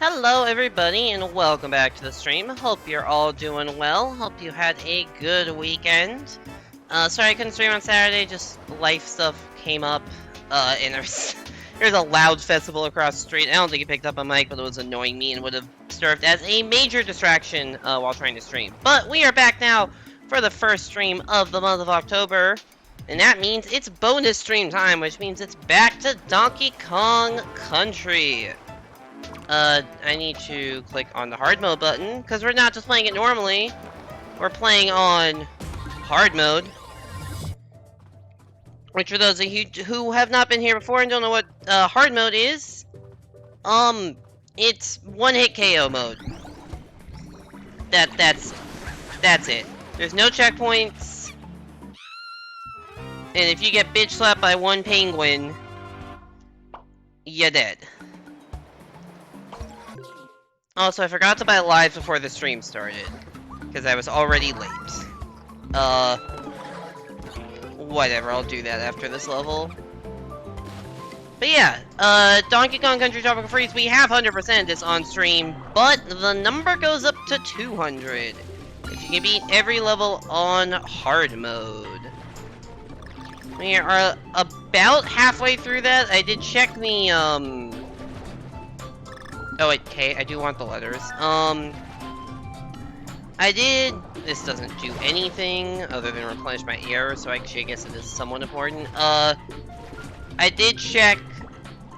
Hello everybody and welcome back to the stream. Hope you're all doing well. Hope you had a good weekend. Sorry I couldn't stream on Saturday, just life stuff came up. And there's a loud festival across the street. I don't think it picked up a mic, but it was annoying me and would have served as a major distraction while trying to stream. But we are back now for the first stream of the month of October. And that means it's bonus stream time, which means it's back to Donkey Kong Country. I need to click on the hard mode button, because we're not just playing it normally. We're playing on hard mode. Which for those of you who have not been here before and don't know what hard mode is, it's one-hit KO mode. That's it. There's no checkpoints. And if you get bitch slapped by one penguin, you're dead. Also, I forgot to buy lives before the stream started, because I was already late. Whatever, I'll do that after this level. But yeah, Donkey Kong Country Tropical Freeze, we have 100% this on stream, but the number goes up to 200 if you can beat every level on hard mode. We are about halfway through that. I did check the, oh wait, okay, I do want the letters. This doesn't do anything other than replenish my error, so actually I guess it is somewhat important. I did check,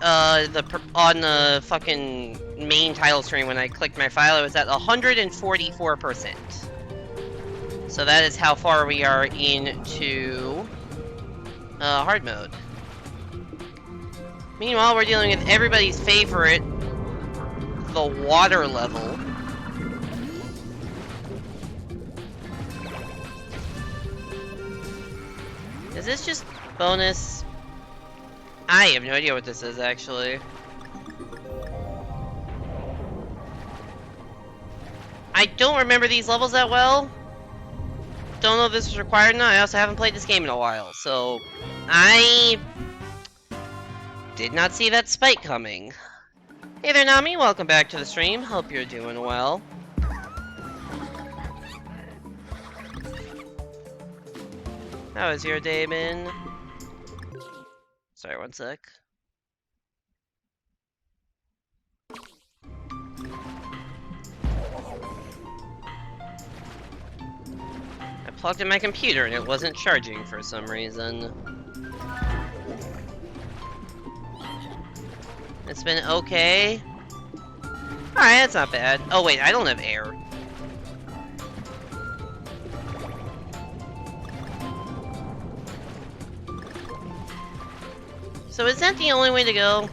on the fucking main title screen when I clicked my file, it was at 144%. So that is how far we are into, hard mode. Meanwhile, we're dealing with everybody's favorite, the water level. Is this just bonus? I have no idea what this is, actually. I don't remember these levels that well. Don't know if this is required or not. I also haven't played this game in a while, so I did not see that spike coming. Hey there, Nami. Welcome back to the stream. Hope you're doing well. How has your day been? Sorry, one sec. I plugged in my computer and it wasn't charging for some reason. It's been okay. Alright, that's not bad. Oh wait, I don't have air. So is that the only way to go?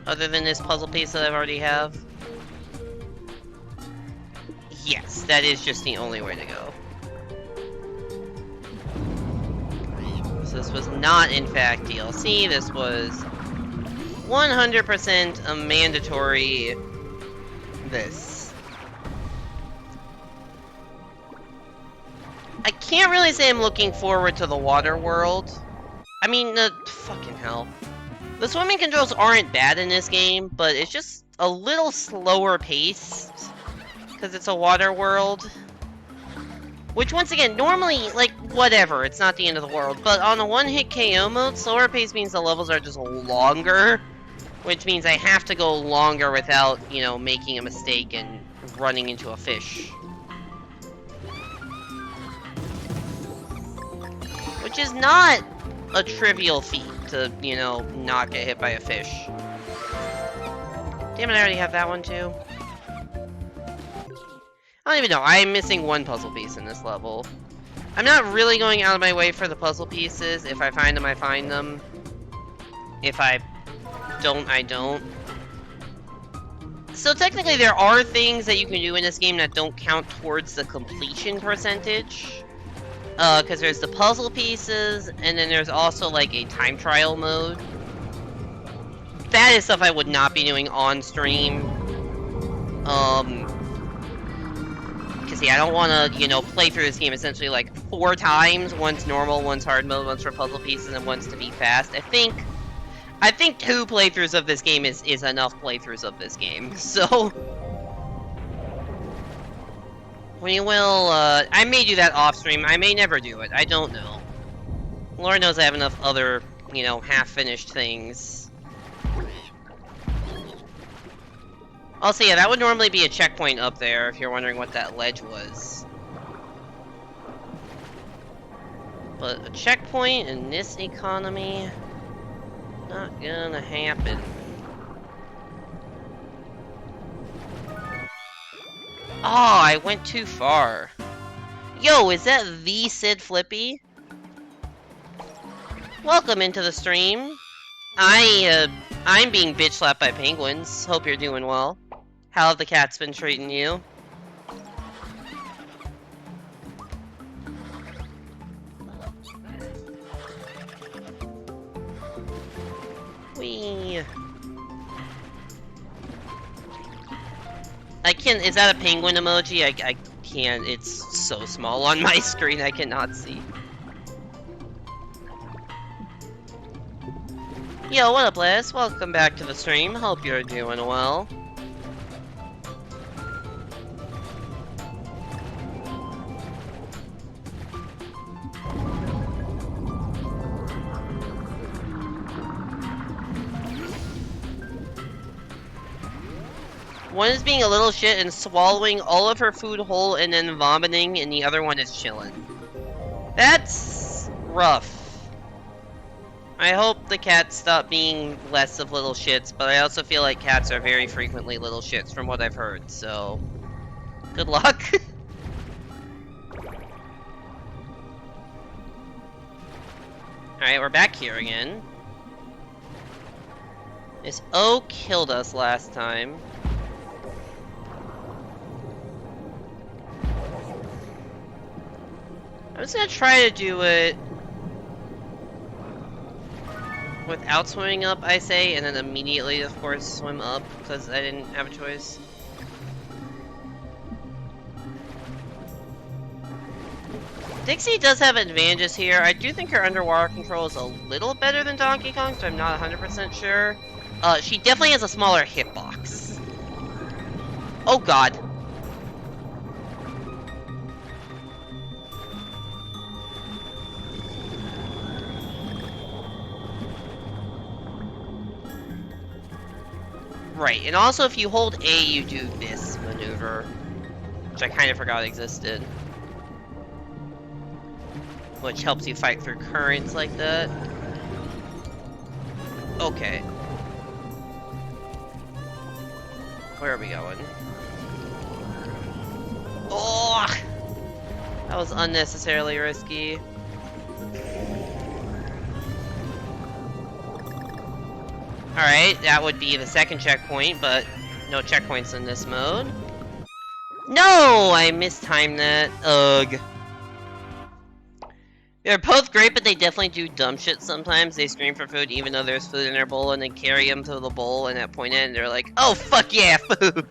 Other than this puzzle piece that I already have? Yes, that is just the only way to go. So this was not, in fact, DLC. This was 100% a mandatory this. I can't really say I'm looking forward to the water world. I mean, fucking hell. The swimming controls aren't bad in this game, but it's just a little slower paced. Because it's a water world. Which, once again, normally, like, whatever, it's not the end of the world. But on a one-hit KO mode, slower pace means the levels are just longer. Which means I have to go longer without, you know, making a mistake and running into a fish. Which is not a trivial feat to, you know, not get hit by a fish. Damn it, I already have that one too. I don't even know, I'm missing one puzzle piece in this level. I'm not really going out of my way for the puzzle pieces. If I find them, I find them. If I don't, I don't. So technically there are things that you can do in this game that don't count towards the completion percentage. Because there's the puzzle pieces, and then there's also, like, a time trial mode. That is stuff I would not be doing on stream. Because, yeah, I don't want to, you know, play through this game essentially, like, 4 times. Once normal, once hard mode, once for puzzle pieces, and once to be fast. I think I think 2 playthroughs of this game is enough playthroughs of this game, so... We will, I may do that off-stream, I may never do it, I don't know. Lord knows I have enough other, you know, half-finished things. Also, yeah, that would normally be a checkpoint up there, if you're wondering what that ledge was. But a checkpoint in this economy... not gonna happen. Oh, I went too far. Yo, is that the Sid Flippy? Welcome into the stream. I'm being bitch slapped by penguins. Hope you're doing well. How have the cats been treating you? Whee. I can't. Is that a penguin emoji? I can't. It's so small on my screen. I cannot see. Yo, what up, Les? Welcome back to the stream. Hope you're doing well. One is being a little shit and swallowing all of her food whole and then vomiting, and the other one is chilling. That's rough. I hope the cats stop being less of little shits, but I also feel like cats are very frequently little shits from what I've heard, so... good luck. Alright, we're back here again. This O killed us last time. I'm just gonna try to do it without swimming up, I say, and then immediately, of course, swim up, because I didn't have a choice. Dixie does have advantages here. I do think her underwater control is a little better than Donkey Kong, so I'm not 100% sure. She definitely has a smaller hitbox. Oh god. Right, and also if you hold A, you do this maneuver, which I kind of forgot existed. Which helps you fight through currents like that. Okay. Where are we going? Oh! That was unnecessarily risky. Alright, that would be the second checkpoint, but no checkpoints in this mode. No! I mistimed that. Ugh. They're both great, but they definitely do dumb shit sometimes. They scream for food even though there's food in their bowl, and then carry them to the bowl, and at point end, they're like, oh, fuck yeah, food!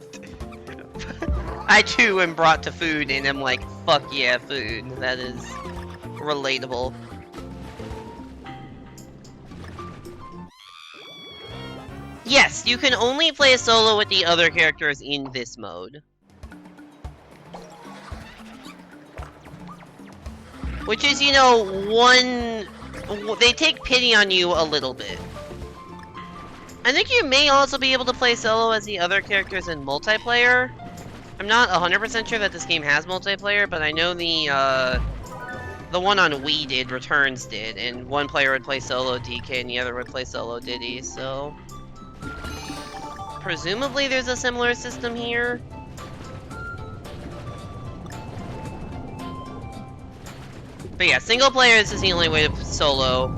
I too am brought to food, and I'm like, fuck yeah, food. That is relatable. Yes, you can only play solo with the other characters in this mode. Which is, you know, they take pity on you a little bit. I think you may also be able to play solo as the other characters in multiplayer. I'm not 100% sure that this game has multiplayer, but I know the one on Wii did, Returns did, and one player would play solo DK and the other would play solo Diddy, so... presumably there's a similar system here. But yeah, single player, this is the only way to solo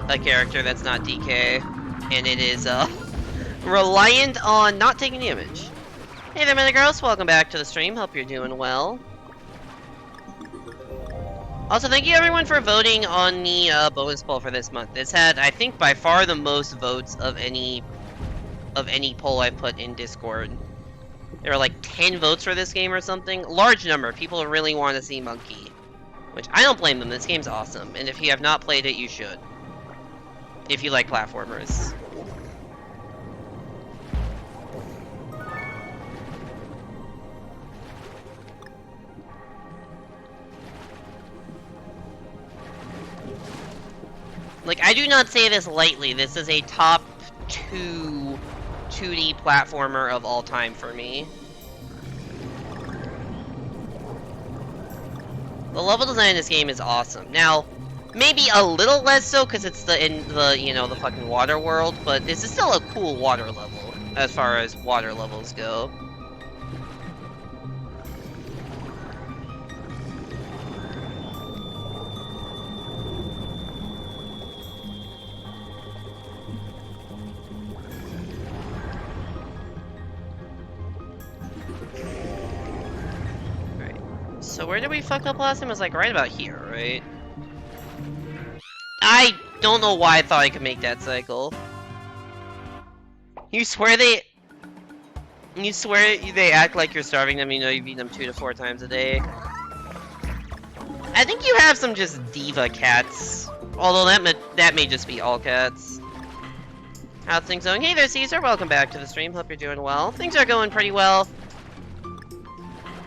a character that's not DK. And it is, reliant on not taking damage. Hey there, Metagirls, welcome back to the stream. Hope you're doing well. Also, thank you everyone for voting on the, bonus poll for this month. This had, I think, by far the most votes of any poll I've put in Discord. There were like 10 votes for this game or something. Large number. People really want to see Monkey. Which, I don't blame them. This game's awesome. And if you have not played it, you should. if you like platformers. Like, I do not say this lightly, this is a top 2 2D platformer of all time for me. The level design in this game is awesome. Now, maybe a little less so because it's in the, you know, the fucking water world, but this is still a cool water level, as far as water levels go. So where did we fuck up last time? It was like right about here, right? I don't know why I thought I could make that cycle. You swear they act like you're starving them, you know you feed them 2 to 4 times a day. I think you have some just diva cats. Although that may just be all cats. How's things going? Hey there, Caesar, welcome back to the stream. Hope you're doing well. Things are going pretty well.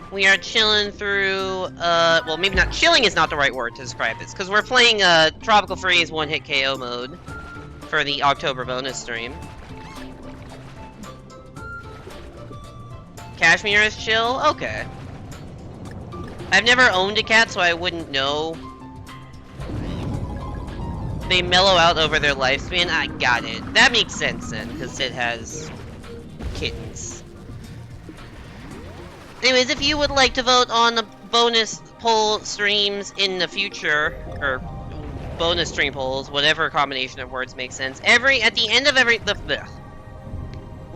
We are chilling through, well, maybe not, chilling is not the right word to describe this, because we're playing, Tropical Freeze one-hit KO mode for the October bonus stream. Kashmir is chill? Okay. I've never owned a cat, so I wouldn't know. They mellow out over their lifespan? I got it. That makes sense then, because it has kittens. Anyways, if you would like to vote on the bonus poll streams in the future, or bonus stream polls, whatever combination of words makes sense, at the end of every,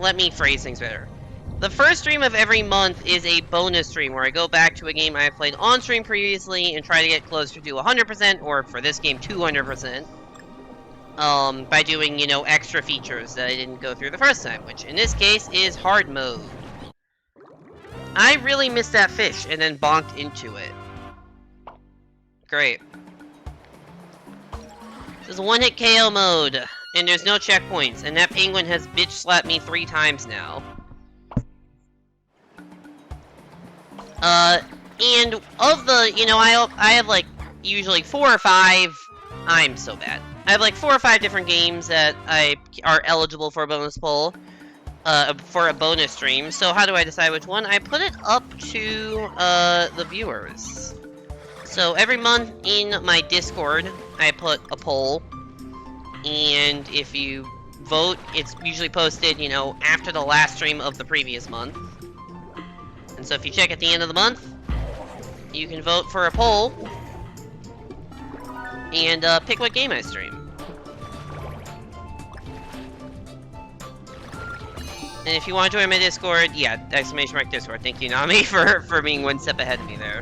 let me phrase things better. The first stream of every month is a bonus stream where I go back to a game I have played on stream previously and try to get closer to 100%, or for this game, 200%. By doing, you know, extra features that I didn't go through the first time, which in this case is hard mode. I really missed that fish and then bonked into it. Great. This is one-hit KO mode, and there's no checkpoints, and that penguin has bitch-slapped me 3 times now. And of the, you know, I have like, usually 4 or 5, I'm so bad. I have like 4 or 5 different games that are eligible for a bonus poll. For a bonus stream. So how do I decide which one? I put it up to the viewers. So every month in my Discord, I put a poll, and if you vote, it's usually posted, you know, after the last stream of the previous month. And so if you check at the end of the month, you can vote for a poll and pick what game I stream. And if you want to join my Discord, yeah, !Discord. Thank you, Nami, for being 1 step ahead of me there.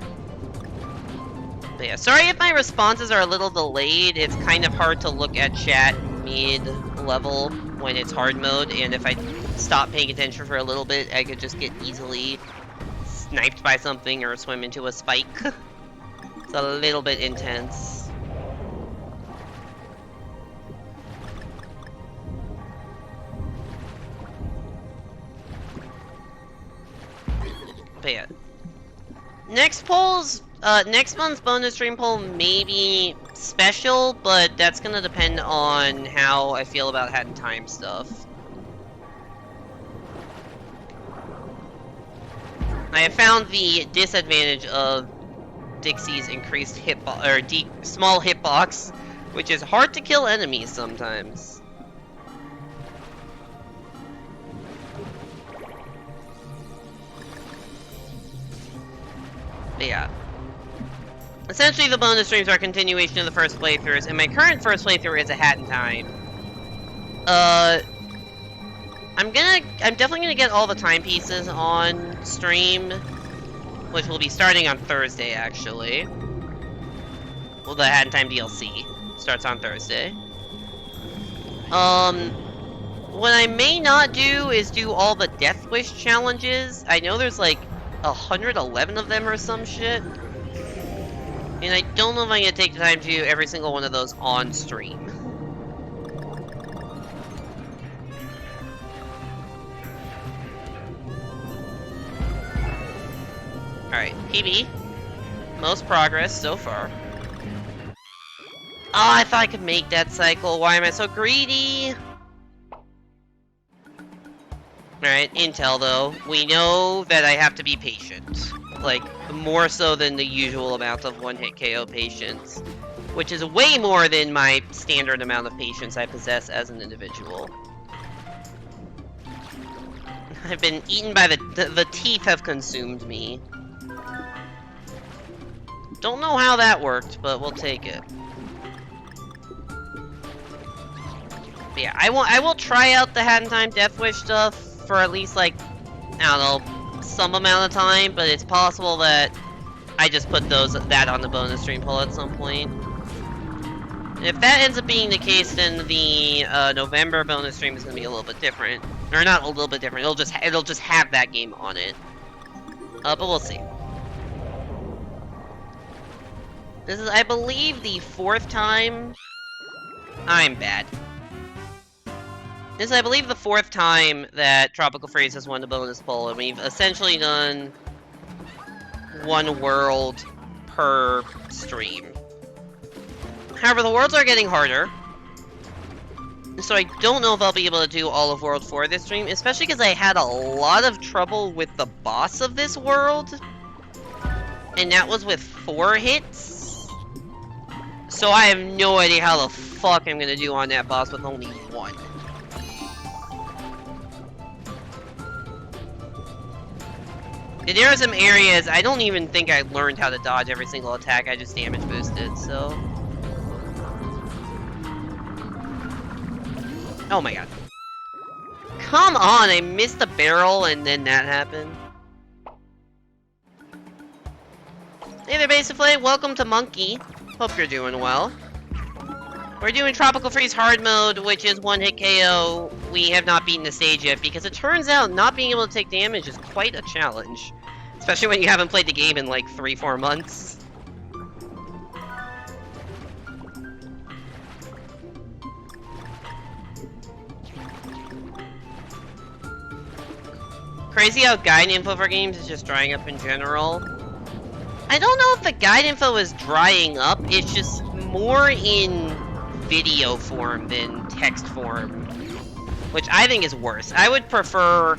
But yeah, sorry if my responses are a little delayed. It's kind of hard to look at chat mid-level when it's hard mode, and if I stop paying attention for a little bit, I could just get easily sniped by something or swim into a spike. It's a little bit intense. But yeah. Next month's bonus stream poll may be special, but that's gonna depend on how I feel about Hat in Time stuff. I have found the disadvantage of Dixie's increased small hitbox, which is hard to kill enemies sometimes. But yeah. Essentially, the bonus streams are a continuation of the first playthroughs, and my current first playthrough is a Hat in Time. I'm definitely gonna get all the timepieces on stream, which will be starting on Thursday, actually. Well, the Hat in Time DLC starts on Thursday. What I may not do is do all the Death Wish challenges. I know there's like 111 of them or some shit. And I don't know if I'm gonna take the time to do every single one of those on stream. Alright, PB. Most progress so far. Oh, I thought I could make that cycle. Why am I so greedy? Alright, intel though. We know that I have to be patient. Like, more so than the usual amount of one-hit KO patience. Which is way more than my standard amount of patience I possess as an individual. I've been eaten by the teeth have consumed me. Don't know how that worked, but we'll take it. But yeah, I will try out the Hat in Time Death Wish stuff for at least, like, I don't know, some amount of time, but it's possible that I just put that on the bonus stream poll at some point. And if that ends up being the case, then the November bonus stream is going to be a little bit different. Or not a little bit different, it'll just have that game on it. But we'll see. This is, I believe, the 4th time... I'm bad. This is, I believe, the 4th time that Tropical Freeze has won the bonus poll, and we've essentially done one world per stream. However, the worlds are getting harder, so I don't know if I'll be able to do all of World 4 this stream, especially because I had a lot of trouble with the boss of this world, and that was with 4 hits. So I have no idea how the fuck I'm gonna do on that boss with only 1. And there are some areas I don't even think I learned how to dodge every single attack, I just damage boosted, so... Oh my god. Come on, I missed the barrel and then that happened. Hey there, Basiflay, welcome to Monkey. Hope you're doing well. We're doing Tropical Freeze Hard Mode, which is one-hit KO. We have not beaten the stage yet, because it turns out not being able to take damage is quite a challenge. Especially when you haven't played the game in like 3-4 months. Crazy how guide info for games is just drying up in general. I don't know if the guide info is drying up, it's just more in video form than text form, which I think is worse. I would prefer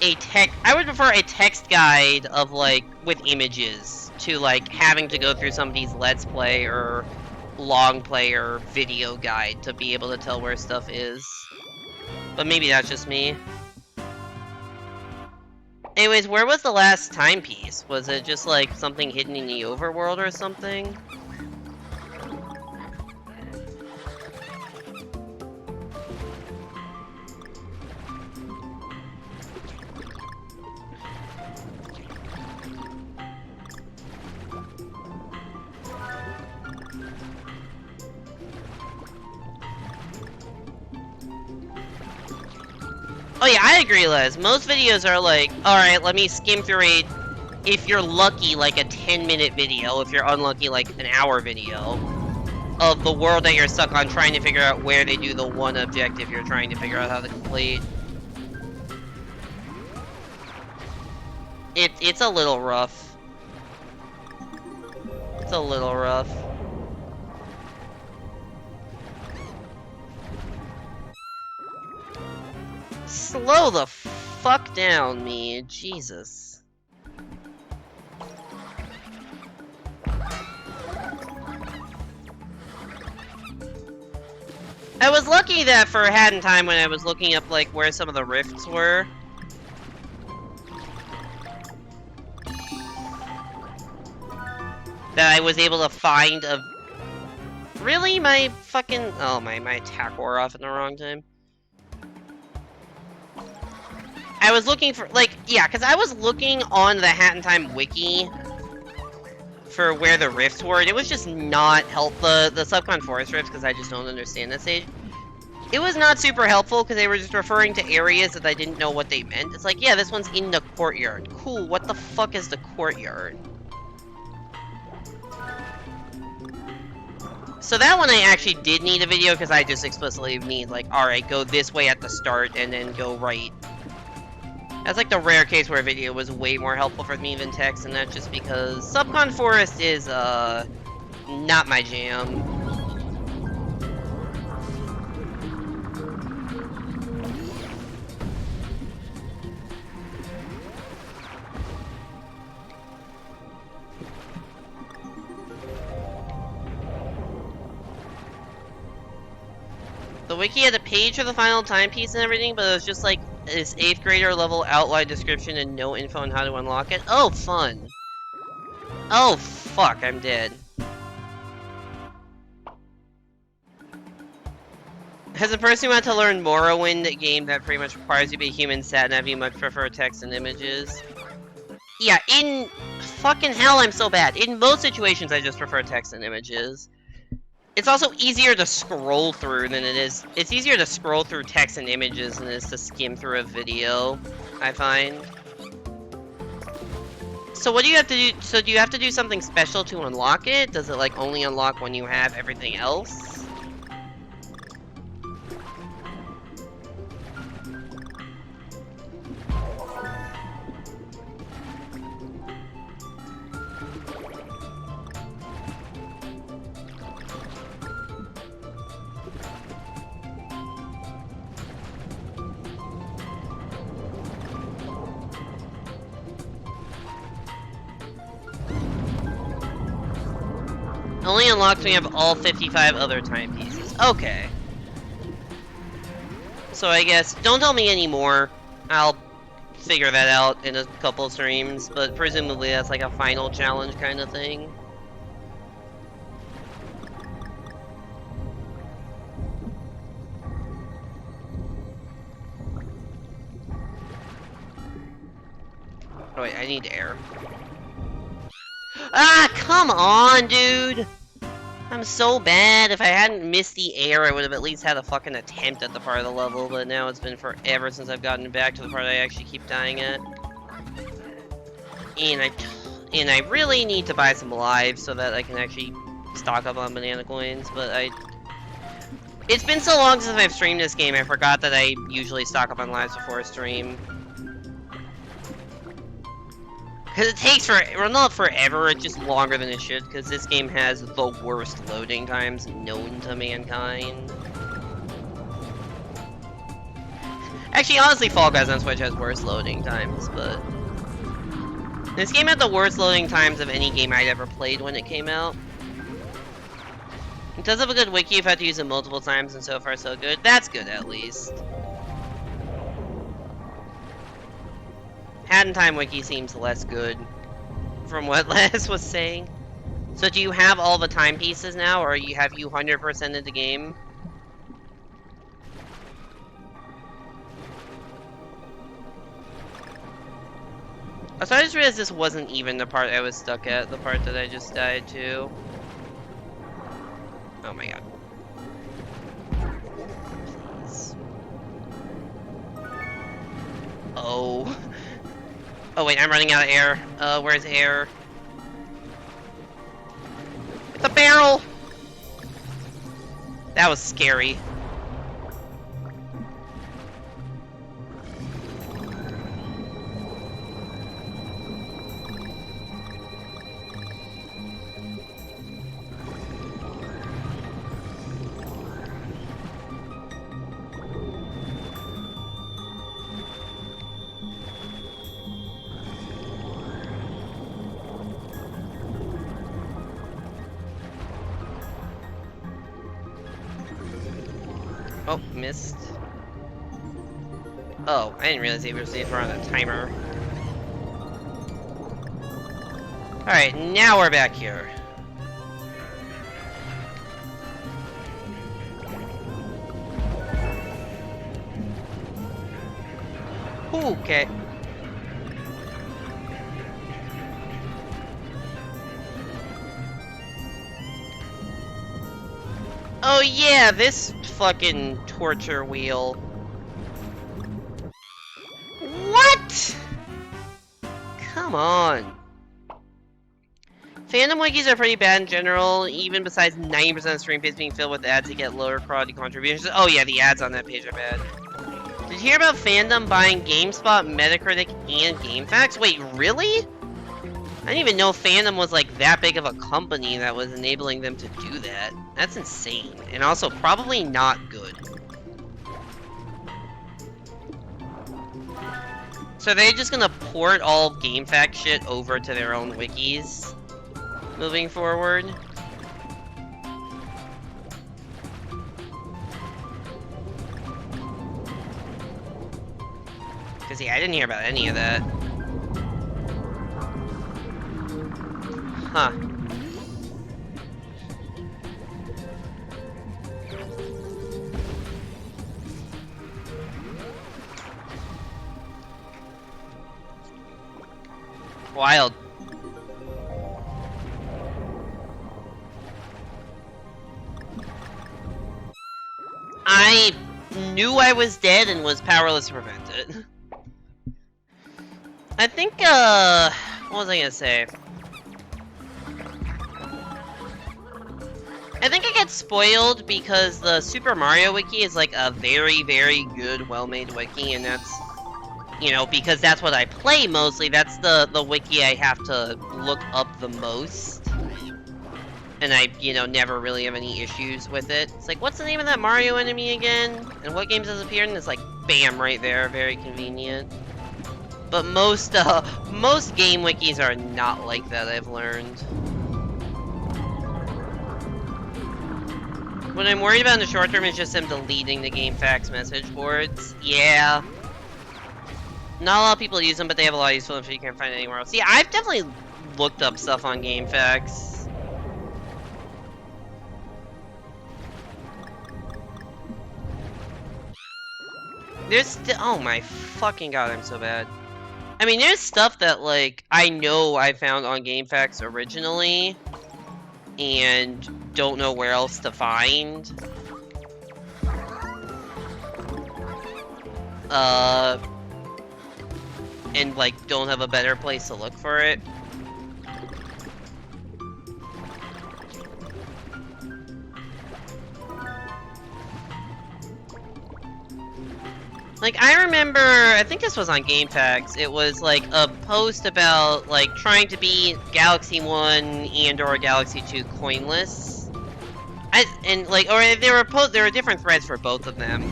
a text guide of like with images to like having to go through somebody's let's play or long play or video guide to be able to tell where stuff is. But maybe that's just me. Anyways, where was the last timepiece? Was it just like something hidden in the overworld or something? Oh yeah, I agree, Les. Most videos are like, alright, let me skim through if you're lucky, like a 10-minute video, if you're unlucky, like an hour video, of the world that you're stuck on, trying to figure out where they do the one objective you're trying to figure out how to complete. It's a little rough. It's a little rough. Slow the fuck down, me. Jesus. I was lucky that for Hat in Time when I was looking up, like, where some of the rifts were. That I was able to find a... Really? My fucking... Oh, my attack wore off in the wrong time. I was looking for, like, yeah, because I was looking on the Hat in Time wiki for where the rifts were, and it was just not helpful. The Subcon Forest rifts, because I just don't understand that stage. It was not super helpful, because they were just referring to areas that I didn't know what they meant. It's like, yeah, this one's in the courtyard. Cool, what the fuck is the courtyard? So that one I actually did need a video, because I just explicitly need, like, alright, go this way at the start, and then go right That's like the rare case where video was way more helpful for me than text, and that's just because Subcon Forest is, not my jam. The wiki had a page for the final timepiece and everything, but it was just like this 8th grader level outline description and no info on how to unlock it. Oh, fun. Oh, fuck, I'm dead. As a person who wants to learn Morrowind, a game that pretty much requires you to be a human sat nav, you much prefer text and images. Yeah, in fucking hell, I'm so bad. In most situations, I just prefer text and images. It's also easier to scroll through than it is. It's easier to scroll through text and images than it is to skim through a video, I find. So what do you have to do? So do you have to do something special to unlock it? Does it like only unlock when you have everything else? Only unlocked when you have all 55 other timepieces. Okay. So I guess, don't tell me anymore. I'll figure that out in a couple streams, but presumably that's like a final challenge kind of thing. Oh wait, I need air. Ah, come on, dude! I'm so bad. If I hadn't missed the air, I would have at least had a fucking attempt at the part of the level, but now it's been forever since I've gotten back to the part I actually keep dying at. And I really need to buy some lives so that I can actually stock up on banana coins, but it's been so long since I've streamed this game, I forgot that I usually stock up on lives before a stream. Because it takes well, not forever, it's just longer than it should, because this game has the worst loading times known to mankind. Actually, honestly, Fall Guys on Switch has worse loading times, but... this game had the worst loading times of any game I'd ever played when it came out. It does have a good wiki if I have to use it multiple times, and so far so good. That's good, at least. Hat in Time wiki seems less good, from what Les was saying. So do you have all the timepieces now, or have you 100%ed the game? So I just realized this wasn't even the part I was stuck at, the part that I just died to. Oh my god. Please. Oh. Oh wait, I'm running out of air. Where's air? It's a barrel! That was scary. Oh, missed. Oh, I didn't realize they were on a timer. Alright, now we're back here. Okay. Oh yeah, this fucking torture wheel. What? Come on. Fandom wikis are pretty bad in general, even besides 90% of stream page being filled with ads to get lower quality contributions. Oh yeah, the ads on that page are bad. Did you hear about fandom buying GameSpot, Metacritic, and GameFAQs? Wait, really? I didn't even know fandom was like that big of a company that was enabling them to do that. That's insane. And also probably not good. So they're just gonna port all GameFAQ shit over to their own wikis moving forward? Because yeah, I didn't hear about any of that. Huh. Wild. I knew I was dead and was powerless to prevent it. I think, what was I gonna say? I think I get spoiled because the Super Mario Wiki is like a very, very good, well-made wiki, and that's, you know, because that's what I play mostly, that's the wiki I have to look up the most. And I, you know, never really have any issues with it. It's like, what's the name of that Mario enemy again? And what games has appeared? And it's like, bam, right there, very convenient. But most game wikis are not like that, I've learned. What I'm worried about in the short term is just them deleting the GameFAQs message boards. Yeah. Not a lot of people use them, but they have a lot of useful info you can't find anywhere else. Yeah, I've definitely looked up stuff on GameFAQs. There's still, oh my fucking god, I'm so bad. I mean, there's stuff that, like, I know I found on GameFAQs originally, and don't know where else to find. And, like, don't have a better place to look for it. Like, I remember, I think this was on GameFAQs, it was, like, a post about, like, trying to beat Galaxy 1 and/or Galaxy 2 coinless. And, like, or there were different threads for both of them.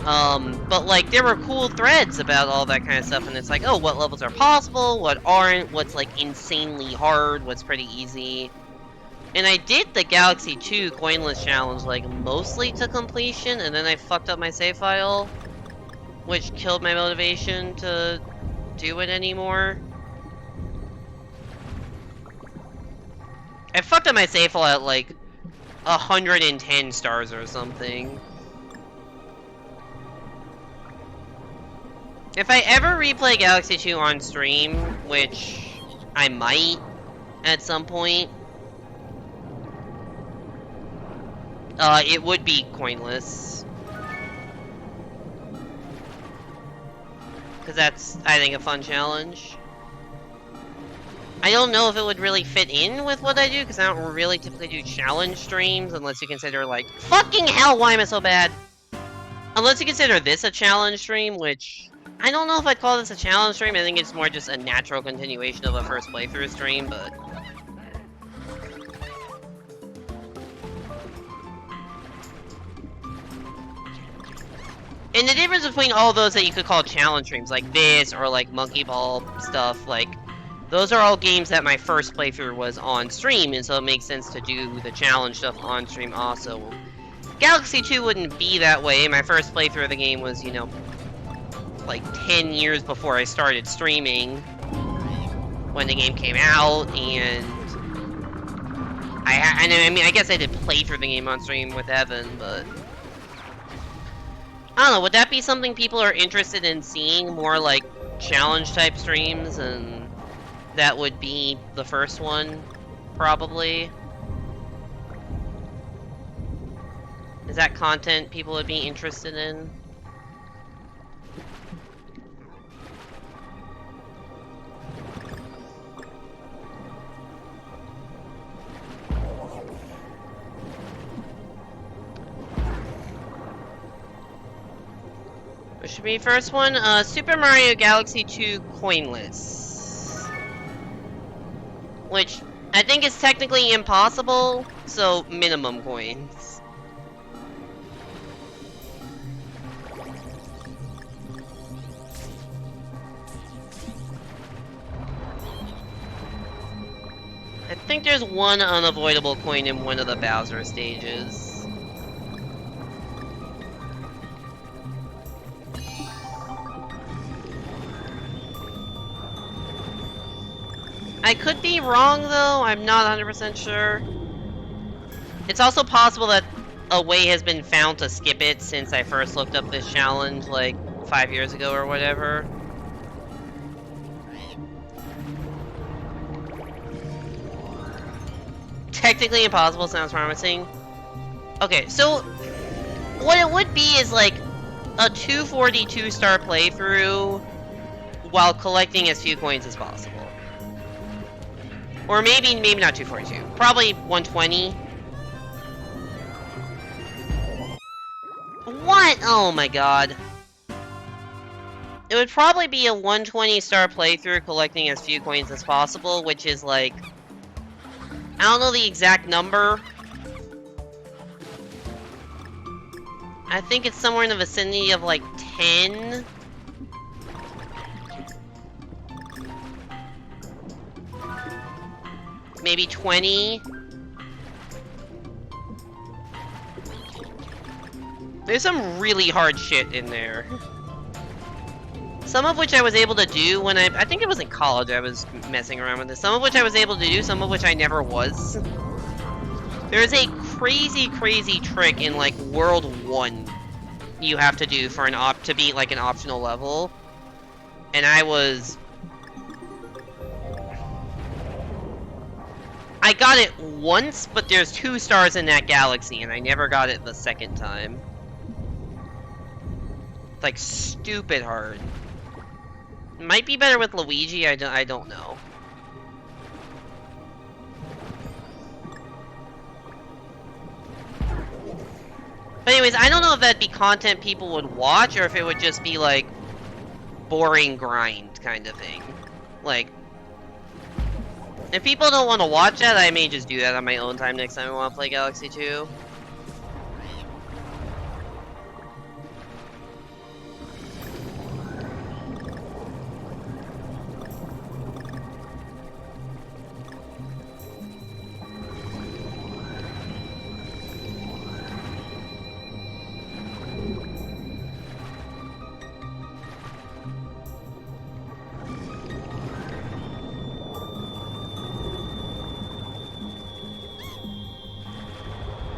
But, like, there were cool threads about all that kind of stuff, and it's like, oh, what levels are possible, what aren't, what's, like, insanely hard, what's pretty easy. And I did the Galaxy 2 coinless challenge, like, mostly to completion, and then I fucked up my save file, which killed my motivation to do it anymore. I fucked up my save file at, like, 110 stars or something. If I ever replay Galaxy 2 on stream, which I might at some point, it would be coinless. Because that's, I think, a fun challenge. I don't know if it would really fit in with what I do, because I don't really typically do challenge streams, unless you consider, like, fucking hell, why am I so bad? Unless you consider this a challenge stream, which, I don't know if I'd call this a challenge stream, I think it's more just a natural continuation of a first playthrough stream, but... And the difference between all those that you could call challenge streams, like this, or like Monkey Ball stuff, like, those are all games that my first playthrough was on stream, and so it makes sense to do the challenge stuff on stream also. Galaxy 2 wouldn't be that way. My first playthrough of the game was, you know, like 10 years before I started streaming, when the game came out, and I mean, I guess I did play through the game on stream with Evan, but... I don't know, would that be something people are interested in seeing? More like challenge type streams, and that would be the first one, probably? Is that content people would be interested in? What should be first one? Super Mario Galaxy 2 coinless. Which I think is technically impossible, so minimum coins. I think there's one unavoidable coin in one of the Bowser stages. I could be wrong though, I'm not 100% sure. It's also possible that a way has been found to skip it since I first looked up this challenge like 5 years ago or whatever. Technically impossible sounds promising. Okay, so what it would be is like a 242 star playthrough while collecting as few coins as possible. Or maybe not 242. Probably 120. What? Oh my god. It would probably be a 120 star playthrough collecting as few coins as possible, which is like... I don't know the exact number. I think it's somewhere in the vicinity of like 10. Maybe 20. There's some really hard shit in there. Some of which I was able to do when I think it was in college I was messing around with this. Some of which I was able to do, some of which I never was. There's a crazy, crazy trick in like World 1 you have to do for to beat like an optional level. And I got it once, but there's 2 stars in that galaxy, and I never got it the second time. It's like stupid hard. Might be better with Luigi, I don't know. But anyways, I don't know if that'd be content people would watch, or if it would just be like boring grind kind of thing. Like, if people don't want to watch that, I may just do that on my own time next time I want to play Galaxy 2.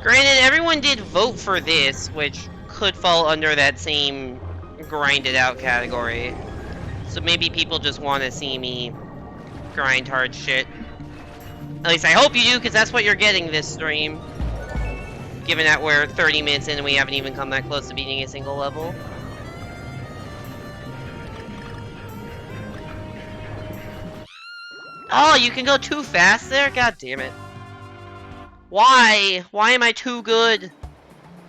Granted, everyone did vote for this, which could fall under that same grinded out category. So maybe people just want to see me grind hard shit. At least I hope you do, because that's what you're getting this stream. Given that we're 30 minutes in and we haven't even come that close to beating a single level. Oh, you can go too fast there? God damn it. Why? Why am I too good?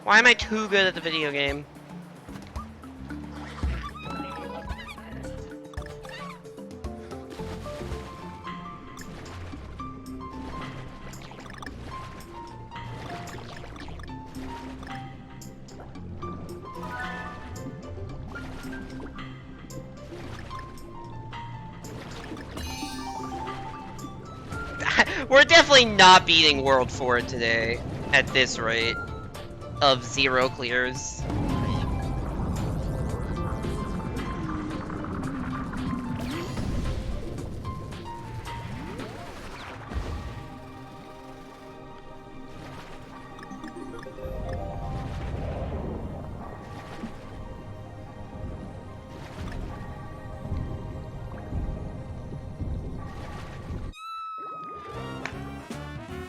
Why am I too good at the video game? We're definitely not beating World 4 today, at this rate of 0 clears.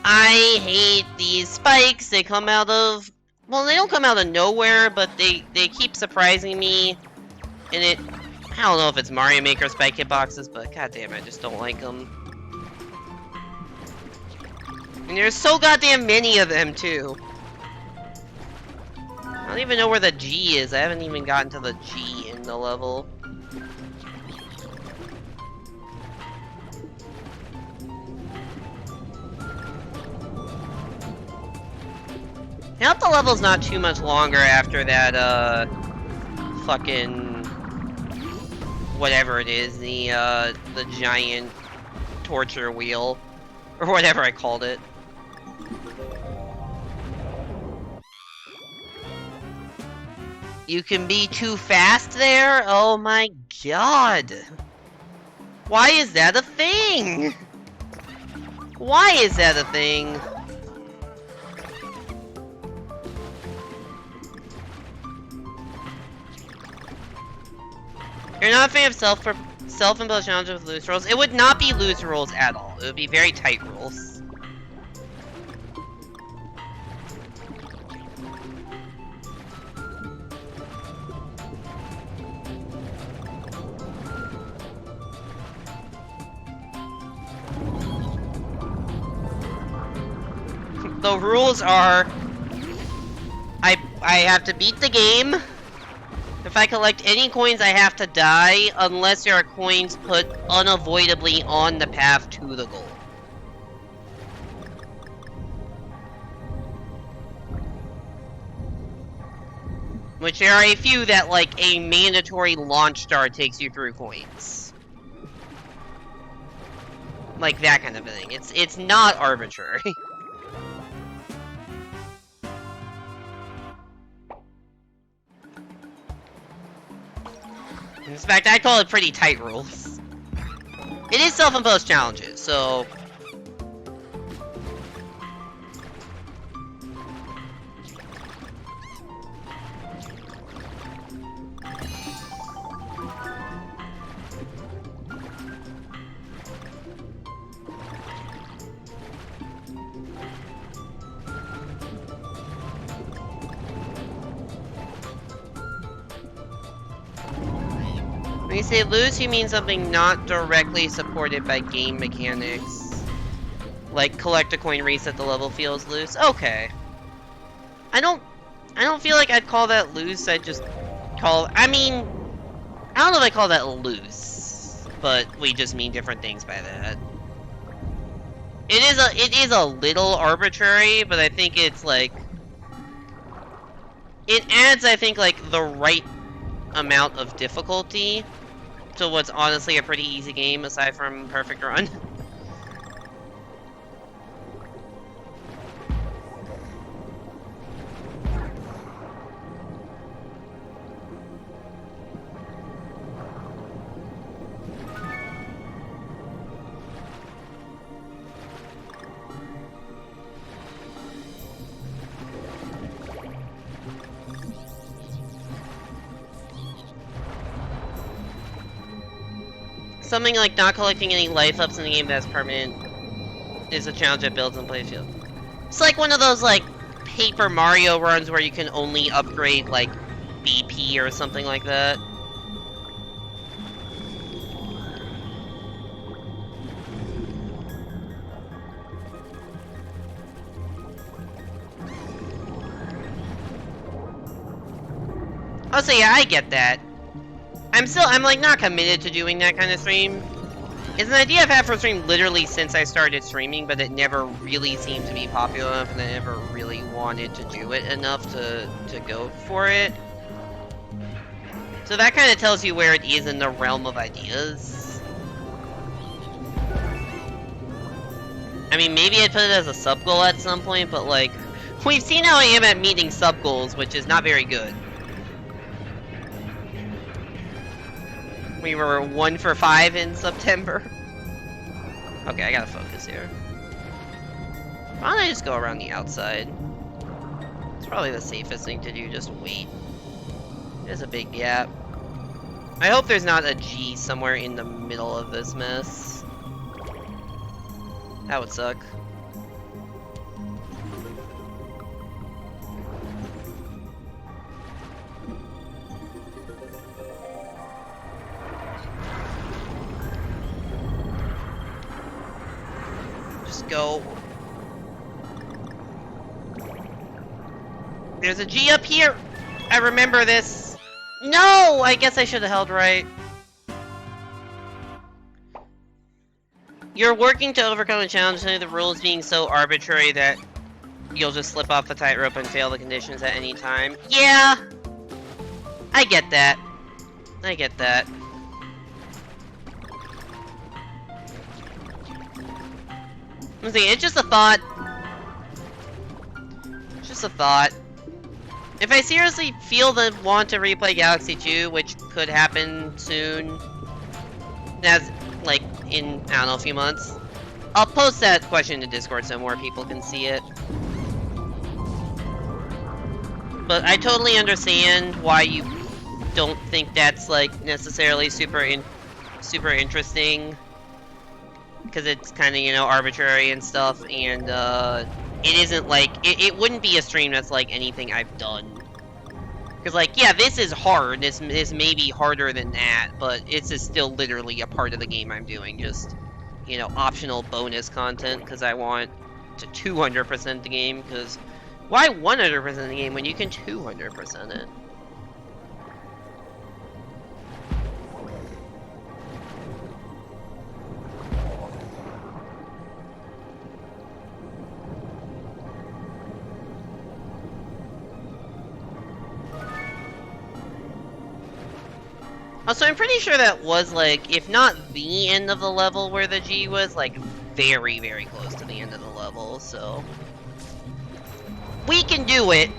I hate these spikes. They come out of... Well, they don't come out of nowhere, but they keep surprising me. And it... I don't know if it's Mario Maker spike hitboxes, but goddamn, I just don't like them. And there's so goddamn many of them, too. I don't even know where the G is. I haven't even gotten to the G. the level. I hope the level's not too much longer after that, fucking... whatever it is, the giant torture wheel. Or whatever I called it. You can be too fast there? Oh my god! Why is that a thing? Why is that a thing? You're not a fan of self-imposed challenges with loose rules? It would not be loose rules at all. It would be very tight rules. The rules are... I have to beat the game. If I collect any coins, I have to die, unless there are coins put unavoidably on the path to the goal. Which there are a few that, like, a mandatory launch star takes you through coins. Like that kind of thing. It's not arbitrary. In fact, I call it pretty tight rules. It is self-imposed challenges, so... When you say loose, you mean something not directly supported by game mechanics. Like collect a coin, reset the level feels loose. Okay. I don't feel like I'd call that loose. I'd just call... I mean... I don't know if I call that loose. But we just mean different things by that. It is a little arbitrary, but I think it's like... It adds, I think, like, the right amount of difficulty to what's honestly a pretty easy game aside from Perfect Run. Something like not collecting any life ups in the game that's permanent is a challenge that builds in playfield. It's like one of those, like, Paper Mario runs where you can only upgrade, like, BP or something like that. Oh, so yeah, I get that. I'm like not committed to doing that kind of stream. It's an idea I've had for stream literally since I started streaming, but it never really seemed to be popular enough, and I never really wanted to do it enough to go for it. So that kind of tells you where it is in the realm of ideas. I mean, maybe I'd put it as a sub-goal at some point, but like, we've seen how I am at meeting sub-goals, which is not very good. We were 1 for 5 in September. Okay, I gotta focus here. Why don't I just go around the outside? It's probably the safest thing to do, just wait. There's a big gap. I hope there's not a G somewhere in the middle of this mess. That would suck. Go. There's a G up here. I remember this. No! I guess I should have held right. You're working to overcome a challenge, the rules being so arbitrary that you'll just slip off the tightrope and fail the conditions at any time. Yeah! I get that. I get that. I'm saying, it's just a thought. It's just a thought. If I seriously feel the want to replay Galaxy 2, which could happen soon, as, like, in, I don't know, a few months, I'll post that question in Discord so more people can see it. But I totally understand why you don't think that's, like, necessarily super interesting. Because it's kind of, you know, arbitrary and stuff, and, it isn't, like, it wouldn't be a stream that's like anything I've done. Because, like, yeah, this is hard, this may be harder than that, but it's still literally a part of the game I'm doing, just, you know, optional bonus content, because I want to 200% the game, because why 100% the game when you can 200% it? Also, I'm pretty sure that was, like, if not the end of the level where the G was, like, very, very close to the end of the level, so... We can do it!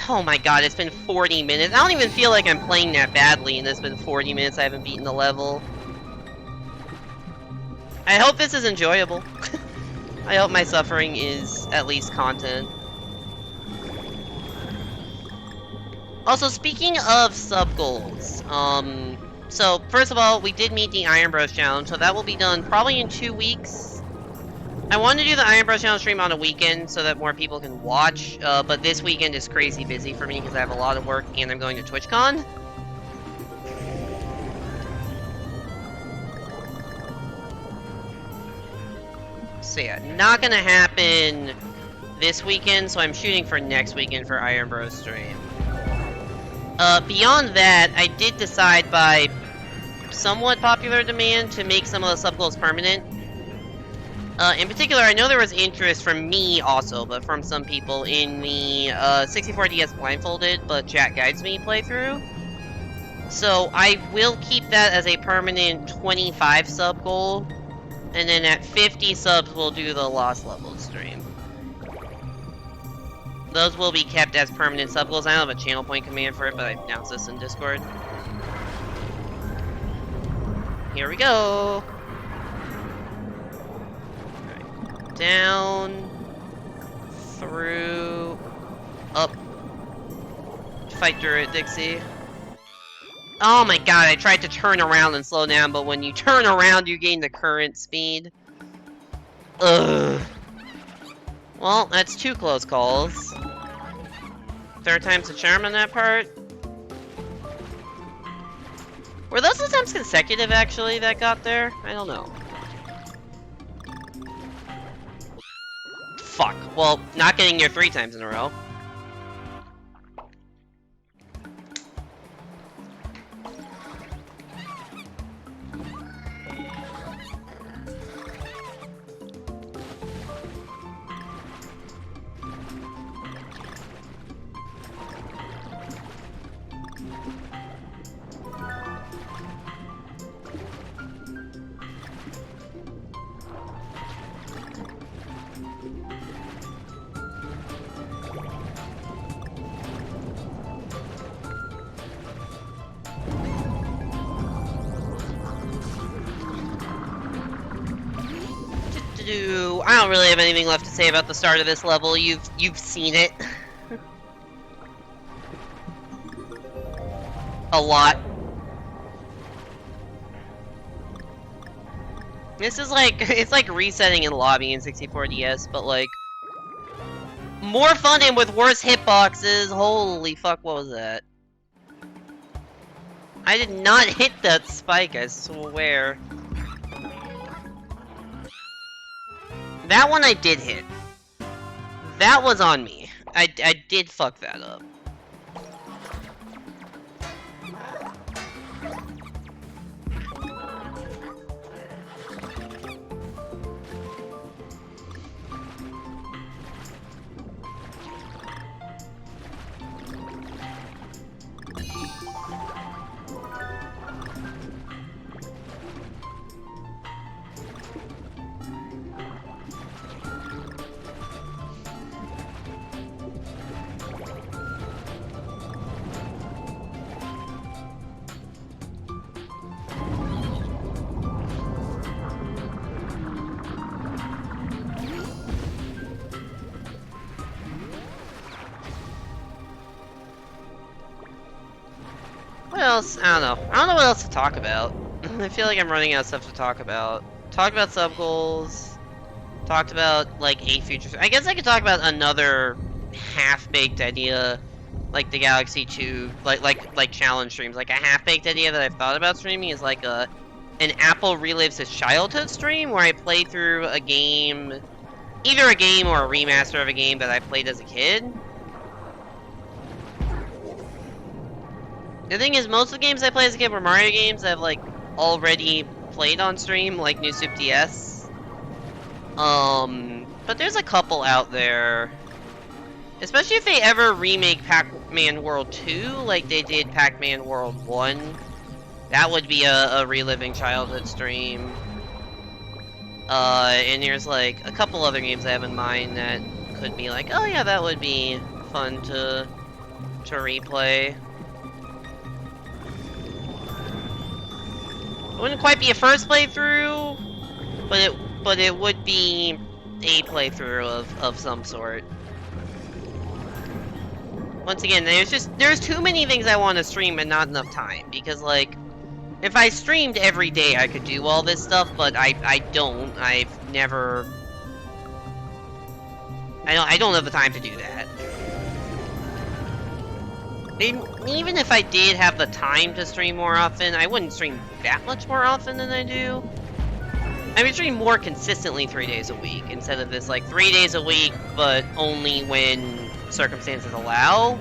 Oh my god, it's been 40 minutes. I don't even feel like I'm playing that badly, and it's been 40 minutes I haven't beaten the level. I hope this is enjoyable. I hope my suffering is at least content. Also, speaking of sub-goals, so, first of all, we did meet the Iron Bros Challenge, so that will be done probably in 2 weeks. I wanted to do the Iron Bros Challenge stream on a weekend so that more people can watch, but this weekend is crazy busy for me because I have a lot of work and I'm going to TwitchCon. So yeah, not gonna happen this weekend, so I'm shooting for next weekend for Iron Bros stream. Beyond that, I did decide by somewhat popular demand to make some of the sub-goals permanent. In particular, I know there was interest from me also, but from some people in the 64DS Blindfolded, but Chat Guides Me playthrough. So I will keep that as a permanent 25 sub goal, and then at 50 subs we'll do the Lost Levels stream. Those will be kept as permanent sub goals. I don't have a channel point command for it, but I announced this in Discord. Here we go! Right. Down, through, up. Fight through it, Dixie. Oh my god, I tried to turn around and slow down, but when you turn around, you gain the current speed. Ugh. Well, that's 2 close calls. 3rd time's the charm on that part. Were those attempts consecutive, actually, that got there? I don't know. Fuck. Well, not getting there 3 times in a row. I don't really have anything left to say about the start of this level. You've seen it. A lot. This is like, it's like resetting in lobby in 64DS, but like, more fun and with worse hitboxes. Holy fuck, what was that? I did not hit that spike, I swear. That one I did hit. That was on me. I did fuck that up. else? I don't know. I don't know what else to talk about. I feel like I'm running out of stuff to talk about. Talked about sub goals. Talked about like a future. I guess I could talk about another half-baked idea, like the Galaxy 2, like challenge streams. Like a half-baked idea that I've thought about streaming is like an Apple relives his childhood stream where I play through a game, either a game or a remaster of a game that I played as a kid. The thing is, most of the games I played as a kid were Mario games I've like already played on stream, like New Super DS. But there's a couple out there. Especially if they ever remake Pac-Man World 2, like they did Pac-Man World 1. That would be a reliving childhood stream. And there's like a couple other games I have in mind that could be like, oh yeah, that would be fun to replay. It wouldn't quite be a first playthrough, but it would be a playthrough of some sort. Once again, there's too many things I want to stream and not enough time, because like if I streamed every day I could do all this stuff, but I don't. I don't have the time to do that. Even if I did have the time to stream more often, I wouldn't stream that much more often than I do. I would stream more consistently 3 days a week, instead of this, like, 3 days a week, but only when circumstances allow.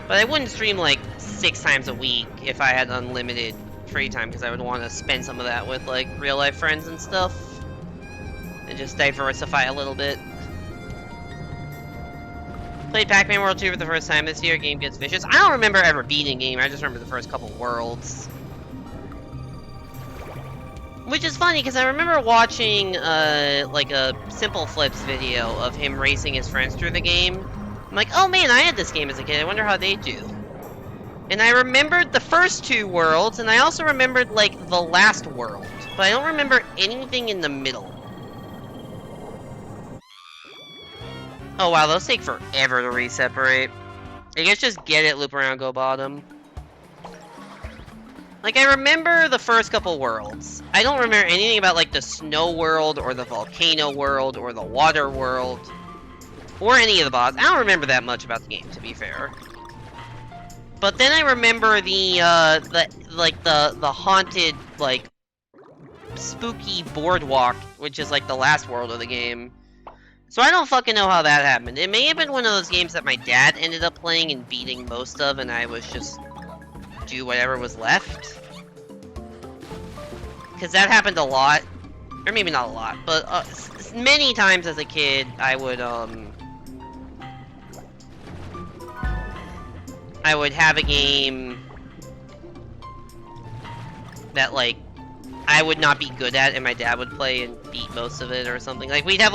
But I wouldn't stream, like, 6 times a week if I had unlimited free time, because I would want to spend some of that with, like, real-life friends and stuff. And just diversify a little bit. Played Pac-Man World 2 for the first time this year. Game gets vicious. I don't remember ever beating a game. I just remember the first couple worlds. Which is funny, because I remember watching, like a Simple Flips video of him racing his friends through the game. I'm like, oh man, I had this game as a kid. I wonder how they do. And I remembered the first 2 worlds, and I also remembered, like, the last world. But I don't remember anything in the middle. Oh wow, those take forever to reseparate. I guess just get it, loop around, go bottom. Like, I remember the first couple worlds. I don't remember anything about, like, the snow world, or the volcano world, or the water world. Or any of the boss. I don't remember that much about the game, to be fair. But then I remember the haunted, like, spooky boardwalk, which is, like, the last world of the game. So I don't fucking know how that happened. It may have been one of those games that my dad ended up playing and beating most of, and I was just do whatever was left. Because that happened a lot. Or maybe not a lot, but many times as a kid, I would have a game that, like, I would not be good at, and my dad would play and beat most of it or something. Like, we'd have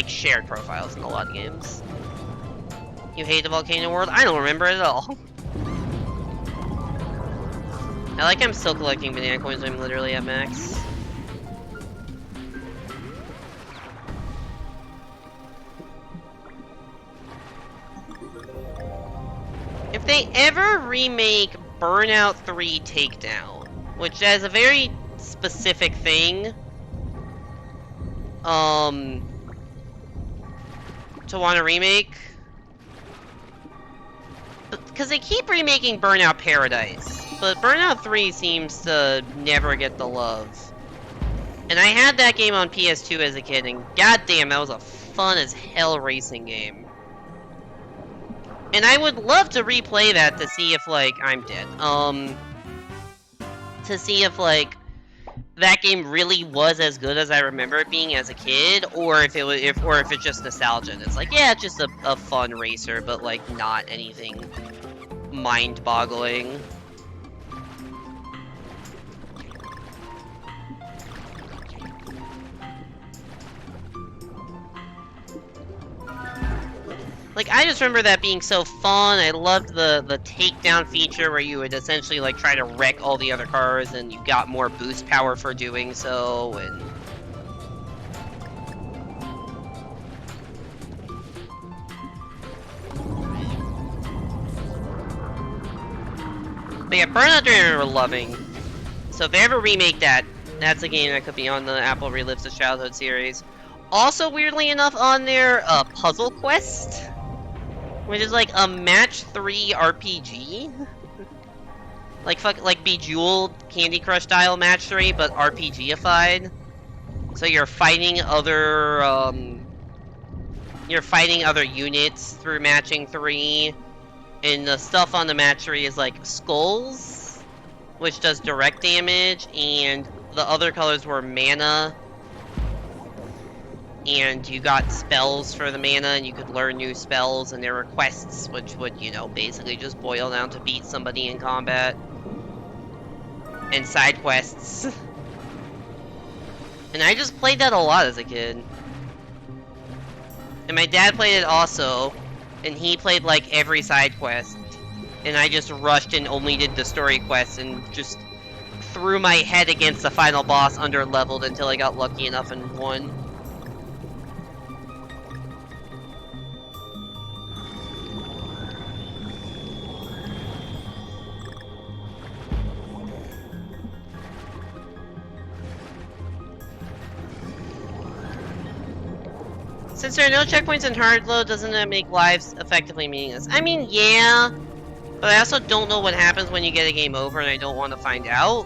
shared profiles in a lot of games. You hate the Volcano World? I don't remember it at all. I like I'm still collecting banana coins when I'm literally at max. If they ever remake Burnout 3 Takedown, which is a very specific thing, to want to remake, because they keep remaking Burnout Paradise, but Burnout 3 seems to never get the love. And I had that game on PS2 as a kid, and goddamn, that was a fun as hell racing game. And I would love to replay that to see if, like, I'm dead. To see if, like, that game really was as good as I remember it being as a kid, or if it was, or if it's just nostalgia. And it's like, yeah, it's just a fun racer, but like not anything mind-boggling. Like, I just remember that being so fun. I loved the takedown feature where you would essentially, like, try to wreck all the other cars, and you got more boost power for doing so, and... But yeah, Burnout 3 we're loving. So if they ever remake that, that's a game that could be on the Apple Relives of Childhood series. Also, weirdly enough, on their Puzzle Quest, which is like a match 3 RPG. like Bejeweled Candy Crush style match 3, but RPG-ified. So you're fighting other units through matching 3, and the stuff on the match 3 is like skulls, which does direct damage, and the other colors were mana, and you got spells for the mana, and you could learn new spells, and there were quests, which would, you know, basically just boil down to beat somebody in combat. And side quests. And I just played that a lot as a kid. And my dad played it also, and he played like every side quest. And I just rushed and only did the story quests and just threw my head against the final boss under-leveled until I got lucky enough and won. Since there are no checkpoints in hard load, doesn't that make lives effectively meaningless? I mean, yeah, but I also don't know what happens when you get a game over, and I don't want to find out.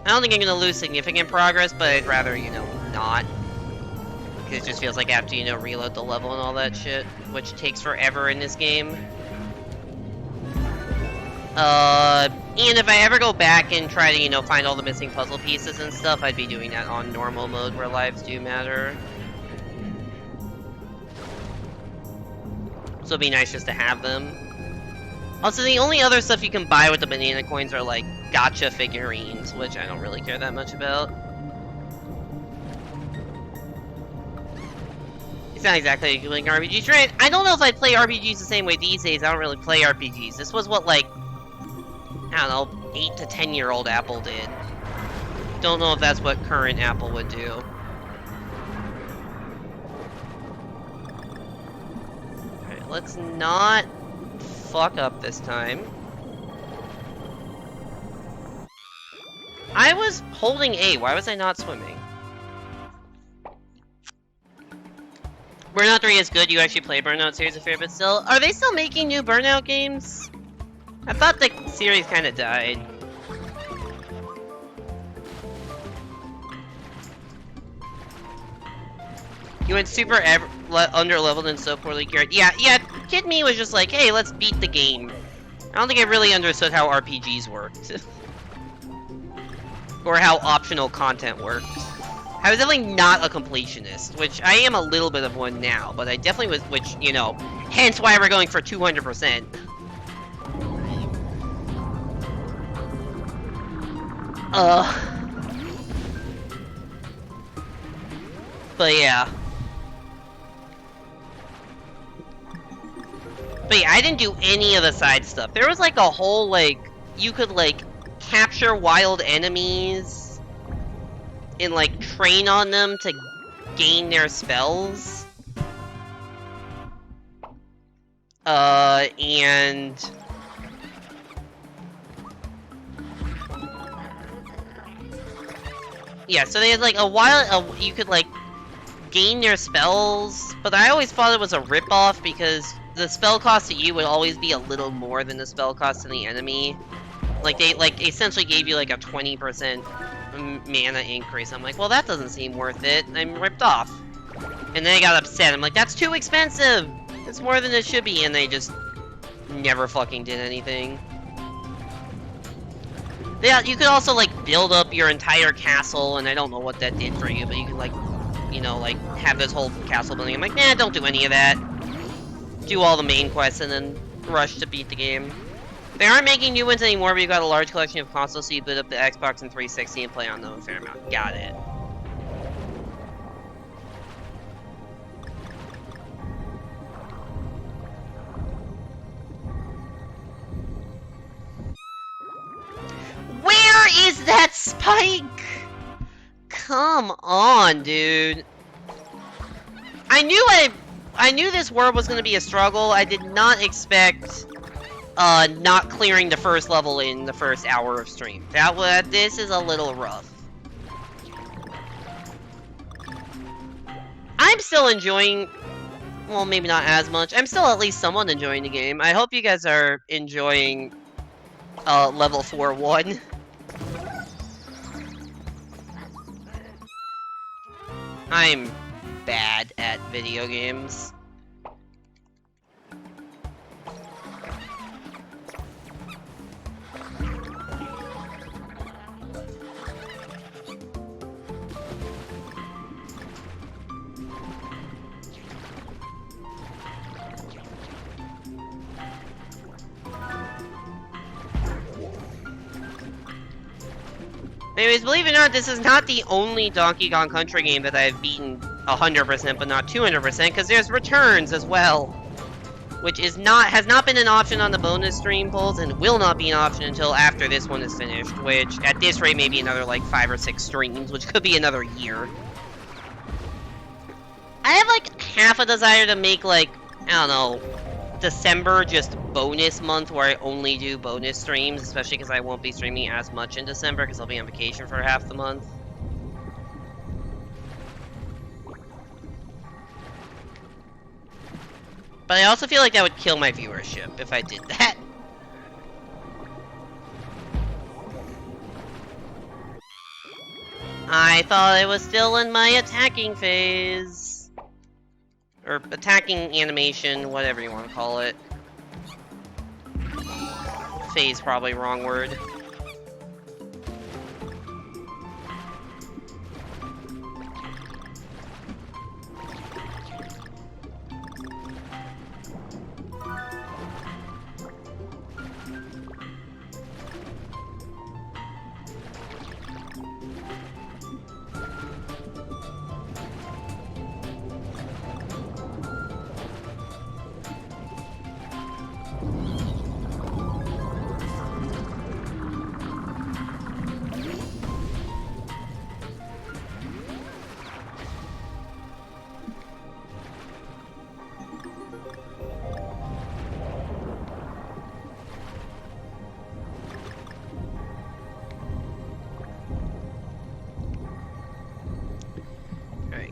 I don't think I'm going to lose significant progress, but I'd rather, you know, not. Because it just feels like I have to, you know, reload the level and all that shit, which takes forever in this game. And if I ever go back and try to, you know, find all the missing puzzle pieces and stuff, I'd be doing that on normal mode where lives do matter. So it'd be nice just to have them. Also, the only other stuff you can buy with the banana coins are like gacha figurines, which I don't really care that much about. It's not exactly like RPGs, right? I don't know if I play RPGs the same way these days. I don't really play RPGs. This was what, like, I don't know, 8 to 10-year-old Apple did. Don't know if that's what current Apple would do. Let's not fuck up this time. I was holding A. Why was I not swimming? Burnout 3 is good. You actually play Burnout series a fair bit still. Are they still making new Burnout games? I thought the series kind of died. You went super under-leveled and so poorly cured. Yeah, Kid Me was just like, hey, let's beat the game. I don't think I really understood how RPGs worked. Or how optional content worked. I was definitely not a completionist, which I am a little bit of one now, but I definitely was, which, you know, hence why we're going for 200%. But yeah. But yeah, I didn't do any of the side stuff. There was like a whole, like, you could like capture wild enemies and like train on them to gain their spells. And yeah, so they had like you could like gain their spells, but I always thought it was a ripoff because the spell cost to you would always be a little more than the spell cost to the enemy. Like, they, like, essentially gave you, like, a 20% mana increase. I'm like, well, that doesn't seem worth it. I'm ripped off. And then I got upset. I'm like, that's too expensive! It's more than it should be, and they just never fucking did anything. Yeah, you could also, like, build up your entire castle, and I don't know what that did for you, but you could, like, you know, like, have this whole castle building. I'm like, nah, don't do any of that. Do all the main quests and then rush to beat the game. They aren't making new ones anymore, but you've got a large collection of consoles, so you boot up the Xbox and 360 and play on them a fair amount. Got it. Where is that spike? Come on, dude. I knew this world was going to be a struggle. I did not expect not clearing the first level in the first hour of stream. This is a little rough. I'm still enjoying, well, maybe not as much. I'm still at least somewhat enjoying the game. I hope you guys are enjoying, level 4-1. I'm bad at video games. Anyways, believe it or not, this is not the only Donkey Kong Country game that I've beaten 100%, but not 200%, because there's returns as well, which has not been an option on the bonus stream polls, and will not be an option until after this one is finished, which, at this rate, maybe another, like, 5 or 6 streams, which could be another year. I have, like, half a desire to make, like, I don't know, December just bonus month where I only do bonus streams, especially because I won't be streaming as much in December because I'll be on vacation for half the month. But I also feel like that would kill my viewership if I did that. I thought I was still in my attacking phase. Or attacking animation, whatever you want to call it. Phase, probably wrong word.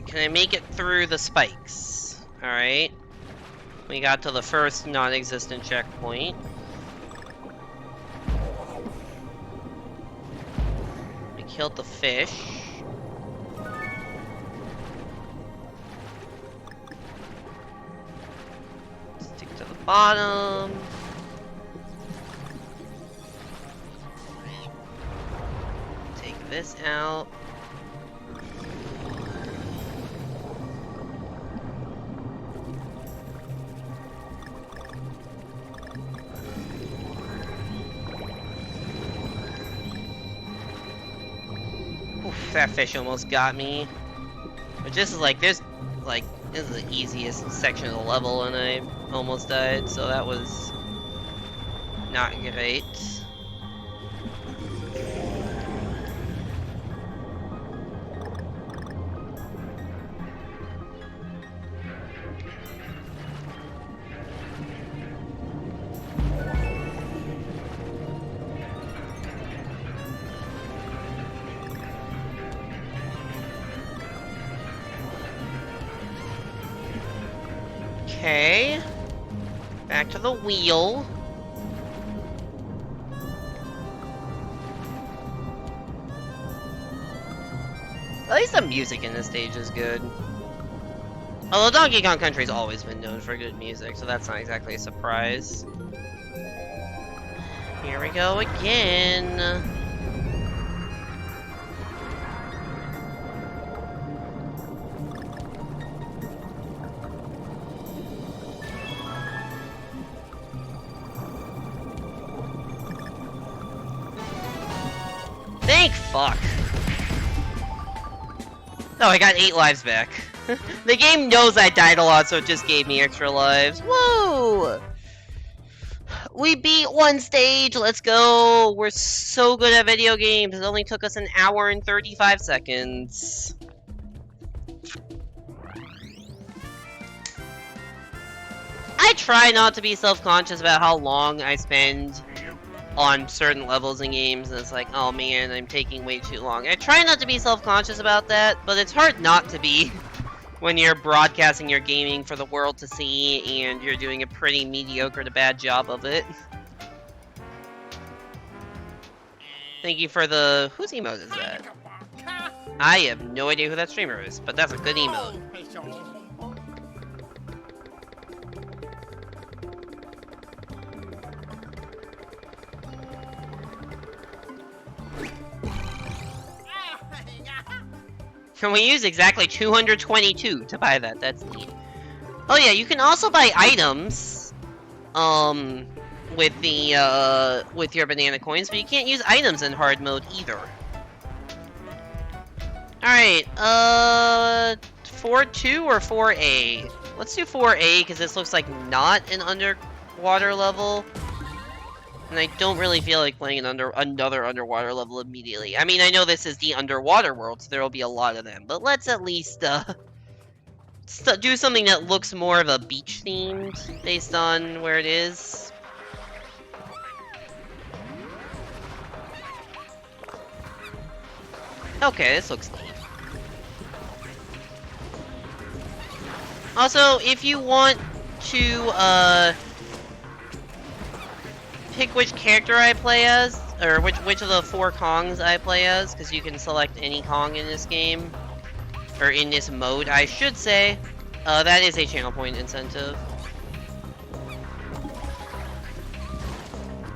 Can I make it through the spikes? Alright. We got to the first non-existent checkpoint. We killed the fish. Stick to the bottom. Take this out. That fish almost got me. But this is like, this is the easiest section of the level and I almost died, so that was not great. Okay, back to the wheel. At least the music in this stage is good. Although Donkey Kong Country's always been known for good music, so that's not exactly a surprise. Here we go again. Thank fuck. Oh, I got 8 lives back. The game knows I died a lot, so it just gave me extra lives. Whoa! We beat one stage, let's go! We're so good at video games, it only took us an hour and 35 seconds. I try not to be self-conscious about how long I spend on certain levels in games, and it's like, oh man, I'm taking way too long. I try not to be self-conscious about that, but it's hard not to be when you're broadcasting your gaming for the world to see, and you're doing a pretty mediocre to bad job of it. Thank you for the... Whose emote is that? I have no idea who that streamer is, but that's a good emote. Can we use exactly 222 to buy that? That's neat. Oh yeah, you can also buy items, with the, with your banana coins, but you can't use items in hard mode either. Alright, 4-2 or 4A? Let's do 4A, because this looks like not an underwater level. And I don't really feel like playing another underwater level immediately. I mean, I know this is the underwater world, so there will be a lot of them. But let's at least, do something that looks more of a beach themed, based on where it is. Okay, this looks neat. Also, if you want to, pick which character I play as, or which of the 4 Kongs I play as, because you can select any Kong in this game, or in this mode, I should say. That is a channel point incentive.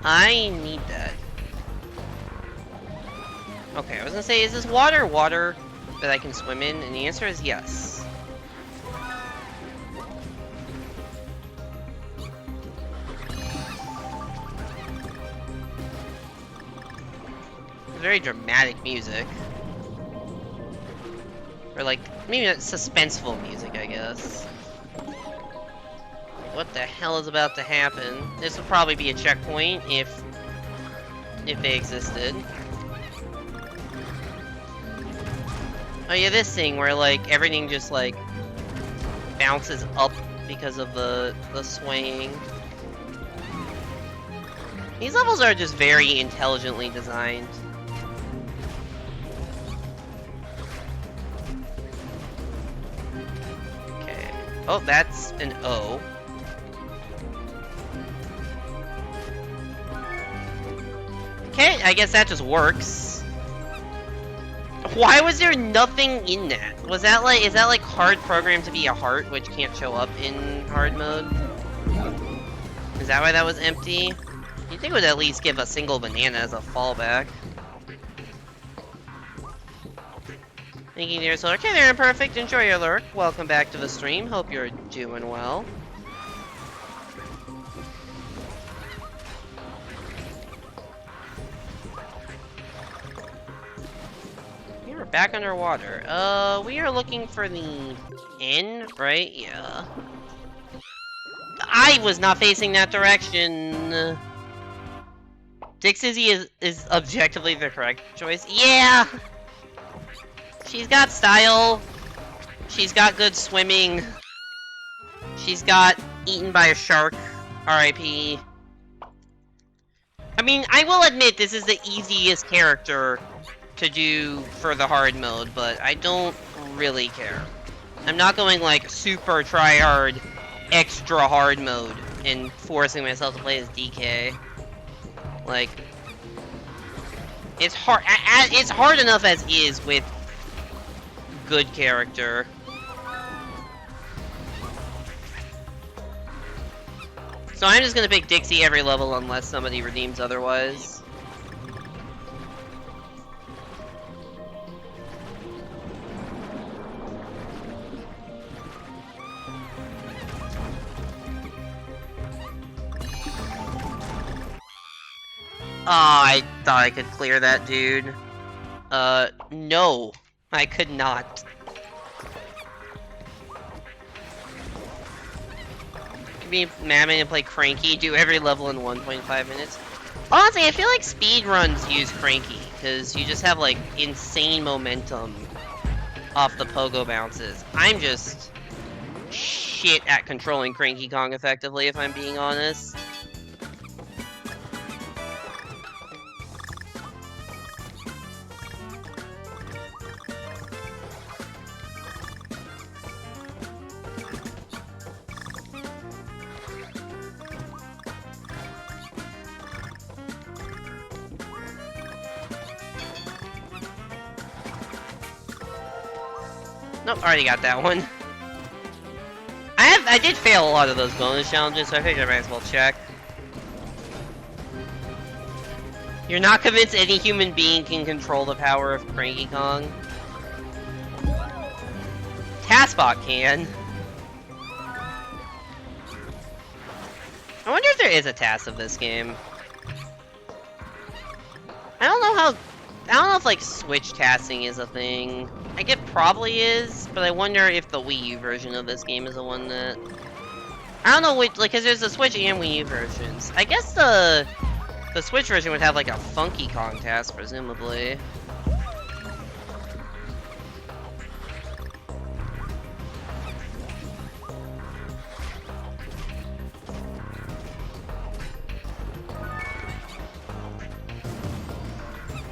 I need that. Okay, I was gonna say, is this water that I can swim in? And the answer is yes. Very dramatic music. Or like, maybe not suspenseful music, I guess. What the hell is about to happen? This would probably be a checkpoint if they existed. Oh yeah, this thing where like everything just like bounces up because of the swaying. These levels are just very intelligently designed. Oh, that's an O. Okay, I guess that just works. Why was there nothing in that? Was that like, is that like hard programmed to be a heart, which can't show up in hard mode? Is that why that was empty? You'd think it would at least give a single banana as a fallback. Thank you, dear soul. Okay, there, Imperfect. Enjoy your lurk. Welcome back to the stream. Hope you're doing well. We're back underwater. We are looking for the N, right? Yeah. I was not facing that direction. Dixizzy is objectively the correct choice. Yeah! She's got style. She's got good swimming. She's got eaten by a shark. R.I.P. I mean, I will admit this is the easiest character to do for the hard mode, but I don't really care. I'm not going like super try-hard, extra hard mode and forcing myself to play as DK. Like, it's hard. It's hard enough as is with good character. So I'm just gonna pick Dixie every level unless somebody redeems otherwise. Oh, I thought I could clear that dude. No. I could not. Be mamming and play Cranky, do every level in 1.5 minutes. Honestly, I feel like speedruns use Cranky, because you just have, like, insane momentum off the pogo bounces. I'm just shit at controlling Cranky Kong effectively, if I'm being honest. Nope, already got that one. I did fail a lot of those bonus challenges, so I figured I might as well check. You're not convinced any human being can control the power of Cranky Kong? TASBot can. I wonder if there is a TAS of this game. I don't know if like Switch TASing is a thing. Like it probably is, but I wonder if the Wii U version of this game is the one that... I don't know which, like, cause there's the Switch and Wii U versions. I guess the Switch version would have like a Funky Kong TAS, presumably.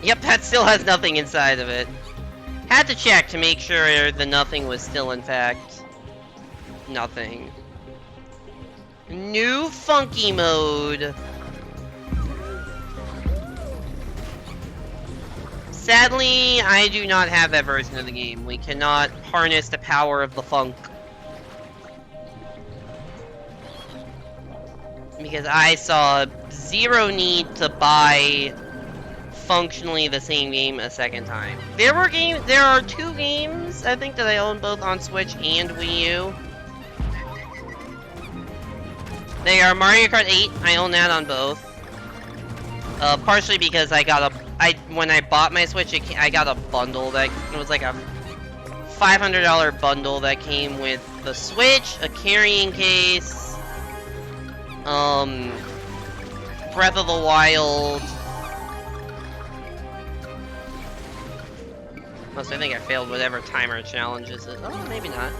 Yep, that still has nothing inside of it. Had to check to make sure the nothing was still, in fact, nothing. New funky mode. Sadly, I do not have that version of the game. We cannot harness the power of the funk. Because I saw zero need to buy functionally the same game a second time. There are 2 games, I think, that I own both on Switch and Wii U. They are Mario Kart 8, I own that on both. Partially because when I bought my Switch, I got a bundle that, it was like a $500 bundle that came with the Switch, a carrying case, Breath of the Wild. Plus, I think I failed whatever timer challenges it. Oh, maybe not.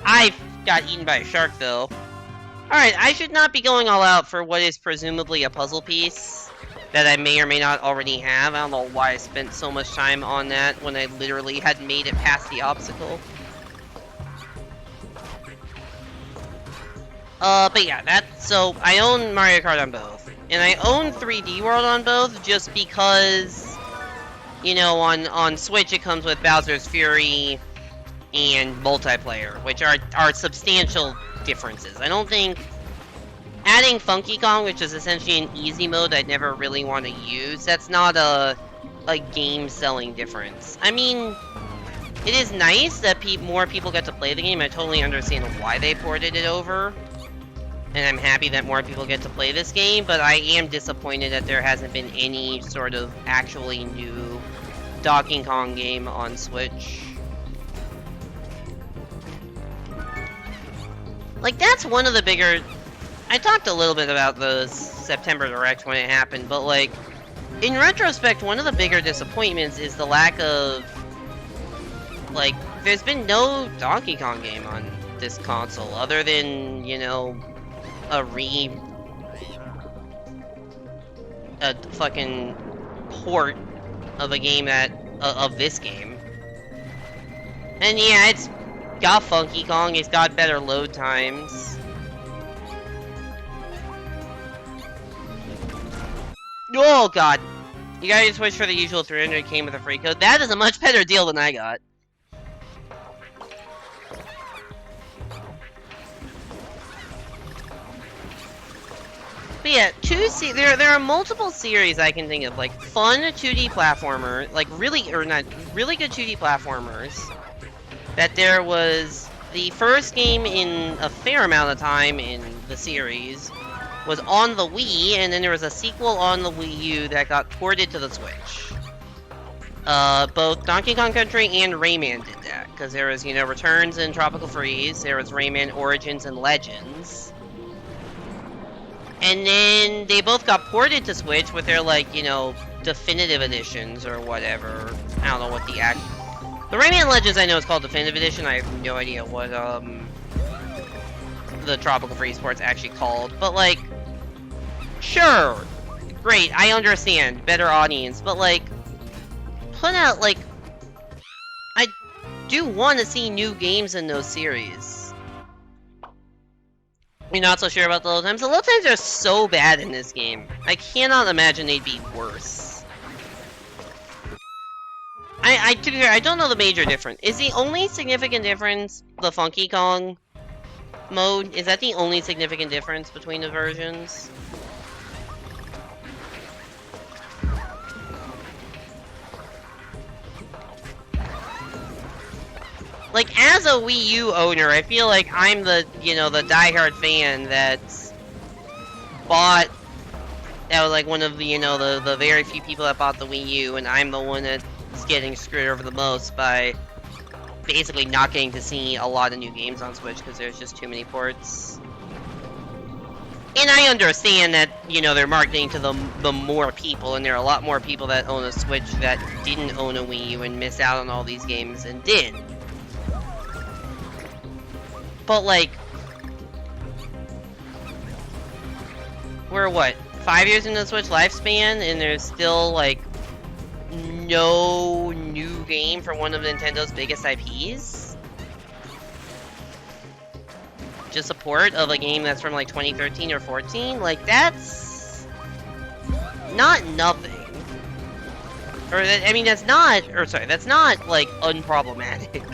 I got eaten by a shark, though. Alright, I should not be going all out for what is presumably a puzzle piece that I may or may not already have. I don't know why I spent so much time on that when I literally had made it past the obstacle. But yeah, so I own Mario Kart on both. And I own 3D World on both just because... You know, on Switch it comes with Bowser's Fury and multiplayer, which are substantial differences. I don't think adding Funky Kong, which is essentially an easy mode I'd never really want to use, that's not a game selling difference. I mean, it is nice that more people get to play the game. I totally understand why they ported it over. And I'm happy that more people get to play this game, but I am disappointed that there hasn't been any sort of actually new Donkey Kong game on Switch. Like, that's one of the bigger... I talked a little bit about the September Direct when it happened, but like, in retrospect, one of the bigger disappointments is the lack of... Like, there's been no Donkey Kong game on this console, other than, you know... a fucking port of a game of this game. And yeah, it's got Funky Kong, it's got better load times. Oh god! You gotta switch for the usual 300, came with a free code. That is a much better deal than I got. But yeah, there are multiple series I can think of, like fun 2D platformer, like really good 2D platformers. That there was the first game in a fair amount of time in the series was on the Wii, and then there was a sequel on the Wii U that got ported to the Switch. Both Donkey Kong Country and Rayman did that, because there was, you know, Returns and Tropical Freeze, there was Rayman Origins and Legends. And then they both got ported to Switch with their, like, you know, definitive editions or whatever. I don't know what the The Rayman Legends I know is called Definitive Edition. I have no idea what the Tropical Freeze Port's actually called, but like, sure, great, I understand, better audience, but like, put out like, I do want to see new games in those series. You're not so sure about the load times? The load times are so bad in this game. I cannot imagine they'd be worse. I don't know the major difference. Is the only significant difference the Funky Kong mode? Is that the only significant difference between the versions? Like, as a Wii U owner, I feel like I'm the, you know, the diehard fan that's bought... That was like one of the, you know, the very few people that bought the Wii U, and I'm the one that's getting screwed over the most by basically not getting to see a lot of new games on Switch because there's just too many ports. And I understand that, you know, they're marketing to the more people, and there are a lot more people that own a Switch that didn't own a Wii U and missed out on all these games and did. But like, we're what, 5 years into the Switch lifespan, and there's still like no new game for one of Nintendo's biggest IPs? Just a port of a game that's from like 2013 or 14? Like, that's not nothing. Or, I mean, that's not, or sorry, that's not like unproblematic.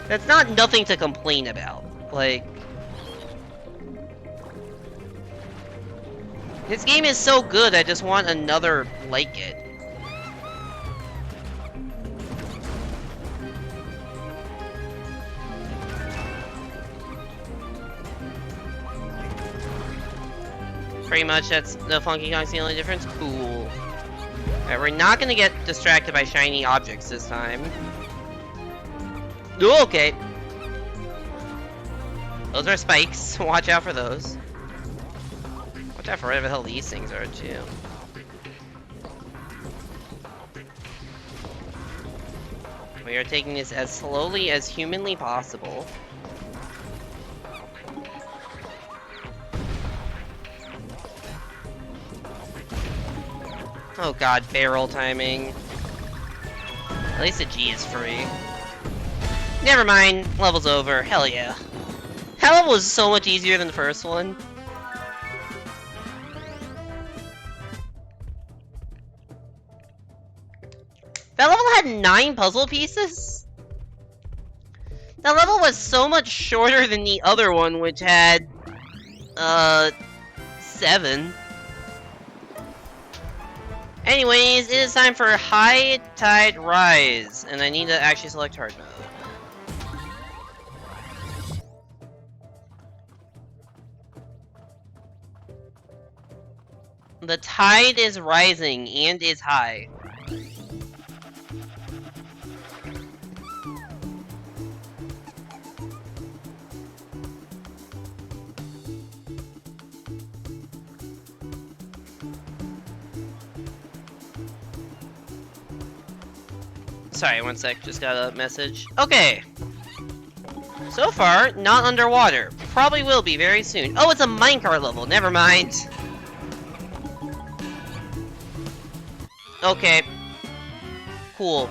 That's not nothing to complain about. Like, this game is so good, I just want another like it. Pretty much, that's the Funky Kong's the only difference? Cool. Alright, we're not gonna get distracted by shiny objects this time. Ooh, okay. Those are spikes. Watch out for those. Watch out for whatever the hell these things are, too. We are taking this as slowly as humanly possible. Oh god, barrel timing. At least the G is free. Never mind, level's over. Hell yeah. That level was so much easier than the first one. That level had 9 puzzle pieces? That level was so much shorter than the other one, which had... 7. Anyways, it is time for High Tide Rise, and I need to actually select hard mode. The tide is rising and is high. Sorry, one sec, just got a message. Okay. So far, not underwater. Probably will be very soon. Oh, it's a minecart level, never mind. Okay. Cool.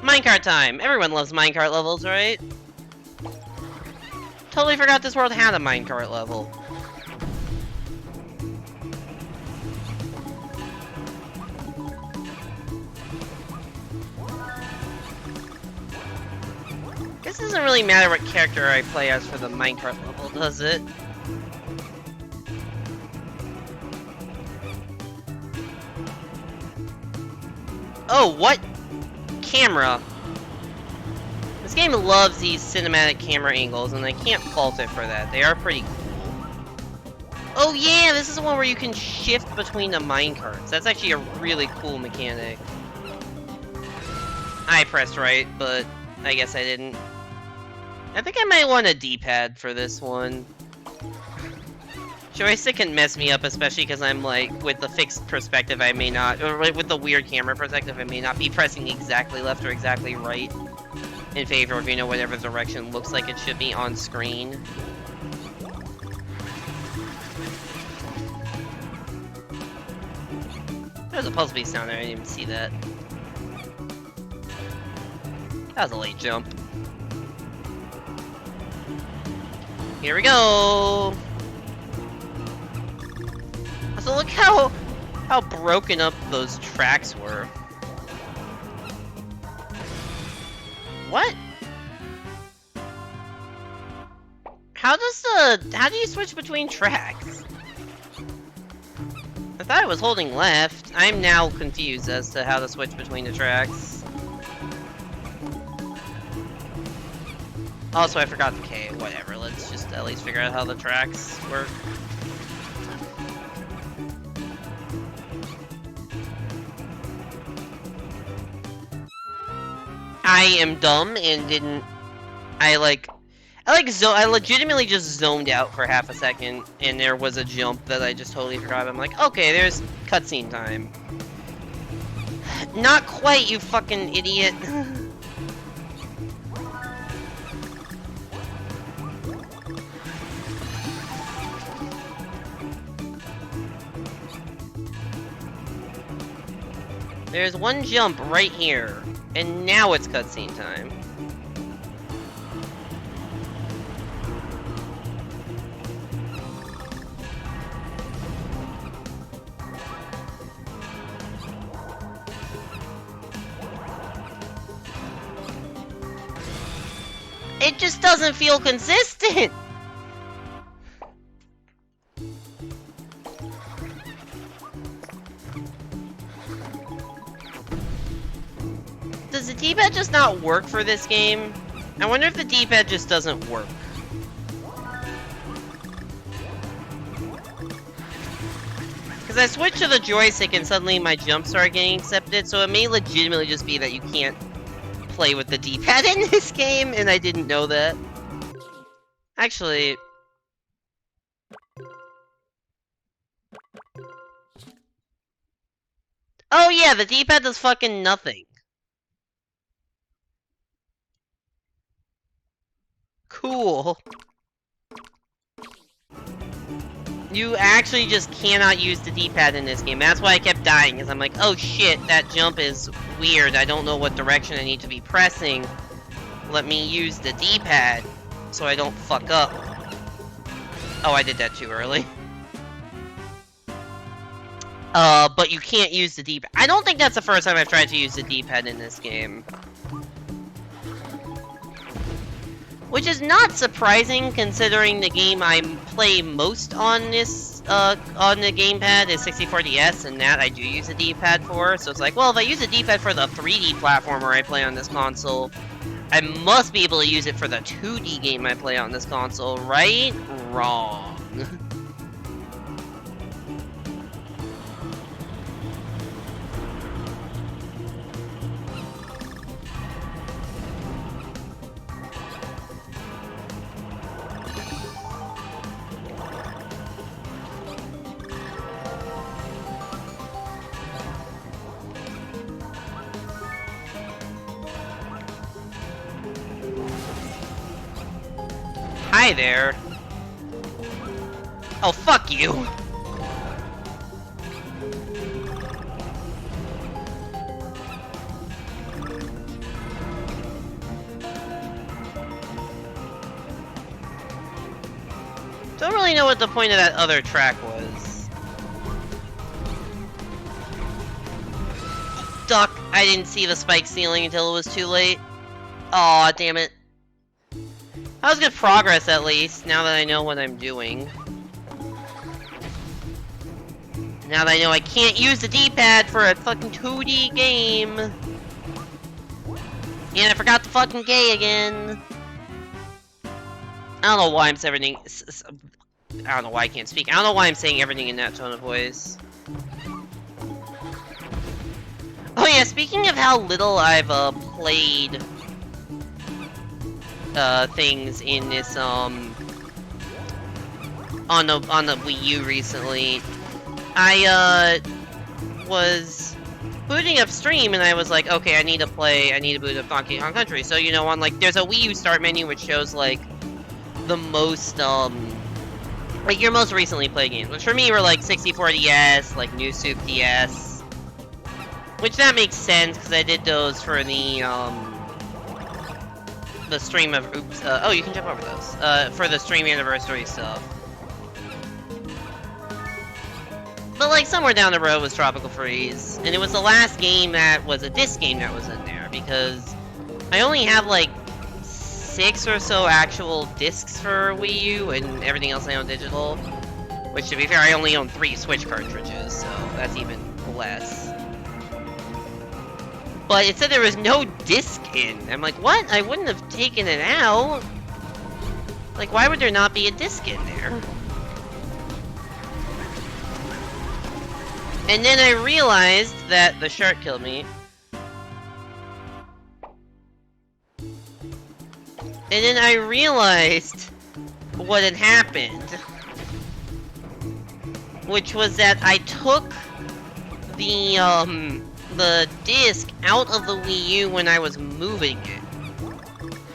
Minecart time. Everyone loves minecart levels, right? Totally forgot this world had a minecart level. This doesn't really matter what character I play as for the minecart level, does it? Oh, what? Camera. This game loves these cinematic camera angles, and I can't fault it for that. They are pretty cool. Oh yeah, this is the one where you can shift between the minecarts. That's actually a really cool mechanic. I pressed right, but I guess I didn't. I think I might want a D-pad for this one. Joystick can mess me up, especially because I'm like, with the fixed perspective I may not, or with the weird camera perspective I may not be pressing exactly left or exactly right. in favor of, you know, whatever direction looks like it should be on screen. There's a puzzle piece down there, I didn't even see that. That was a late jump. Here we go! So look how broken up those tracks were. What? How do you switch between tracks? I thought I was holding left. I'm now confused as to how to switch between the tracks. Also, I forgot the K. Whatever, let's just at least figure out how the tracks work. I am dumb and didn't... I legitimately just zoned out for half a second, and there was a jump that I just totally forgot. I'm like, okay, there's cutscene time. Not quite, you fucking idiot. There's one jump right here, and now it's cutscene time. It just doesn't feel consistent! Does the D-pad just not work for this game? I wonder if the D-pad just doesn't work. Because I switched to the joystick and suddenly my jumps started getting accepted, so it may legitimately just be that you can't play with the D-pad in this game, and I didn't know that. Actually... Oh yeah, the D-pad does fucking nothing. Cool. You actually just cannot use the D-pad in this game. That's why I kept dying, because I'm like, oh shit, that jump is weird. I don't know what direction I need to be pressing. Let me use the D-pad so I don't fuck up. Oh, I did that too early. But you can't use the D-pad. I don't think that's the first time I've tried to use the D-pad in this game. Which is not surprising, considering the game I play most on this, on the gamepad is 64DS, and that I do use a D-pad for, so it's like, well, if I use a D-pad for the 3D platformer I play on this console, I must be able to use it for the 2D game I play on this console, right? Wrong. Hi there. Oh, fuck you. Don't really know what the point of that other track was. Duck, I didn't see the spike ceiling until it was too late. Aw, damn it. That was good progress, at least, now that I know what I'm doing. Now that I know I can't use the D-pad for a fucking 2D game. And I forgot the fucking K again. I don't know why I'm saying everything... I don't know why I can't speak. I don't know why I'm saying everything in that tone of voice. Oh yeah, speaking of how little I've, played... things in this, on the Wii U recently. I, was booting up stream, and I was like, okay, I need to boot up Donkey Kong Country. So, you know, on, like, there's a Wii U start menu which shows, like, the most, like, your most recently played games. Which for me were, like, 64 DS, like, New Soup DS. Which that makes sense, because I did those for the stream of, oh, you can jump over those. For the stream anniversary stuff. But, like, somewhere down the road was Tropical Freeze. And it was the last game that was a disc game that was in there, because I only have, like, 6 or so actual discs for Wii U, and everything else I own digital. Which, to be fair, I only own 3 Switch cartridges, so that's even less. But it said there was no disc in. I'm like, what? I wouldn't have taken it out. Like, why would there not be a disc in there? And then I realized that the shark killed me. And then I realized what had happened. Which was that I took the disc out of the Wii U when I was moving it.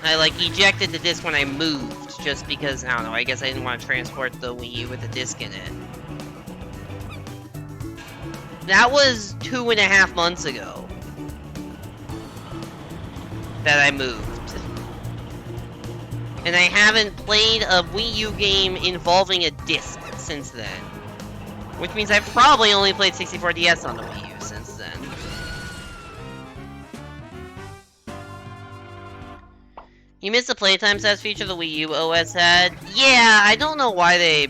I, like, ejected the disc when I moved, just because, I don't know, I guess I didn't want to transport the Wii U with the disc in it. That was 2.5 months ago that I moved. And I haven't played a Wii U game involving a disc since then. Which means I've probably only played 64 DS on the Wii U since then. You missed the playtime stats feature the Wii U OS had? Yeah, I don't know why they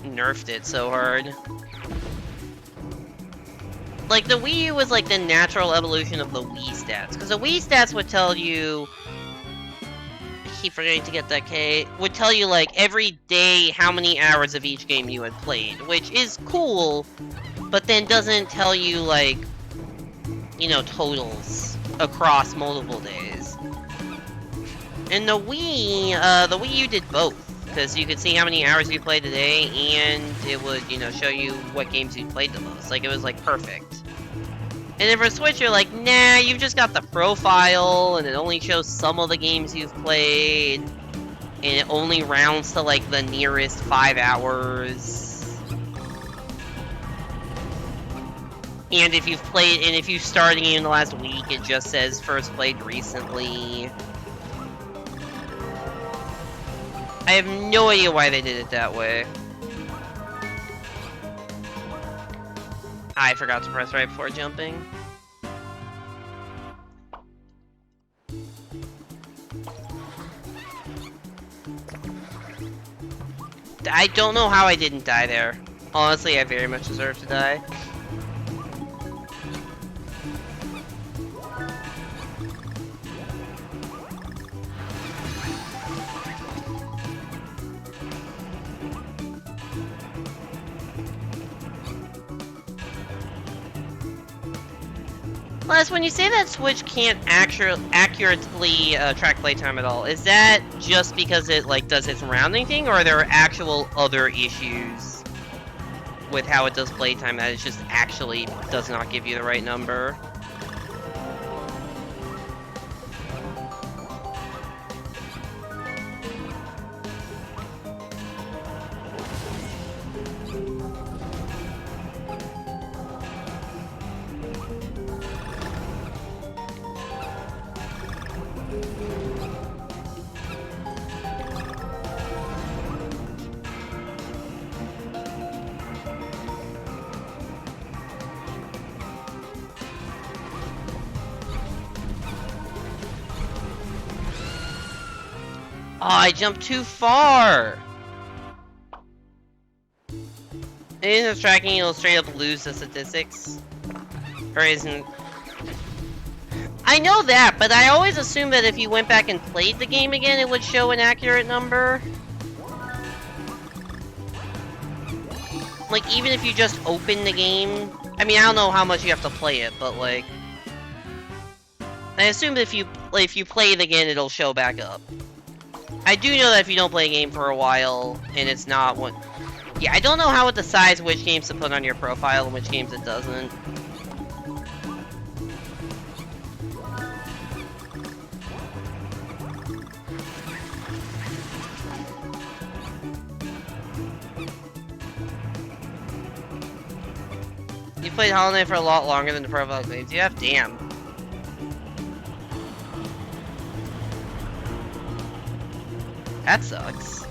nerfed it so hard. Like, the Wii U was like the natural evolution of the Wii stats. Because the Wii stats would tell you... I keep forgetting to get that K. Would tell you, like, every day how many hours of each game you had played. Which is cool, but then doesn't tell you, like, you know, totals across multiple days. And the Wii U did both. Because you could see how many hours you played a day, and it would, you know, show you what games you played the most. Like, it was, like, perfect. And then for Switch, you're like, nah, you've just got the profile, and it only shows some of the games you've played, and it only rounds to, like, the nearest 5 hours. And if you've played, and if you started in the last week, it just says first played recently. I have no idea why they did it that way. I forgot to press right before jumping. I don't know how I didn't die there. Honestly, I very much deserve to die. Plus, when you say that Switch can't accurately track playtime at all, is that just because it, like, does its rounding thing, or are there actual other issues with how it does playtime that it just actually does not give you the right number? Oh, I jumped too far! Isn't tracking, it'll straight up lose the statistics? Or isn't... I know that, but I always assumed that if you went back and played the game again, it would show an accurate number. Like, even if you just open the game... I mean, I don't know how much you have to play it, but, like... I assume that if you play it again, it'll show back up. I do know that if you don't play a game for a while, and it's not what... Yeah, I don't know how it decides which games to put on your profile and which games it doesn't. You played Hollow Knight for a lot longer than the profile claims you have? Damn. That sucks.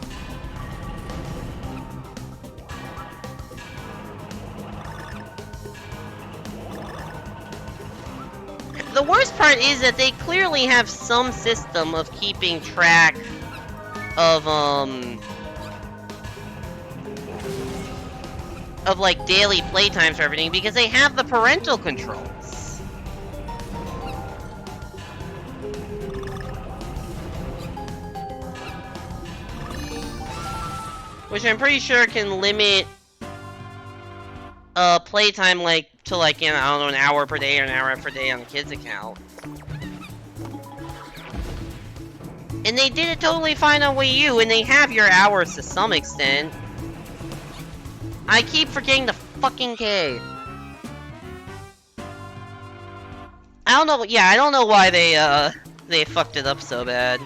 The worst part is that they clearly have some system of keeping track of like daily playtimes for everything because they have the parental controls. Which I'm pretty sure can limit playtime like to like, you know, I don't know, an hour per day or an hour per day on the kid's account. And they did it totally fine on Wii U, and they have your hours to some extent. I keep forgetting the fucking K. I don't know, yeah, I don't know why they fucked it up so bad.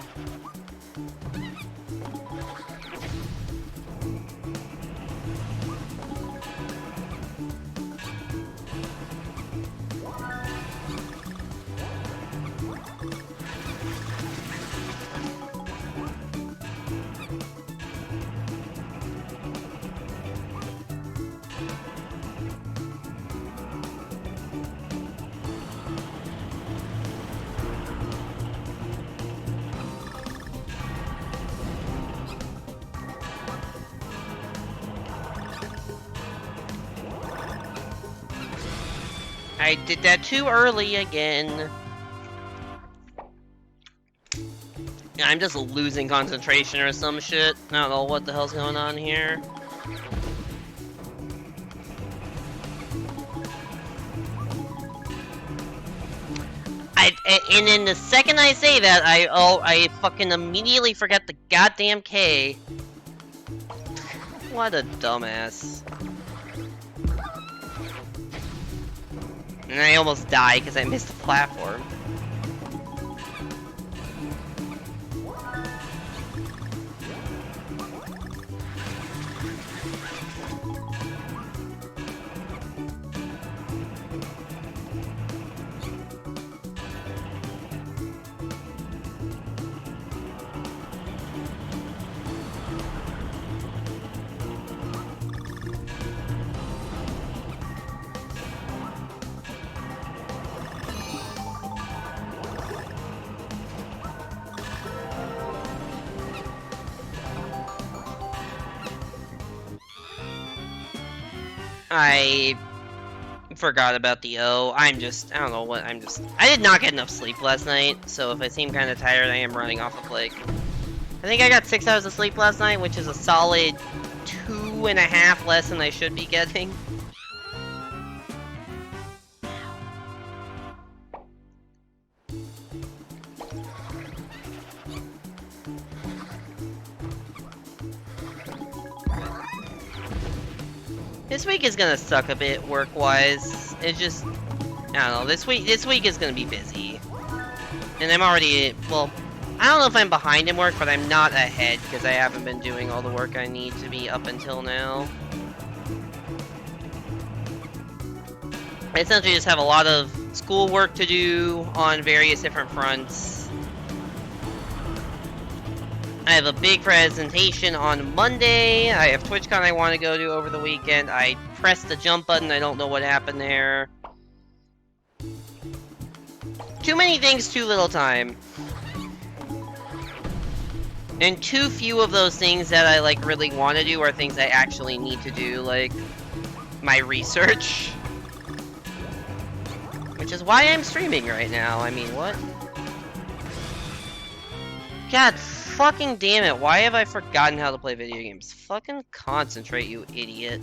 I did that too early again. I'm just losing concentration or some shit. I don't know what the hell's going on here. And then the second I say that, I fucking immediately forget the goddamn K. What a dumbass. And I almost died because I missed the platform. I forgot about the O. I don't know what, I did not get enough sleep last night, so if I seem kind of tired, I am running off of, like, I think I got 6 hours of sleep last night, which is a solid 2.5 less than I should be getting. This week is gonna suck a bit work-wise. It's just, I don't know, this week is gonna be busy. And I'm already, well, I don't know if I'm behind in work, but I'm not ahead, because I haven't been doing all the work I need to be up until now. I essentially just have a lot of school work to do on various different fronts. I have a big presentation on Monday. I have TwitchCon I want to go to over the weekend. I pressed the jump button. I don't know what happened there. Too many things, too little time. And too few of those things that I, like, really want to do are things I actually need to do, like my research. Which is why I'm streaming right now. I mean, what? God fucking damn it, why have I forgotten how to play video games? Fucking concentrate, you idiot.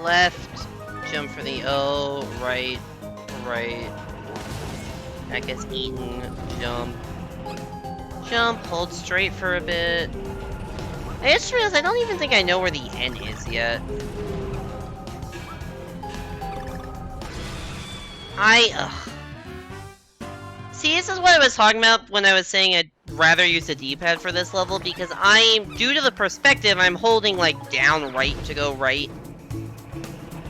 left, jump for the O, right, right. That gets eaten, jump. Jump, hold straight for a bit. I just realized I don't even think I know where the N is yet. See, this is what I was talking about when I was saying I'd rather use the D-pad for this level, because due to the perspective, I'm holding, like, down right to go right.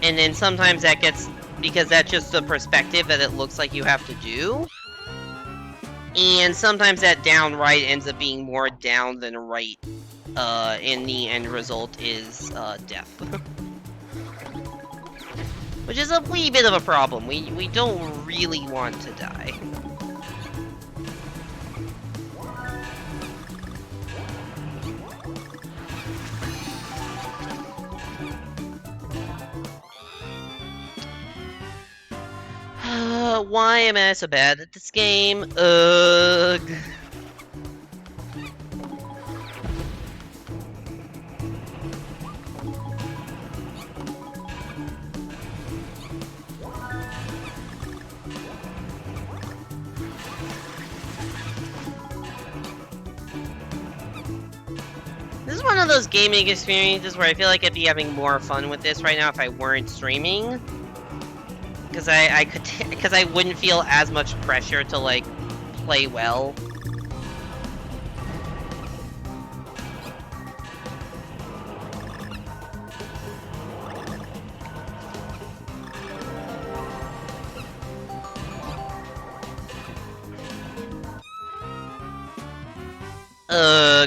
And then sometimes that gets, because that's just the perspective that it looks like you have to do. And sometimes that down right ends up being more down than right. And the end result is, death. Which is a wee bit of a problem. We don't really want to die. Why am I so bad at this game? Ugh. This is one of those gaming experiences where I feel like I'd be having more fun with this right now if I weren't streaming. Because I wouldn't feel as much pressure to, like, play well.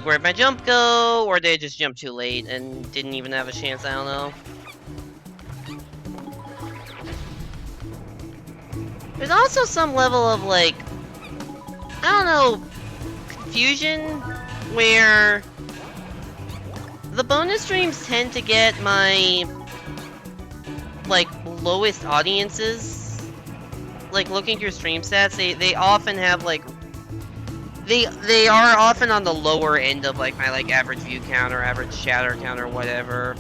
Where'd my jump go? Or did I just jump too late and didn't even have a chance? I don't know. There's also some level of, like, I don't know, confusion, where the bonus streams tend to get my, like, lowest audiences. Like, looking through stream stats, they often have, like, they are often on the lower end of, like, my, like, average view count or average chatter count or whatever.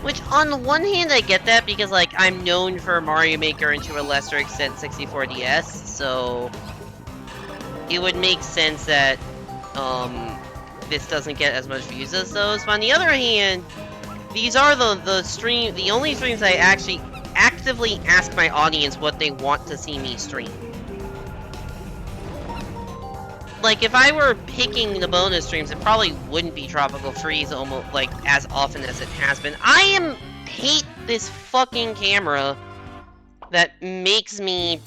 Which, on the one hand, I get that, because, like, I'm known for Mario Maker and to a lesser extent 64DS, so it would make sense that, this doesn't get as much views as those. But on the other hand, these are the only streams I actually actively ask my audience what they want to see me stream. Like, if I were picking the bonus streams, it probably wouldn't be Tropical Freeze almost, like, as often as it has been. I hate this fucking camera that makes me...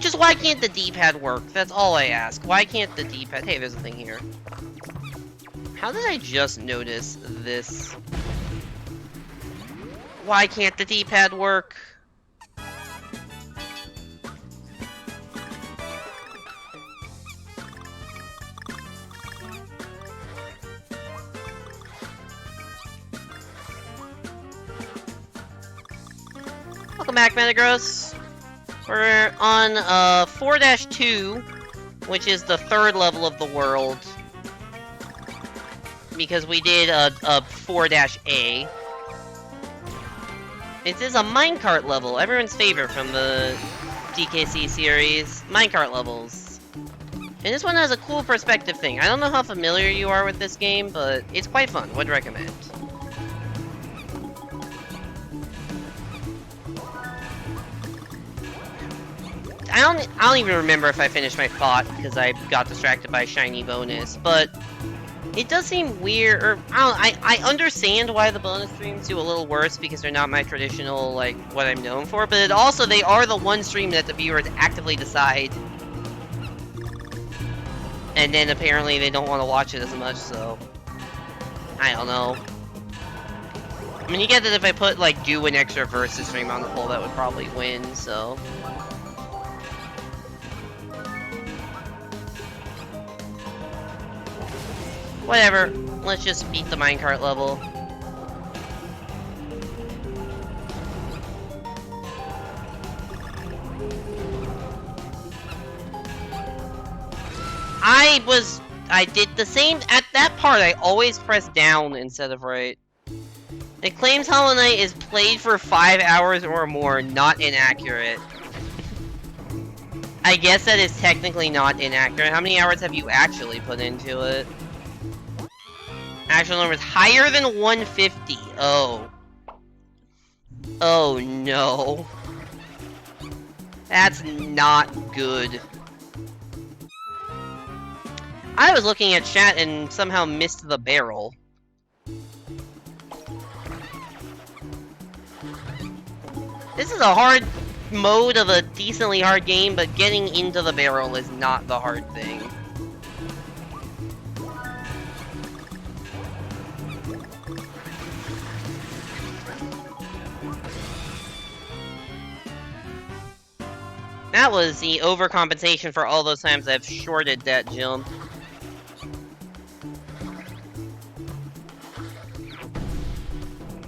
Just, why can't the D-pad work? That's all I ask. Why can't the D-pad... Hey, there's a thing here. How did I just notice this? Why can't the D-pad work? Welcome back, Metagross. We're on 4-2, which is the third level of the world. Because we did a 4-A. This is a minecart level, everyone's favorite from the DKC series. Minecart levels. And this one has a cool perspective thing. I don't know how familiar you are with this game, but it's quite fun. Would recommend. I don't even remember if I finished my thought because I got distracted by shiny bonus, but it does seem weird, or I understand why the bonus streams do a little worse because they're not my traditional, like, what I'm known for, but they are the one stream that the viewers actively decide. And then apparently they don't want to watch it as much, so I don't know. I mean, you get that if I put, like, do an extra versus stream on the poll, that would probably win, so... Whatever, let's just beat the minecart level. I did the same, at that part I always press down instead of right. It claims Hollow Knight is played for 5 hours or more, not inaccurate. I guess that is technically not inaccurate. How many hours have you actually put into it? Actual number is higher than 150. Oh. Oh no. That's not good. I was looking at chat and somehow missed the barrel. This is a hard mode of a decently hard game, but getting into the barrel is not the hard thing. That was the overcompensation for all those times I've shorted that jump.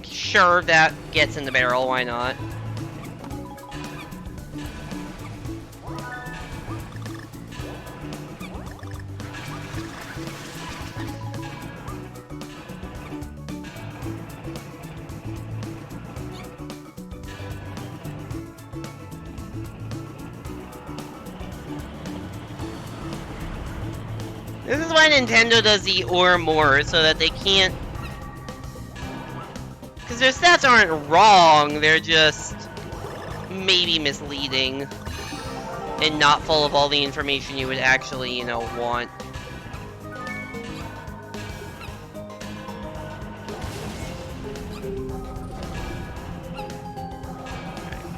Sure, that gets in the barrel, why not? This is why Nintendo does the or more, so that they can't... Because their stats aren't wrong, they're just... maybe misleading. And not full of all the information you would actually, you know, want.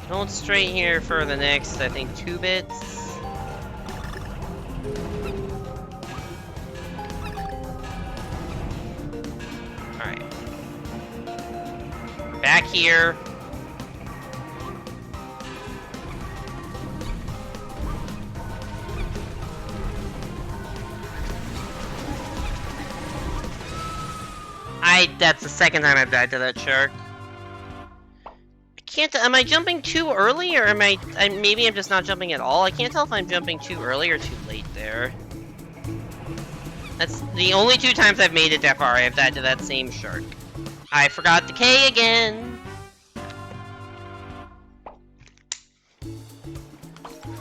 Hold straight here for the next, I think, 2 bits. Back here. That's the second time I've died to that shark. I can't, am I jumping too early, or am maybe I'm just not jumping at all? I can't tell if I'm jumping too early or too late there. That's the only 2 times I've made it that far, I've died to that same shark. I forgot the K again!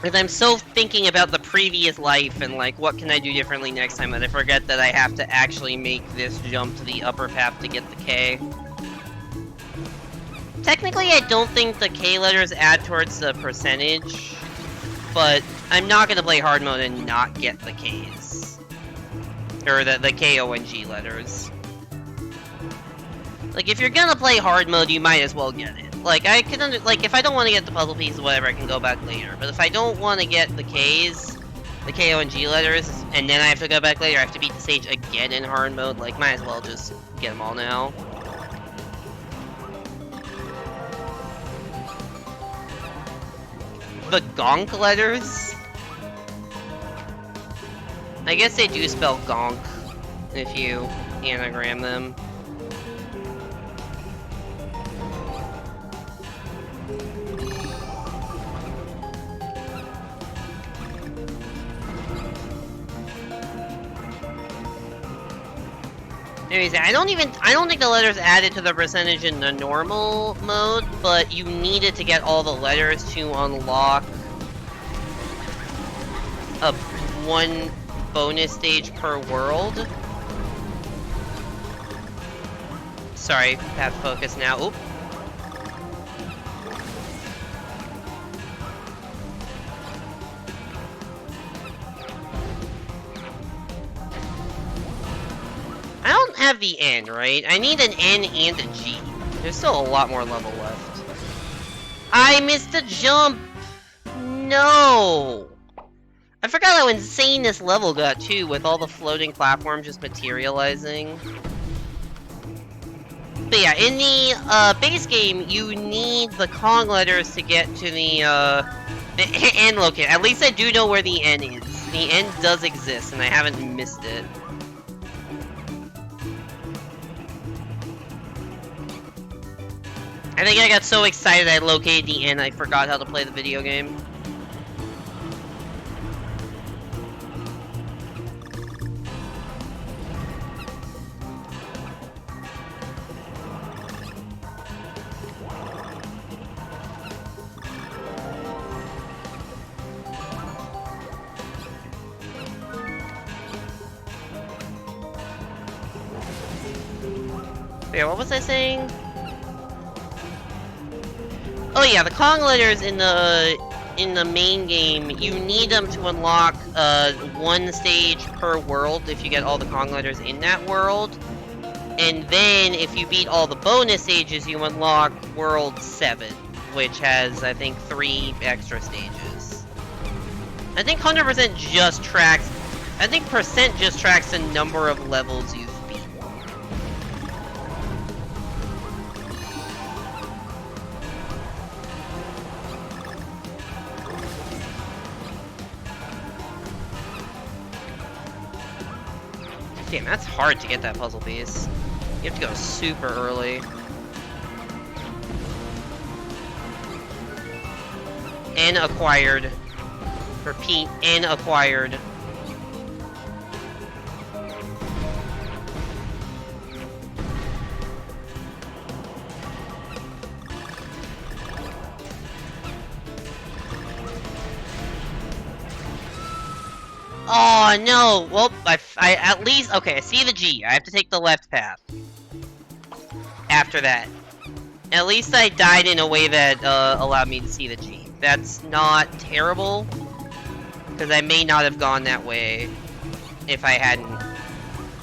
Because I'm so thinking about the previous life and, like, what can I do differently next time that I forget that I have to actually make this jump to the upper path to get the K. Technically, I don't think the K letters add towards the percentage, but I'm not gonna play hard mode and not get the Ks. Or the K, O, and G letters. Like, if you're gonna play hard mode, you might as well get it. Like, I can like, if I don't want to get the puzzle pieces, whatever, I can go back later. But if I don't want to get the Ks, the K, O, and G letters, and then I have to go back later, I have to beat the stage again in hard mode, like, might as well just get them all now. The Gonk letters? I guess they do spell Gonk, if you anagram them. Anyways, I don't think the letters added to the percentage in the normal mode, but you needed to get all the letters to unlock a 1 bonus stage per world. Sorry, have focus now. Oop. I don't have the N, right? I need an N and a G. There's still a lot more level left. I missed a jump! No! I forgot how insane this level got, too, with all the floating platforms just materializing. But yeah, in the base game, you need the Kong letters to get to the N location. At least I do know where the N is. The N does exist, and I haven't missed it. I think I got so excited I located the N, I forgot how to play the video game. Yeah, what was I saying? Oh yeah, the Kong letters in the main game, you need them to unlock one stage per world if you get all the Kong letters in that world. And then if you beat all the bonus stages, you unlock World 7, which has, I think, 3 extra stages. I think 100% just tracks... I think percent just tracks the number of levels you've beaten. Damn, that's hard to get that puzzle piece. You have to go super early. And acquired. Repeat, and acquired. Oh no! Well, I at least okay. I see the G. I have to take the left path. After that, at least I died in a way that allowed me to see the G. That's not terrible, because I may not have gone that way if I hadn't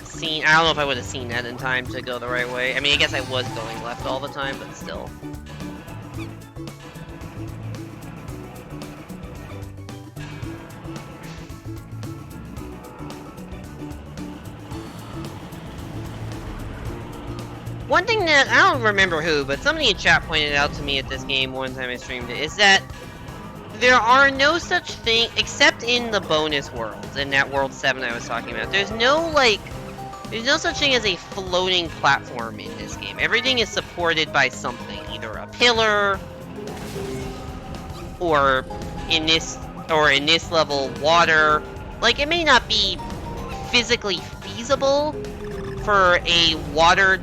seen. I don't know if I would have seen that in time to go the right way. I mean, I guess I was going left all the time, but still. One thing that, I don't remember who, but somebody in chat pointed out to me at this game one time I streamed it, is that there are no such thing, except in the bonus worlds, in that World 7 I was talking about, there's no such thing as a floating platform in this game. Everything is supported by something, either a pillar, or in this level, water. Like, it may not be physically feasible for a waterfall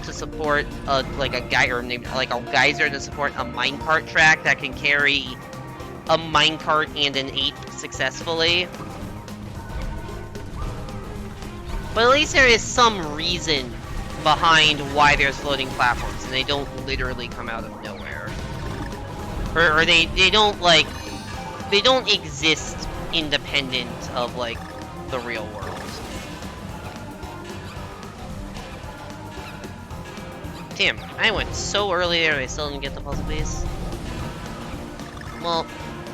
to support a geyser to support a minecart track that can carry a minecart and an ape successfully. But at least there is some reason behind why there's floating platforms, and they don't literally come out of nowhere. Or they don't exist independent of, like, the real world. Damn, I went so early there and I still didn't get the puzzle piece. Well,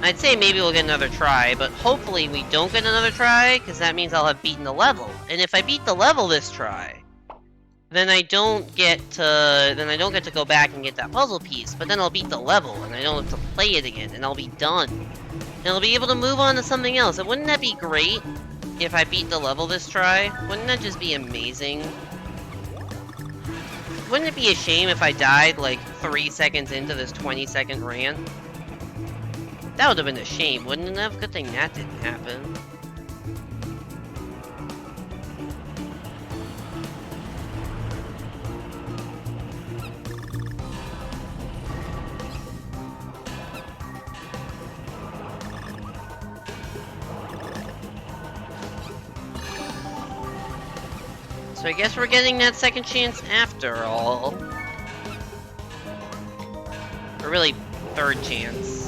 I'd say maybe we'll get another try, but hopefully we don't get another try, because that means I'll have beaten the level. And if I beat the level this try, then I don't get to go back and get that puzzle piece, but then I'll beat the level, and I don't have to play it again, and I'll be done. And I'll be able to move on to something else. And wouldn't that be great if I beat the level this try? Wouldn't that just be amazing? Wouldn't it be a shame if I died, like, 3 seconds into this 20-second rant? That would have been a shame, wouldn't it have? Good thing that didn't happen. So I guess we're getting that second chance after all. Or really, third chance.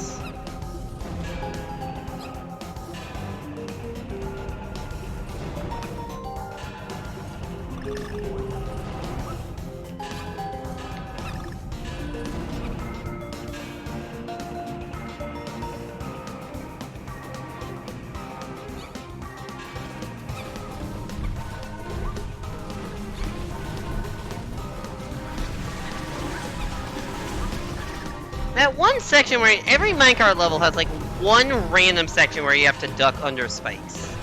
That one section where every minecart level has like one random section where you have to duck under spikes.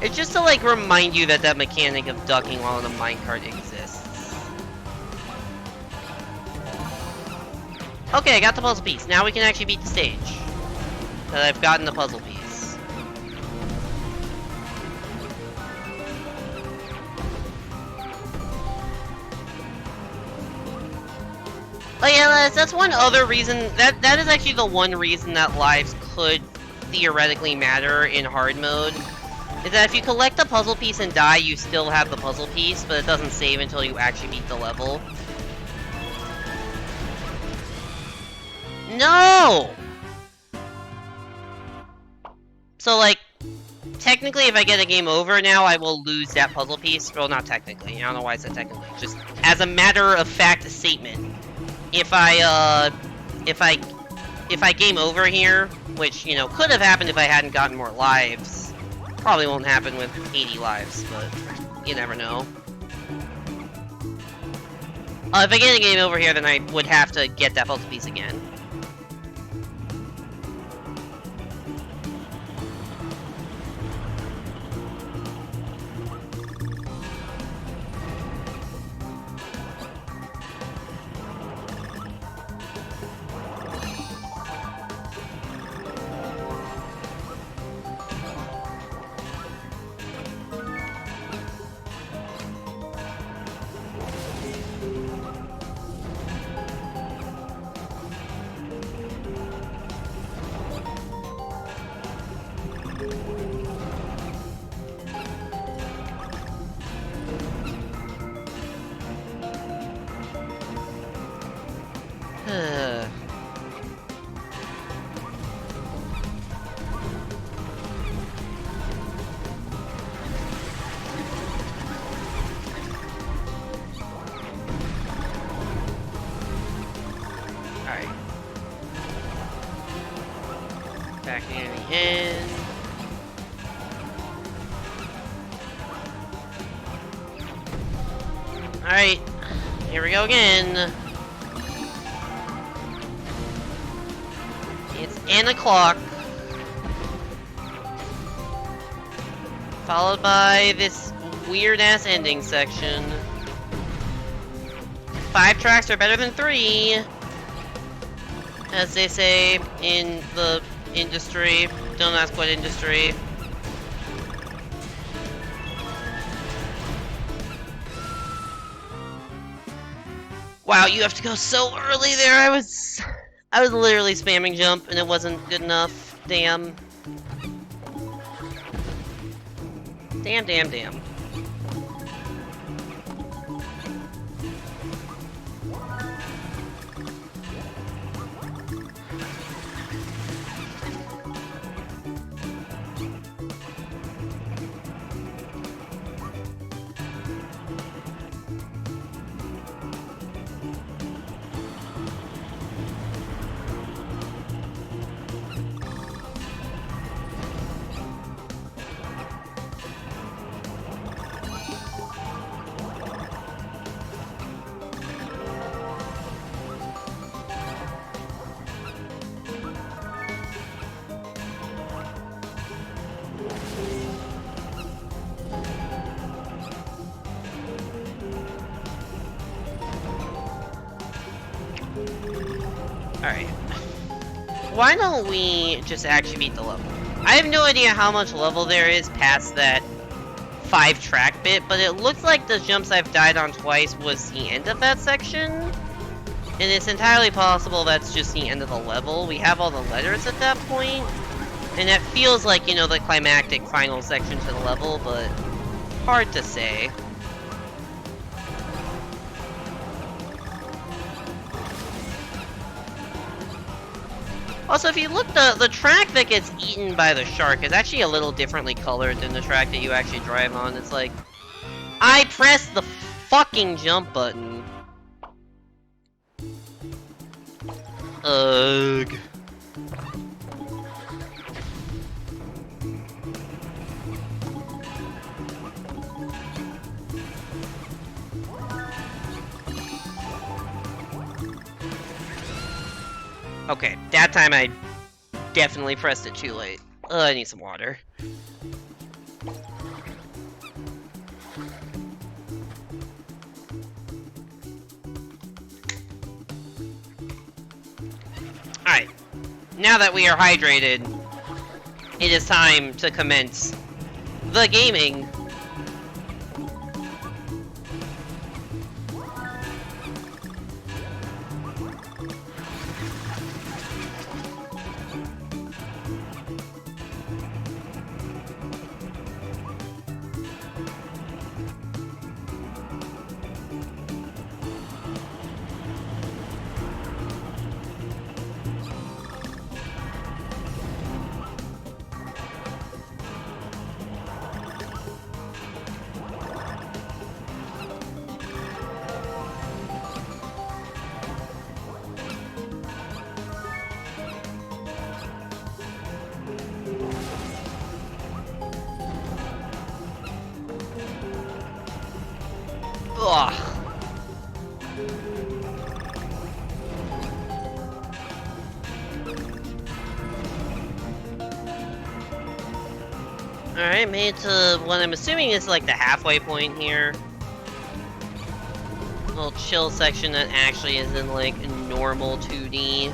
It's just to like remind you that that mechanic of ducking while in a minecart exists. Okay, I got the puzzle piece. Now we can actually beat the stage. That I've gotten the puzzle piece. Oh yeah, that's one other reason, that is actually the one reason that lives could theoretically matter in hard mode, is that if you collect a puzzle piece and die, you still have the puzzle piece, but it doesn't save until you actually beat the level. No! So, like, technically, if I get a game over now, I will lose that puzzle piece. Well, not technically. I don't know why I said technically. Just as a matter of fact statement. If I game over here, which, you know, could have happened if I hadn't gotten more lives. Probably won't happen with 80 lives, but you never know. If I get a game over here, then I would have to get that puzzle piece again. Alright. Back near the end. Alright. Here we go again. It's N o'clock. Followed by this weird-ass ending section. 5 tracks are better than 3. As they say in the industry. Don't ask what industry. Wow, you have to go so early there. I was literally spamming jump and it wasn't good enough. Damn. Damn, damn, damn. Alright. Why don't we just actually beat the level? I have no idea how much level there is past that 5 track bit, but it looks like the jumps I've died on twice was the end of that section. And it's entirely possible that's just the end of the level. We have all the letters at that point. And that feels like, you know, the climactic final section to the level, but hard to say. Also, if you look, the track that gets eaten by the shark is actually a little differently colored than the track that you actually drive on. It's like, I pressed the fucking jump button. Ugh. Okay, that time I definitely pressed it too late. I need some water. Alright, now that we are hydrated, it is time to commence the gaming. Alright, made to what I'm assuming is like the halfway point here. Little chill section that actually is in like normal 2D.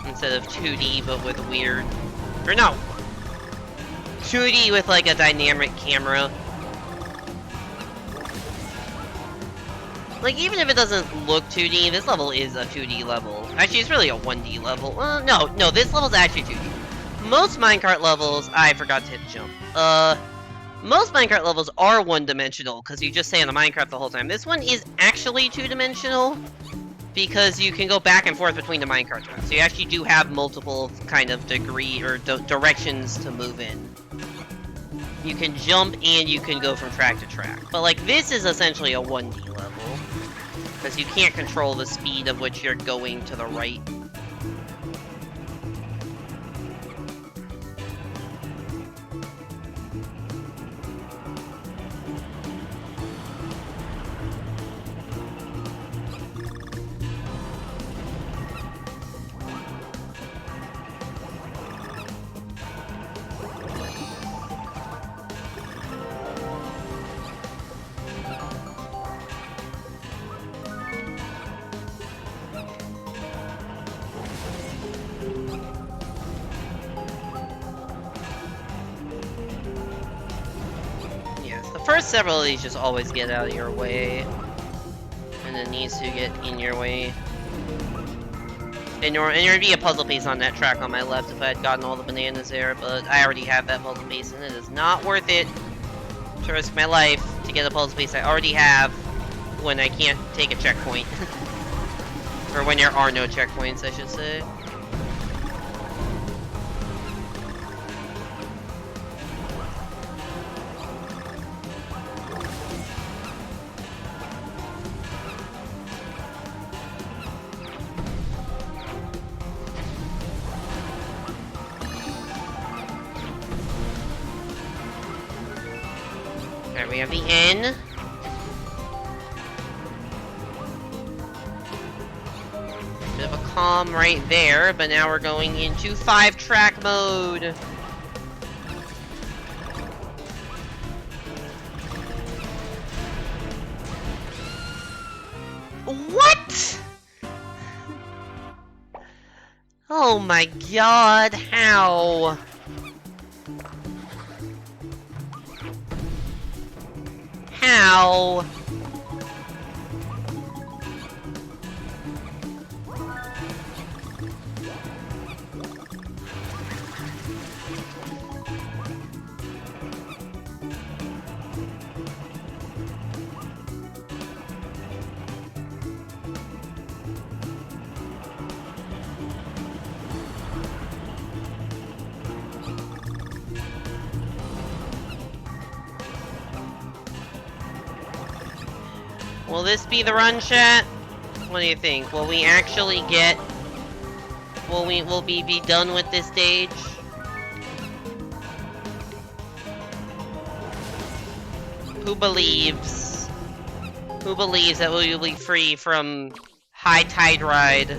Instead of 2D but with weird... Or no! 2D with like a dynamic camera. Like, even if it doesn't look 2D, this level is a 2D level. Actually, it's really a 1D level. No, this level's actually 2D. Most minecart levels... I forgot to hit jump. Most minecart levels are one-dimensional, because you just stay on the minecart the whole time. This one is actually two-dimensional, because you can go back and forth between the minecart tracks. So you actually do have multiple kind of directions to move in. You can jump and you can go from track to track. But like, this is essentially a 1D level. Because you can't control the speed of which you're going to the right. First several of these just always get out of your way. And it needs to get in your way. And there'd be a puzzle piece on that track on my left if I had gotten all the bananas there, but I already have that puzzle piece, and it is not worth it to risk my life to get a puzzle piece I already have when I can't take a checkpoint. Or when there are no checkpoints, I should say. We have the N. Bit of a calm right there, but now we're going into 5-track mode. What? Oh my god, how? How? Will this be the run, chat? What do you think? Will we actually get... Will we be done with this stage? Who believes that we will be free from High Tide Ride?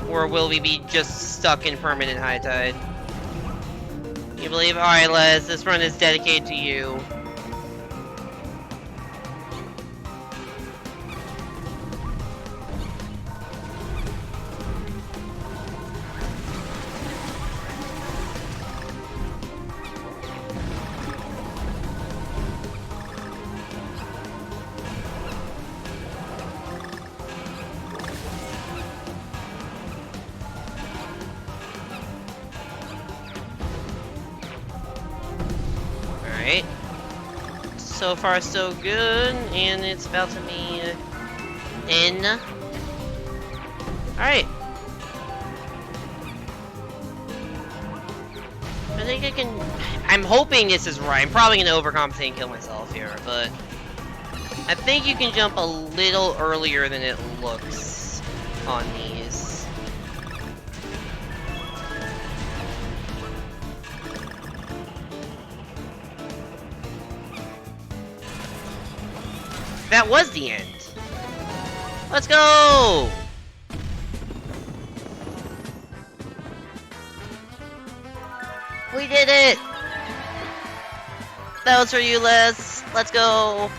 Or will we be just stuck in permanent High Tide? You believe? Alright, Les, this run is dedicated to you. Alright. So far so good, and it's about to be in. Alright. I think I can... I'm hoping this is right. I'm probably gonna overcompensate and kill myself here, but... I think you can jump a little earlier than it looks on these. That was the end. Let's go! did it! That was for you, Liz. Let's go.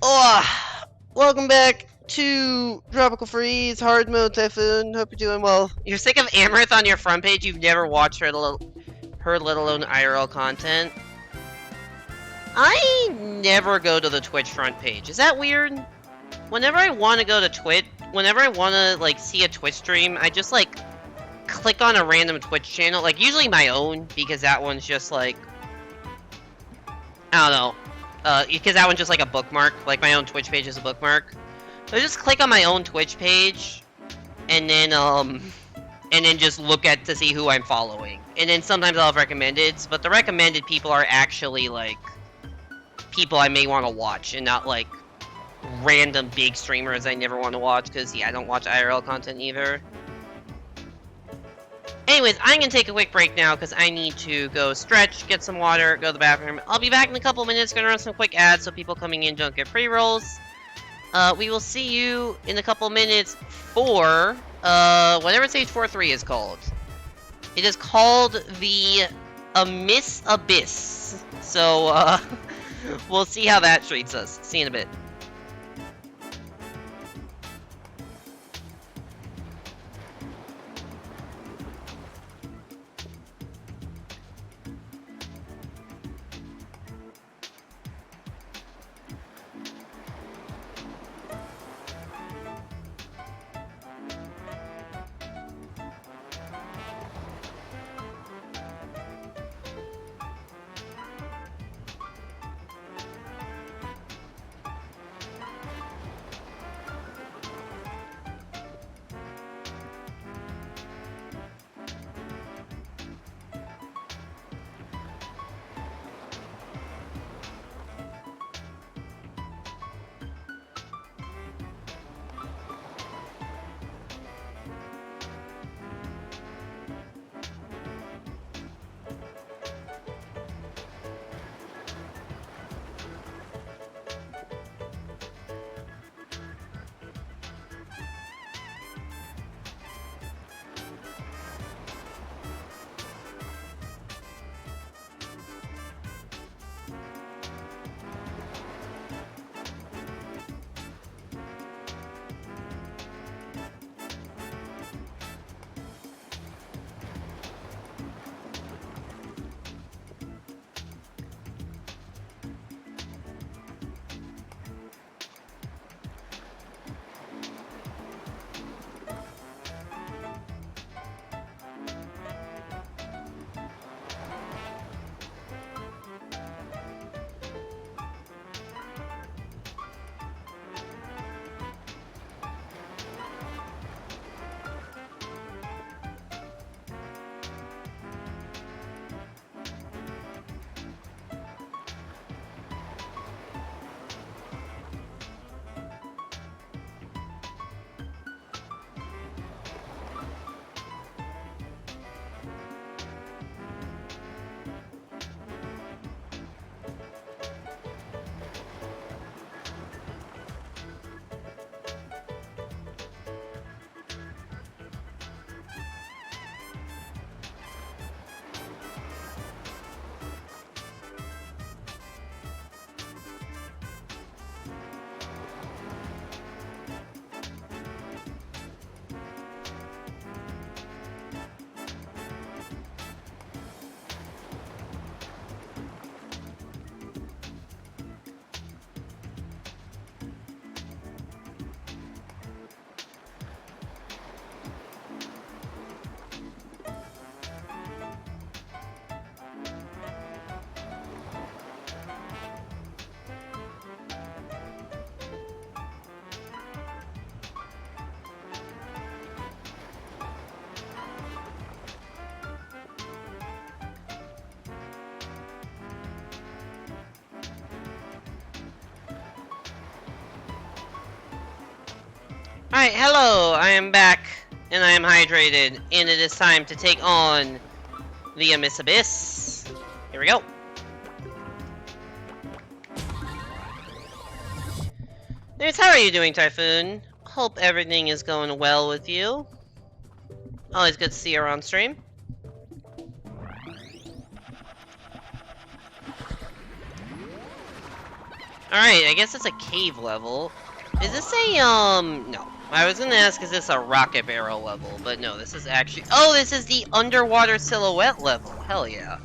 Oh, welcome back to Tropical Freeze Hard Mode Typhoon. Hope you're doing well. You're sick of Amaranth on your front page? You've never watched her, let alone IRL content? I never go to the Twitch front page. Is that weird? Whenever I want to go to Twitch, whenever I want to, like, see a Twitch stream, I just, like, click on a random Twitch channel. Like, usually my own, because that one's just, like... I don't know. Because that one's just, like, a bookmark. Like, my own Twitch page is a bookmark. So I just click on my own Twitch page, and then just look at to see who I'm following. And then sometimes I'll have recommendeds, but the recommended people are actually, like, people I may want to watch, and not, like, random big streamers I never want to watch, because, yeah, I don't watch IRL content either. Anyways, I'm gonna take a quick break now, because I need to go stretch, get some water, go to the bathroom. I'll be back in a couple minutes, gonna run some quick ads so people coming in don't get pre-rolls. We will see you in a couple minutes for, whatever Stage 4-3 is called. It is called the Miss Abyss. So, we'll see how that treats us. See you in a bit. Alright, hello, I am back, and I am hydrated, and it is time to take on the Miss Abyss. Here we go. Anyways, how are you doing, Typhoon? Hope everything is going well with you. Always good to see you on stream. Alright, I guess it's a cave level. Is this a, no. I was gonna ask, is this a rocket barrel level? But no, this is actually... Oh, this is the underwater silhouette level. Hell yeah.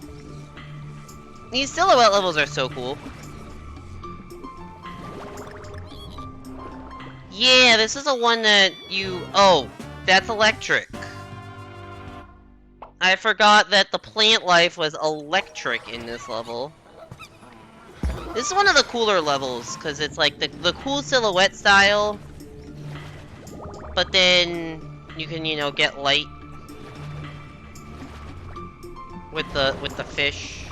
These silhouette levels are so cool. Yeah, this is the one that you... Oh, that's electric. I forgot that the plant life was electric in this level. This is one of the cooler levels, because it's like the cool silhouette style. But then you can, you know, get light with the fish.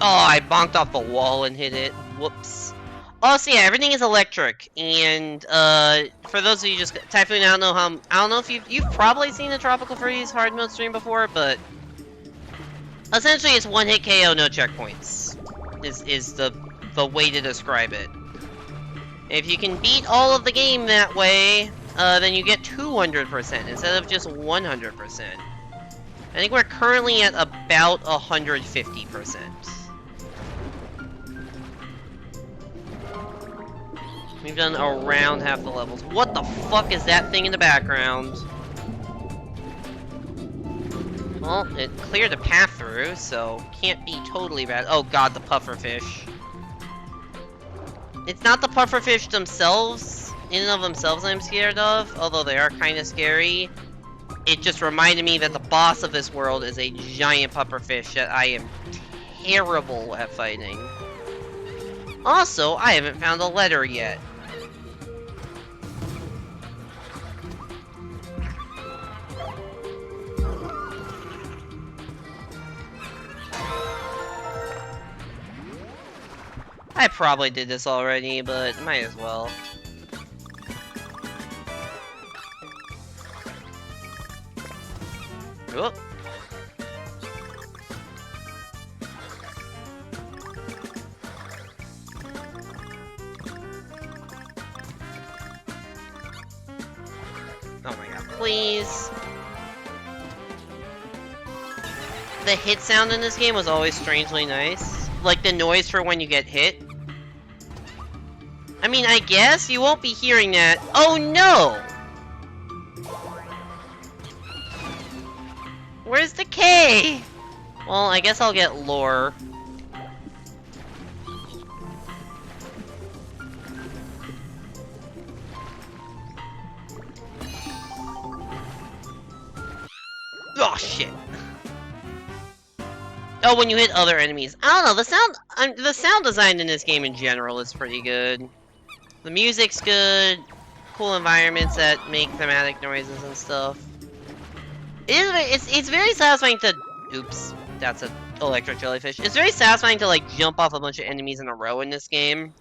Oh, I bonked off the wall and hit it. Whoops. Oh, so yeah, everything is electric, and for those of you just Typhoon, I don't know if you've probably seen a Tropical Freeze hard mode stream before, but essentially it's one hit KO, no checkpoints. Is the way to describe it. If you can beat all of the game that way, then you get 200% instead of just 100%. I think we're currently at about 150%. We've done around half the levels. What the fuck is that thing in the background? Well, it cleared a path through, so can't be totally bad. Oh god, the pufferfish. It's not the pufferfish themselves, in and of themselves I'm scared of, although they are kind of scary. It just reminded me that the boss of this world is a giant pufferfish that I am terrible at fighting. Also, I haven't found a letter yet. I probably did this already, but might as well. Whoop. Oh my god, please. The hit sound in this game was always strangely nice. Like the noise for when you get hit. I mean, I guess you won't be hearing that. Oh no! Where's the K? Well, I guess I'll get lore. Oh shit. Oh, when you hit other enemies. I don't know, the sound design in this game in general is pretty good. The music's good, cool environments that make thematic noises and stuff. It's very satisfying to... Oops, that's an electric jellyfish. It's very satisfying to, like, jump off a bunch of enemies in a row in this game.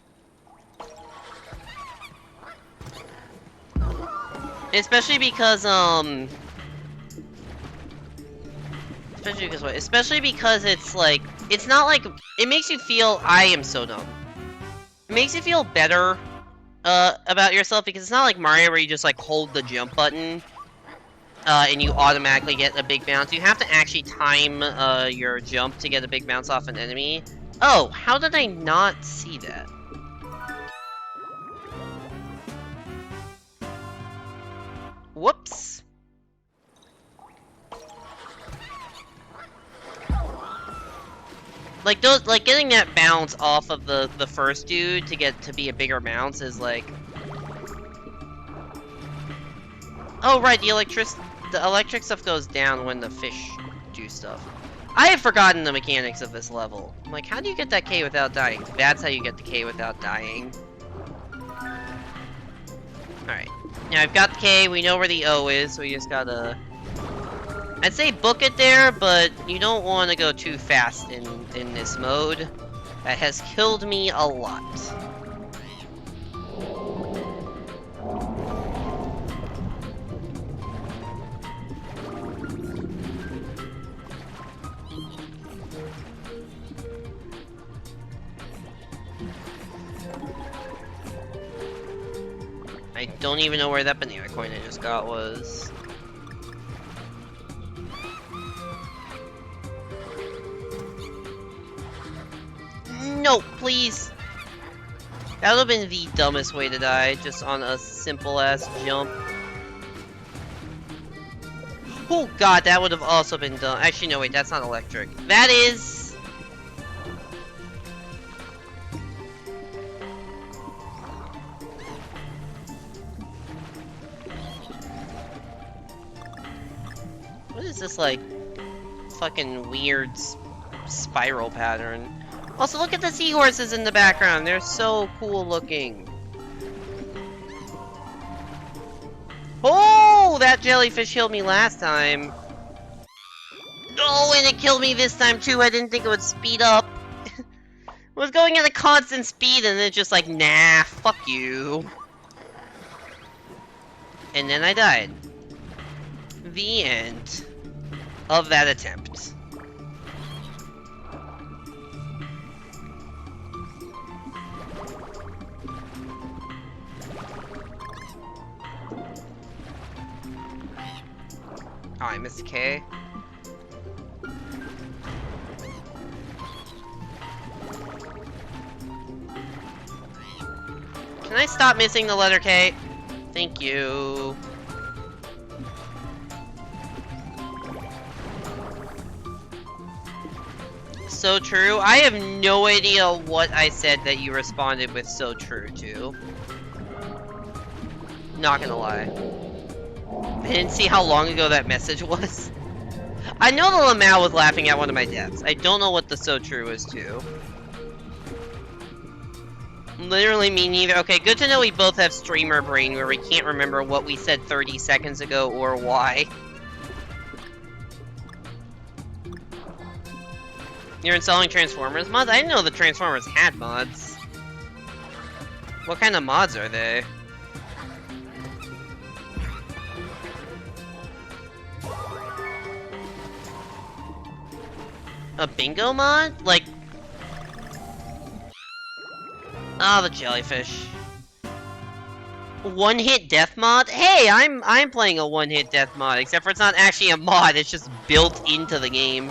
Especially because, Especially because it's, like... It's not like... It makes you feel... I am so dumb. It makes you feel better, about yourself, because it's not like Mario where you just, like, hold the jump button, and you automatically get a big bounce. You have to actually time, your jump to get a big bounce off an enemy. Oh, how did I not see that? Whoops. Like, getting that bounce off of the first dude to get to be a bigger bounce is, like... Oh, right, the electric stuff goes down when the fish do stuff. I have forgotten the mechanics of this level. I'm like, how do you get that K without dying? That's how you get the K without dying. Alright. Now, I've got the K, we know where the O is, so we just gotta... I'd say book it there, but you don't want to go too fast in this mode. That has killed me a lot. I don't even know where that banana coin I just got was. no, please. That would have been the dumbest way to die, just on a simple-ass jump. Oh god, that would have also been dumb. Actually, no, wait, that's not electric. That is... What is this, like, fucking weird spiral pattern? Also, look at the seahorses in the background. They're so cool looking. Oh, that jellyfish killed me last time. Oh, and it killed me this time too. I didn't think it would speed up. It was going at a constant speed and then it's just like, nah, fuck you. And then I died. The end of that attempt. Oh, I missed K. Can I stop missing the letter K? Thank you. So true. I have no idea what I said that you responded with so true to. Not gonna lie. I didn't see how long ago that message was. I know the Lamau was laughing at one of my deaths. I don't know what the so true is to. Literally me neither. Okay, good to know we both have streamer brain where we can't remember what we said 30 seconds ago or why. You're installing Transformers mods? I didn't know the Transformers had mods. What kind of mods are they? A bingo mod? Like... Ah, the jellyfish. One-hit death mod? Hey, I'm playing a one-hit death mod, except for it's not actually a mod, it's just built into the game.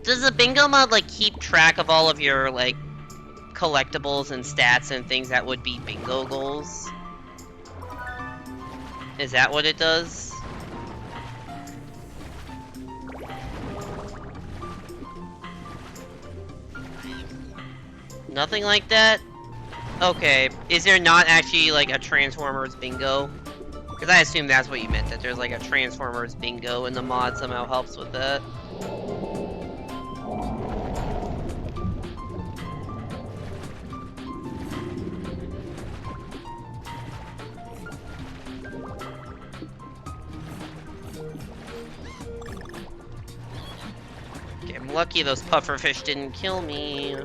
Does the bingo mod, like, keep track of all of your, like, collectibles and stats and things that would be bingo goals? Is that what it does? Nothing like that? Okay. Is there not actually, like, a Transformers bingo? Because I assume that's what you meant, that there's, like, a Transformers bingo and the mod somehow helps with that. Okay, I'm lucky those pufferfish didn't kill me.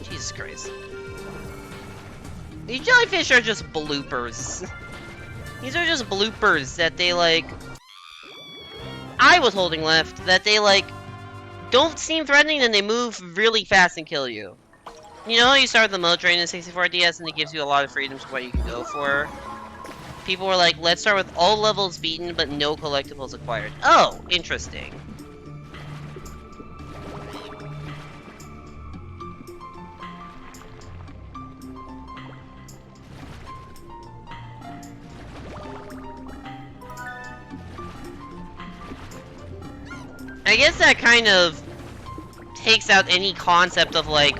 Jesus Christ. These jellyfish are just bloopers. These are just bloopers that they, like... I was holding left, that they, like, don't seem threatening and they move really fast and kill you. You know, you start with the mode train in 64DS and it gives you a lot of freedoms for what you can go for. People were like, let's start with all levels beaten but no collectibles acquired. Oh, interesting. I guess that kind of takes out any concept of, like,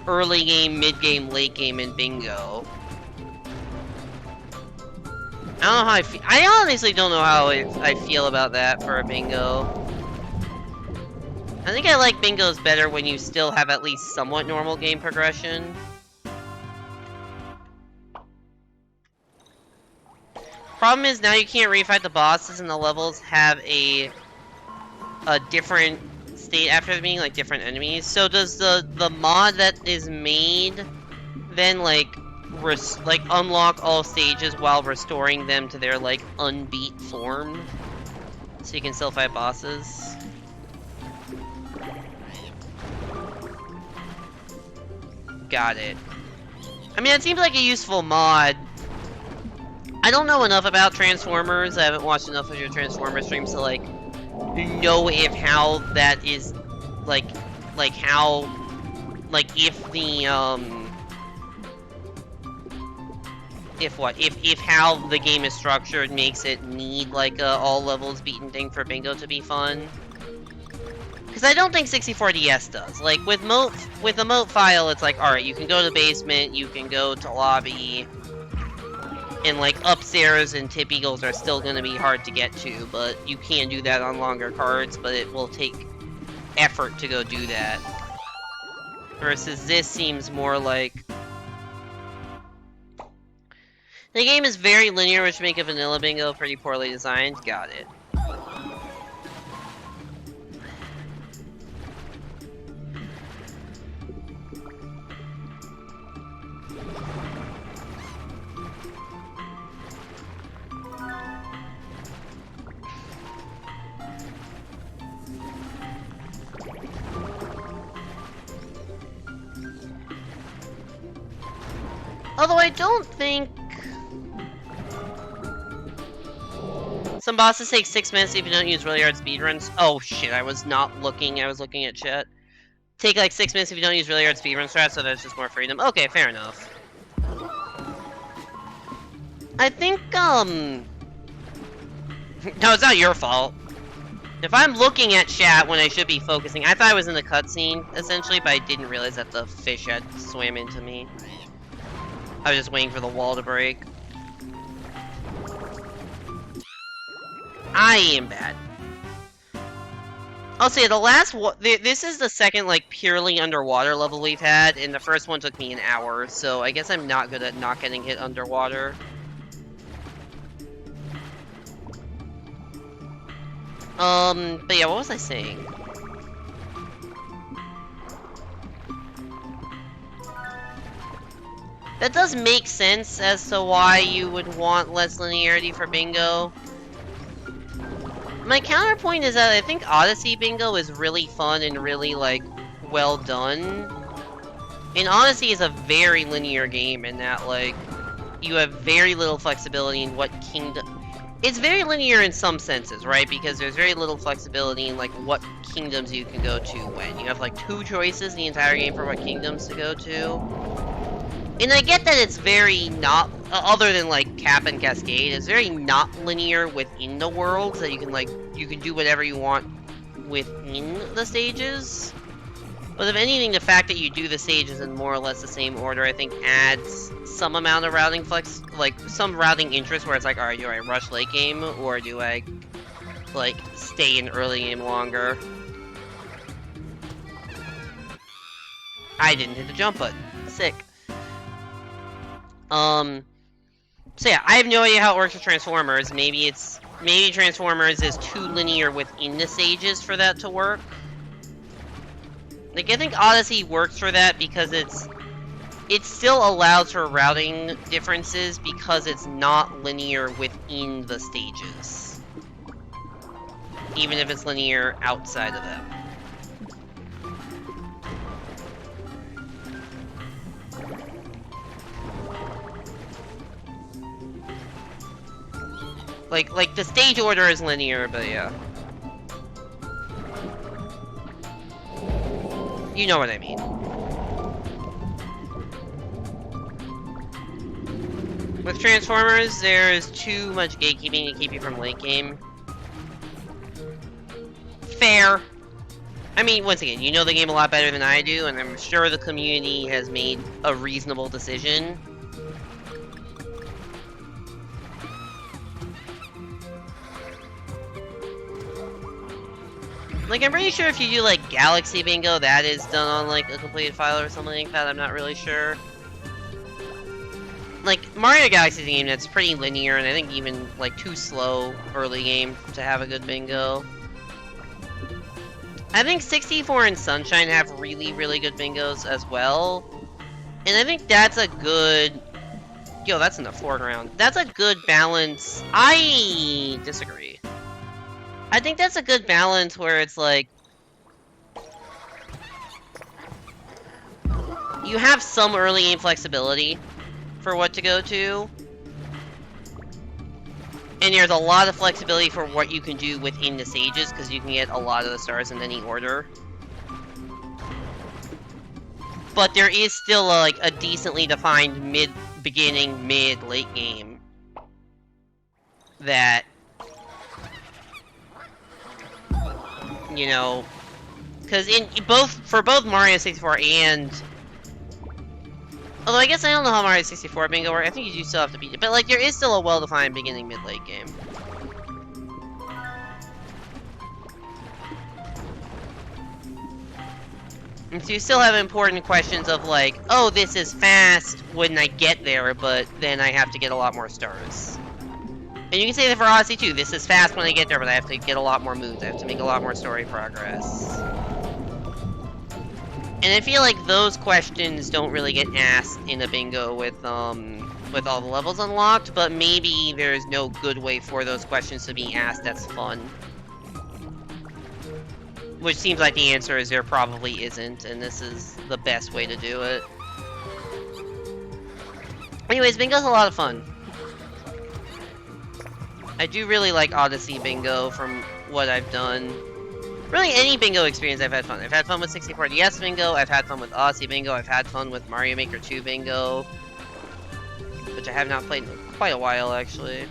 early game, mid game, late game in bingo. I don't know how I feel. I honestly don't know how I feel about that for a bingo. I think I like bingos better when you still have at least somewhat normal game progression. Problem is, now you can't refight the bosses and the levels have a different state after being, like, different enemies. So does the mod that is made then, like, unlock all stages while restoring them to their, like, unbeat form? So you can still fight bosses? Got it. I mean, it seems like a useful mod. I don't know enough about Transformers. I haven't watched enough of your Transformers streams to, like, know if how that is, like how, like, if the, if how the game is structured makes it need, like, a all levels beaten thing for bingo to be fun. Because I don't think 64DS does. Like, with the moat file, it's like, alright, you can go to the basement, you can go to lobby, and, like, upstairs and tip eagles are still gonna be hard to get to, but you can do that on longer cards, but it will take effort to go do that. Versus this seems more like... The game is very linear, which make a vanilla bingo pretty poorly designed. Got it. Although I don't think... Some bosses take 6 minutes if you don't use really hard speedruns. Oh shit, I was not looking, I was looking at chat. Take like 6 minutes if you don't use really hard speedrun strats, so there's just more freedom. Okay, fair enough. I think, No, it's not your fault. If I'm looking at chat when I should be focusing, I thought I was in the cutscene, essentially, but I didn't realize that the fish had swam into me. I was just waiting for the wall to break. I am bad. I'll say the last this is the second, like, purely underwater level we've had, and the first one took me an hour, so I guess I'm not good at not getting hit underwater. But yeah, what was I saying? That does make sense as to why you would want less linearity for bingo. My counterpoint is that I think Odyssey bingo is really fun and really, like, well done. And Odyssey is a very linear game in that, like, you have very little flexibility in what kingdom... It's very linear in some senses, right? Because there's very little flexibility in, like, what kingdoms you can go to when. You have, like, 2 choices in the entire game for what kingdoms to go to. And I get that it's very not, other than, like, Cap and Cascade, it's very not linear within the worlds, that you can, like, you can do whatever you want within the stages. But if anything, the fact that you do the stages in more or less the same order, I think adds some amount of routing flex, like, some routing interest where it's like, alright, do I rush late game, or do I, like, stay in early game longer? I didn't hit the jump button. Sick. So yeah, I have no idea how it works with Transformers. Maybe Transformers is too linear within the stages for that to work. Like, I think Odyssey works for that because it still allows for routing differences because it's not linear within the stages. Even if it's linear outside of them. Like the stage order is linear, but yeah. You know what I mean. With Transformers, there's too much gatekeeping to keep you from late game. Fair. I mean, once again, you know the game a lot better than I do, and I'm sure the community has made a reasonable decision. Like, I'm pretty sure if you do, like, Galaxy Bingo, that is done on, like, a completed file or something like that. I'm not really sure. Like, Mario Galaxy is a game that's pretty linear, and I think even, like, too slow early game to have a good bingo. I think 64 and Sunshine have really, really good bingos as well. And I think that's a good... Yo, that's in the foreground. That's a good balance. I disagree. I think that's a good balance where it's like... you have some early game flexibility for what to go to. And there's a lot of flexibility for what you can do within the stages, because you can get a lot of the stars in any order. But there is still a decently defined beginning, mid, late game that, you know, because for both Mario 64 and, although I guess I don't know how Mario 64 Bingo works. I think you do still have to beat it, but like there is still a well-defined beginning, mid, late game. And so you still have important questions of like, oh, this is fast when I get there, but then I have to get a lot more stars. And you can say that for Odyssey too. This is fast when I get there, but I have to get a lot more moves. I have to make a lot more story progress. And I feel like those questions don't really get asked in a bingo with all the levels unlocked, but maybe there's no good way for those questions to be asked that's fun. Which seems like the answer is there probably isn't, and this is the best way to do it. Anyways, bingo's a lot of fun. I do really like Odyssey Bingo from what I've done. Really, any bingo experience I've had fun. I've had fun with 64DS Bingo, I've had fun with Odyssey Bingo, I've had fun with Mario Maker 2 Bingo. Which I have not played in quite a while, actually.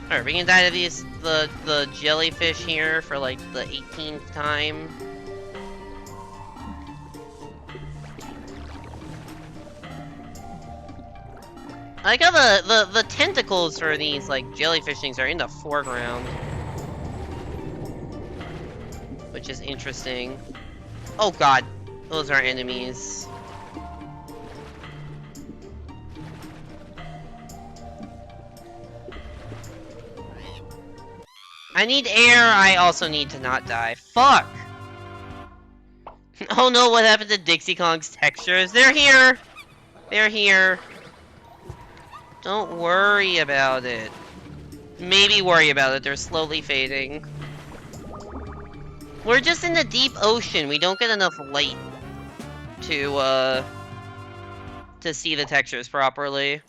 Alright, we can dive into the jellyfish here for like the 18th time. I like how the tentacles for these like jellyfish things are in the foreground. Which is interesting. Oh god, those are enemies. I need air, I also need to not die. Fuck! Oh no, what happened to Dixie Kong's textures? They're here! They're here. Don't worry about it. Maybe worry about it, they're slowly fading. We're just in the deep ocean, we don't get enough light to see the textures properly.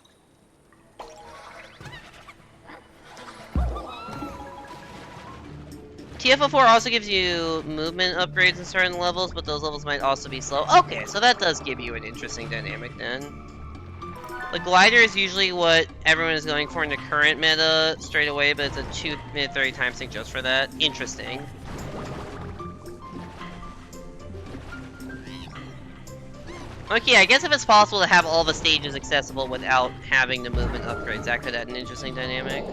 TF04 also gives you movement upgrades in certain levels, but those levels might also be slow. Okay, so that does give you an interesting dynamic then. The glider is usually what everyone is going for in the current meta straight away, but it's a 2-minute 30 time sync just for that. Interesting. Okay, I guess if it's possible to have all the stages accessible without having the movement upgrades, that could add an interesting dynamic.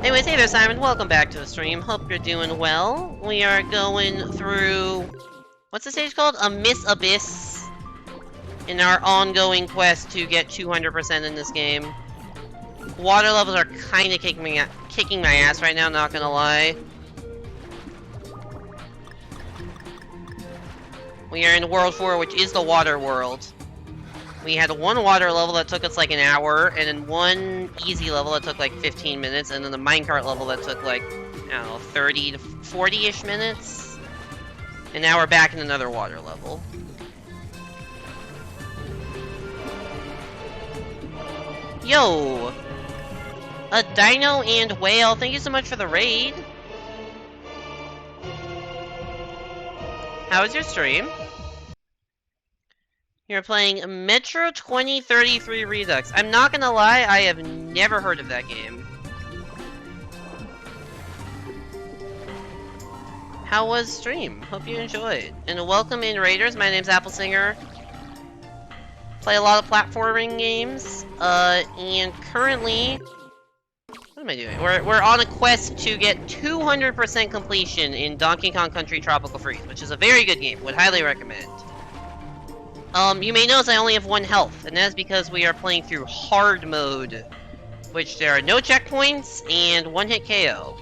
Anyways, hey there, Simon. Welcome back to the stream. Hope you're doing well. We are going through... what's the stage called? Abyss. In our ongoing quest to get 200% in this game. Water levels are kinda kicking my ass right now, not gonna lie. We are in World 4, which is the water world. We had one water level that took us like an hour, and then one easy level that took like 15 minutes, and then the minecart level that took like, I don't know, 30 to 40-ish minutes. And now we're back in another water level. Yo! A dino and whale, thank you so much for the raid. How was your stream? You're playing Metro 2033 Redux. I'm not gonna lie, I have never heard of that game. How was stream? Hope you enjoyed. And welcome in Raiders, my name's Applesinger. Play a lot of platforming games, and currently... what am I doing? We're on a quest to get 200% completion in Donkey Kong Country Tropical Freeze, which is a very good game, would highly recommend. You may notice I only have 1 health, and that's because we are playing through hard mode, which there are no checkpoints and 1-hit KO.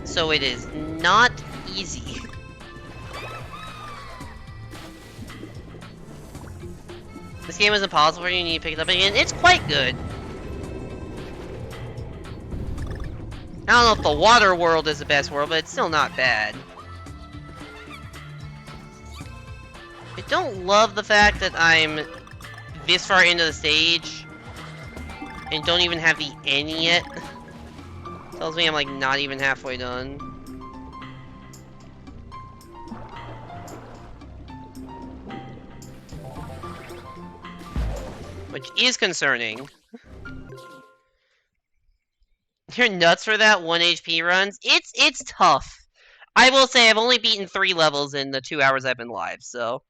So it is not easy. This game isn't possible for you, need to pick it up again. It's quite good. I don't know if the water world is the best world, but it's still not bad. I don't love the fact that I'm this far into the stage and don't even have the end yet. Tells me I'm like not even halfway done. Which is concerning. You're nuts for that 1 HP runs? It's tough. I will say I've only beaten 3 levels in the 2 hours I've been live, so.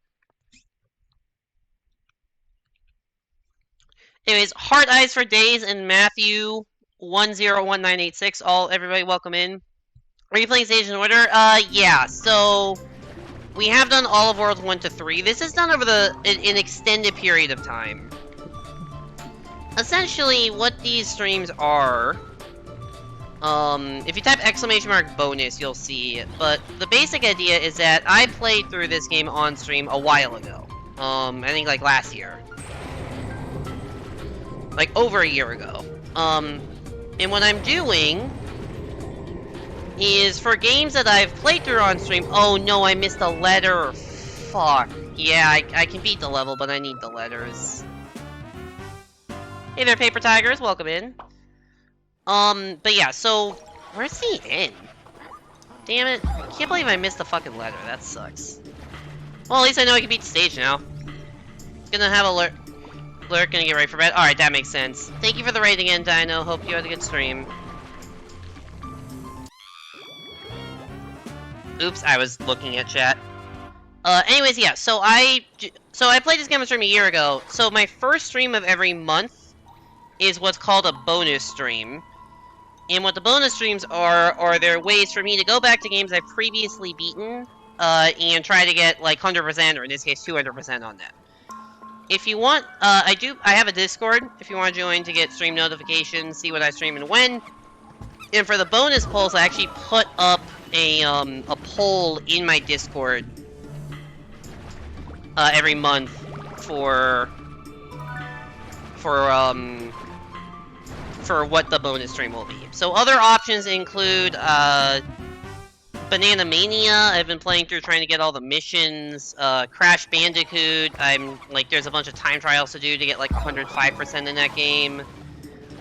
Anyways, Heart Eyes for Days and Matthew 101986. Everybody welcome in. Are you playing stage in order? Yeah, so we have done all of Worlds 1 to 3. This is done over an extended period of time. Essentially, what these streams are, if you type !bonus, you'll see it. But the basic idea is that I played through this game on stream a while ago. I think like last year. Like over a year ago. And what I'm doing is for games that I've played through on stream. Oh no, I missed a letter. Fuck. Yeah, I can beat the level, but I need the letters. Hey there, Paper Tigers, welcome in. But yeah, so where's the end? Damn it. I can't believe I missed the fucking letter. That sucks. Well, at least I know I can beat the stage now. Gonna have a lurk, gonna get ready for bed. Alright, that makes sense. Thank you for the raid again, Dino. Hope you had a good stream. Oops, I was looking at chat. Anyways, yeah, so I played this game on stream a year ago. So my first stream of every month is what's called a bonus stream. And what the bonus streams are there ways for me to go back to games I've previously beaten, and try to get, like, 100%, or in this case, 200% on them. If you want, I have a Discord, if you want to join to get stream notifications, see what I stream and when. And for the bonus polls, I actually put up a poll in my Discord, every month for what the bonus stream will be. So other options include, Banana Mania, I've been playing through trying to get all the missions, Crash Bandicoot, there's a bunch of time trials to do to get, like, 105% in that game.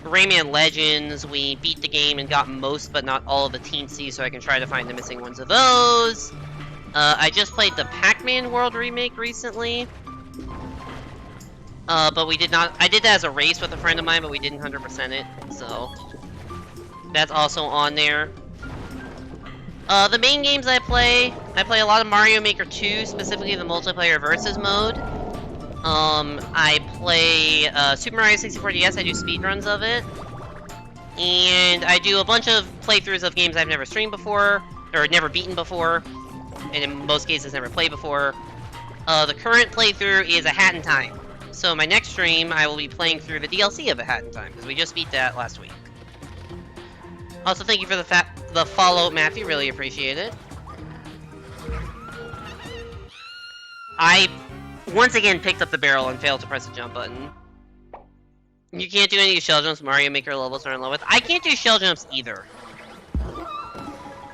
Rayman Legends, we beat the game and got most but not all of the Teensy, so I can try to find the missing ones of those. I just played the Pac-Man World remake recently. But we did not. I did that as a race with a friend of mine, but we didn't 100% it, so that's also on there. The main games I play a lot of Mario Maker 2, specifically the multiplayer versus mode. I play Super Mario 64 DS. I do speedruns of it, and I do a bunch of playthroughs of games I've never streamed before or never beaten before, and in most cases never played before. The current playthrough is A Hat in Time. So my next stream, I will be playing through the DLC of A Hat in Time, because we just beat that last week. Also, thank you for the follow, Matthew. Really appreciate it. I, once again, picked up the barrel and failed to press the jump button. You can't do any of the shell jumps Mario Maker levels are in love with. I can't do shell jumps either.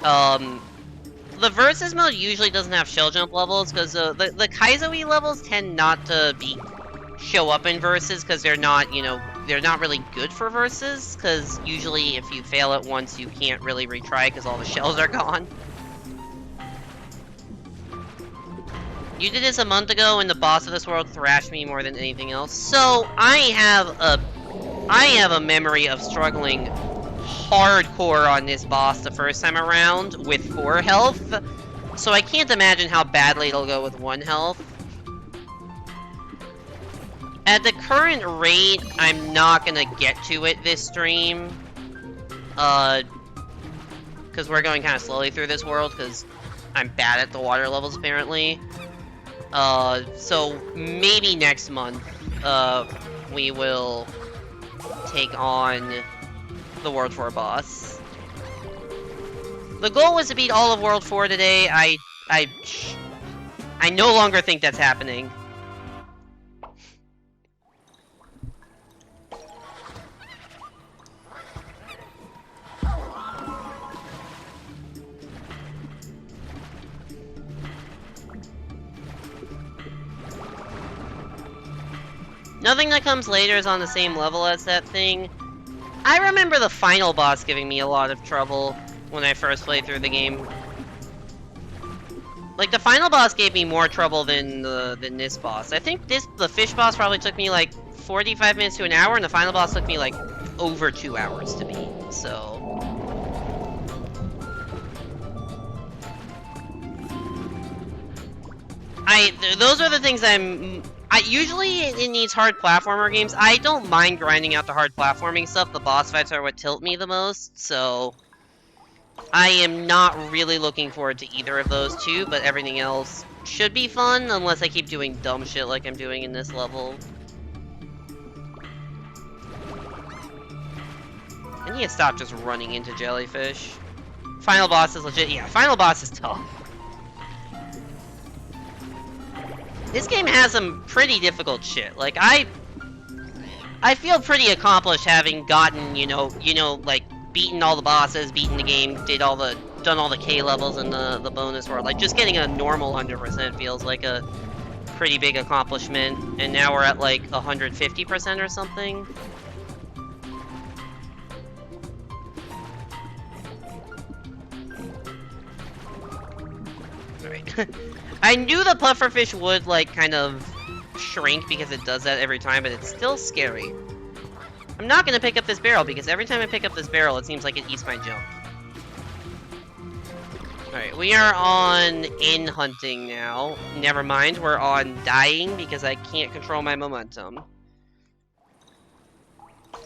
The versus mode usually doesn't have shell jump levels, because the Kaizo-y levels tend not to show up in versus, because they're not, you know, they're not really good for versus, because usually if you fail it once, you can't really retry because all the shells are gone. You did this a month ago, and the boss of this world thrashed me more than anything else. So I have a memory of struggling hardcore on this boss the first time around with 4 health, so I can't imagine how badly it'll go with 1 health. At the current rate, I'm not gonna get to it this stream, because we're going kind of slowly through this world, because I'm bad at the water levels, apparently. So maybe next month, we will take on the World 4 boss. The goal was to beat all of World 4 today. I no longer think that's happening. Nothing that comes later is on the same level as that thing. I remember the final boss giving me a lot of trouble when I first played through the game. Like, the final boss gave me more trouble than this boss. I think the fish boss probably took me like 45 minutes to an hour, and the final boss took me like over 2 hours to beat, so... Those are the things usually in these hard platformer games, I don't mind grinding out the hard platforming stuff. The boss fights are what tilt me the most, so... I am not really looking forward to either of those two, but everything else should be fun, unless I keep doing dumb shit like I'm doing in this level. I need to stop just running into jellyfish. Final boss is legit. Yeah, final boss is tough. This game has some pretty difficult shit. Like, I feel pretty accomplished having gotten, you know, like, beaten all the bosses, beaten the game, done all the K levels in the bonus world. Like, just getting a normal 100% feels like a pretty big accomplishment. And now we're at, like, 150% or something. Alright. I knew the pufferfish would, like, kind of shrink because it does that every time, but it's still scary. I'm not gonna pick up this barrel because every time I pick up this barrel, it seems like it eats my jump. Alright, we are on in hunting now. Never mind, we're on dying because I can't control my momentum.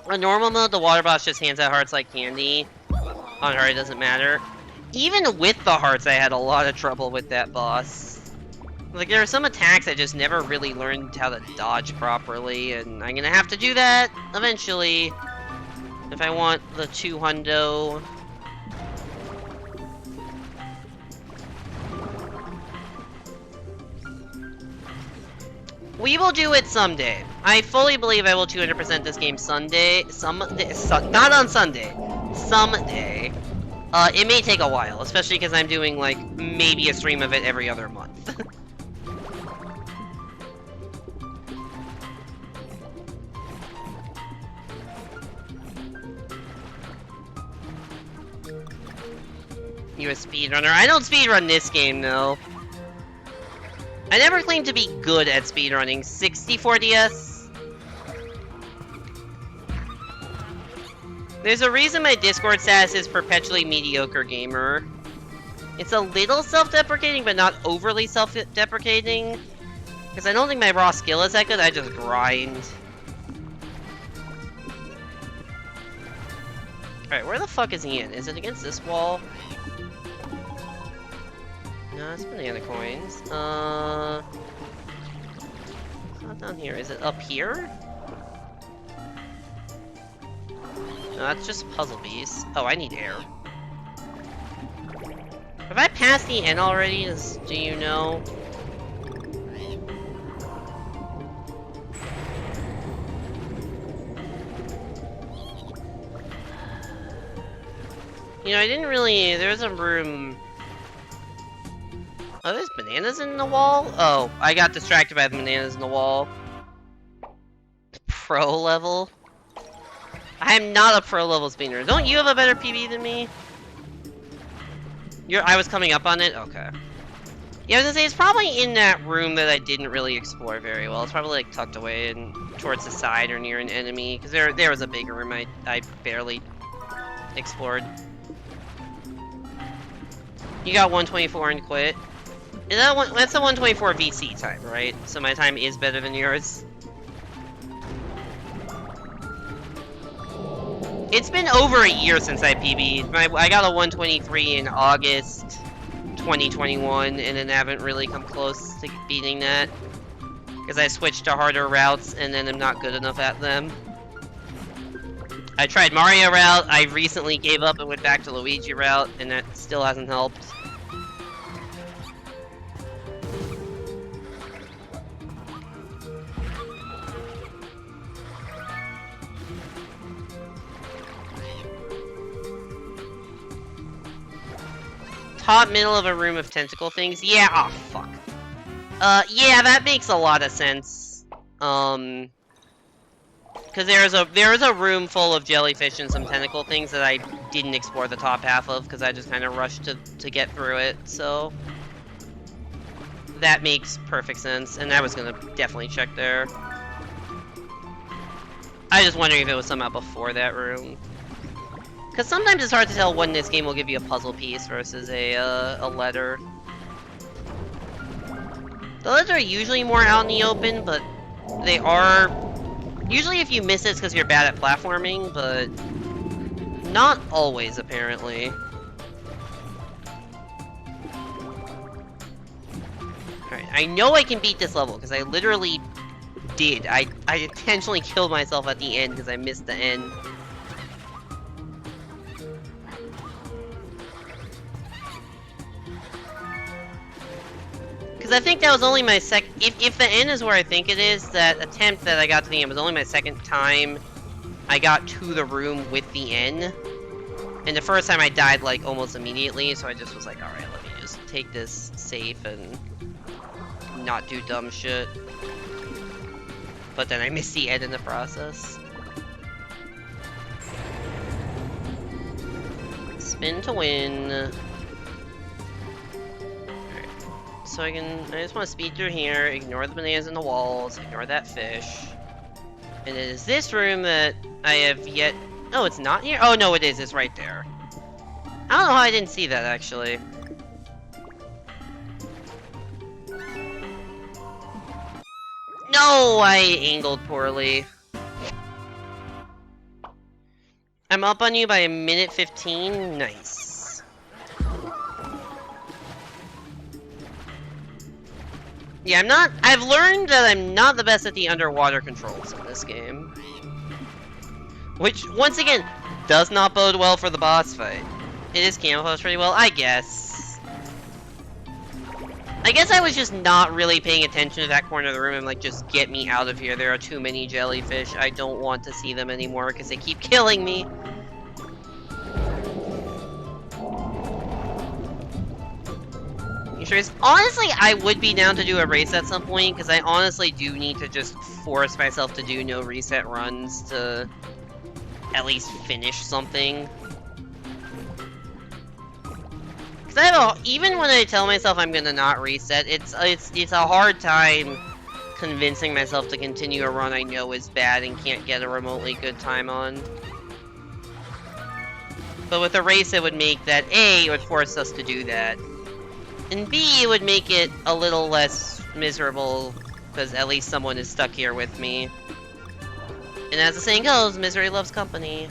On normal mode, the water boss just hands out hearts like candy. On her, it doesn't matter. Even with the hearts, I had a lot of trouble with that boss. Like, there are some attacks I just never really learned how to dodge properly, and I'm gonna have to do that eventually if I want the 200. We will do it someday. I fully believe I will 200% this game someday. Not on Sunday. Someday. It may take a while, especially because I'm doing, like, maybe a stream of it every other month. You a speedrunner? I don't speedrun this game, though. I never claimed to be good at speedrunning. 64 DS? There's a reason my Discord status is perpetually mediocre gamer. It's a little self-deprecating, but not overly self-deprecating. Because I don't think my raw skill is that good, I just grind. Alright, where the fuck is he in? Is it against this wall? No, it's banana coins. It's not down here. Is it up here? No, that's just puzzle beasts. Oh, I need air. Have I passed the end already? Do you know? You know, I didn't really... There's a room... Oh, there's bananas in the wall? Oh, I got distracted by the bananas in the wall. Pro level? I am not a pro level speedrunner. Don't you have a better PB than me? I was coming up on it? Okay. Yeah, I was gonna say, it's probably in that room that I didn't really explore very well. It's probably, like, tucked away and towards the side or near an enemy. Because there was a bigger room I barely explored. You got 124 and quit. Is that that's a 124 VC time, right? So my time is better than yours. It's been over a year since I PB'd. I got a 123 in August 2021, and then haven't really come close to beating that. Because I switched to harder routes, and then I'm not good enough at them. I tried Mario route, I recently gave up and went back to Luigi route, and that still hasn't helped. Top middle of a room of tentacle things? Yeah, oh fuck. Yeah, that makes a lot of sense. Because there is a room full of jellyfish and some tentacle things that I didn't explore the top half of because I just kind of rushed to get through it. So that makes perfect sense, and I was gonna definitely check there. I was just wondering if it was somehow before that room. Because sometimes it's hard to tell when this game will give you a puzzle piece versus a letter. The letters are usually more out in the open, but they are... Usually if you miss it, it's because you're bad at platforming, but not always, apparently. Alright, I know I can beat this level, because I literally did. I intentionally killed myself at the end because I missed the end. Because I think that was only my second... If the end is where I think it is, that attempt that I got to the end was only my second time I got to the room with the end. And the first time I died, like, almost immediately, so I just was like, alright, let me just take this safe and not do dumb shit. But then I missed the end in the process. Spin to win. So I just want to speed through here, ignore the bananas in the walls, ignore that fish. And it is this room that I have yet... Oh, it's not here? Oh, no, it is. It's right there. I don't know how I didn't see that, actually. No, I angled poorly. I'm up on you by a minute 15. Nice. Yeah, I've learned that I'm not the best at the underwater controls in this game. Which, once again, does not bode well for the boss fight. It is camouflaged pretty well, I guess. I guess I was just not really paying attention to that corner of the room and like, just get me out of here. There are too many jellyfish. I don't want to see them anymore because they keep killing me. Honestly, I would be down to do a race at some point, because I honestly do need to just force myself to do no reset runs to at least finish something. Because even when I tell myself I'm gonna not reset, it's a hard time convincing myself to continue a run I know is bad and can't get a remotely good time on. But with a race, it would make that A, it would force us to do that. And B, it would make it a little less miserable, because at least someone is stuck here with me. And as the saying goes, misery loves company.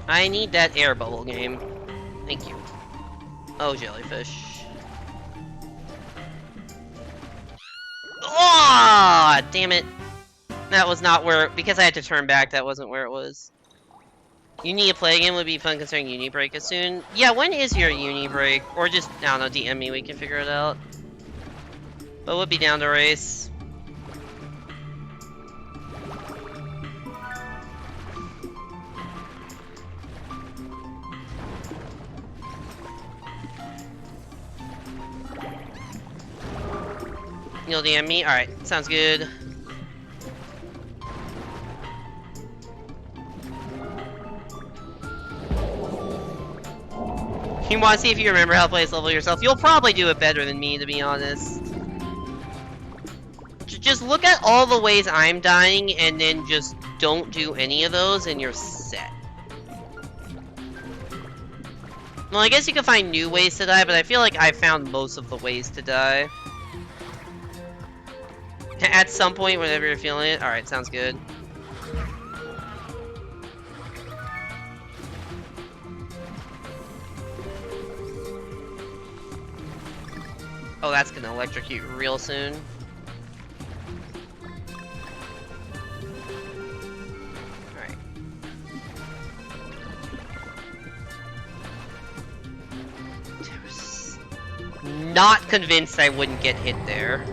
I need that air bubble game. Thank you. Oh, jellyfish. Oh, damn it. That was not where... Because I had to turn back, that wasn't where it was. Uni to play again would be fun considering uni break is soon. Yeah, when is your uni break? Or just, I don't know, DM me, we can figure it out. But we'll be down to race. You'll DM me? Alright, sounds good. You want to see if you remember how to play this level yourself? You'll probably do it better than me, to be honest. Just look at all the ways I'm dying, and then just don't do any of those, and you're set. Well, I guess you can find new ways to die, but I feel like I found most of the ways to die. At some point, whenever you're feeling it. Alright, sounds good. Oh, that's gonna electrocute real soon. Alright. Not convinced I wouldn't get hit there.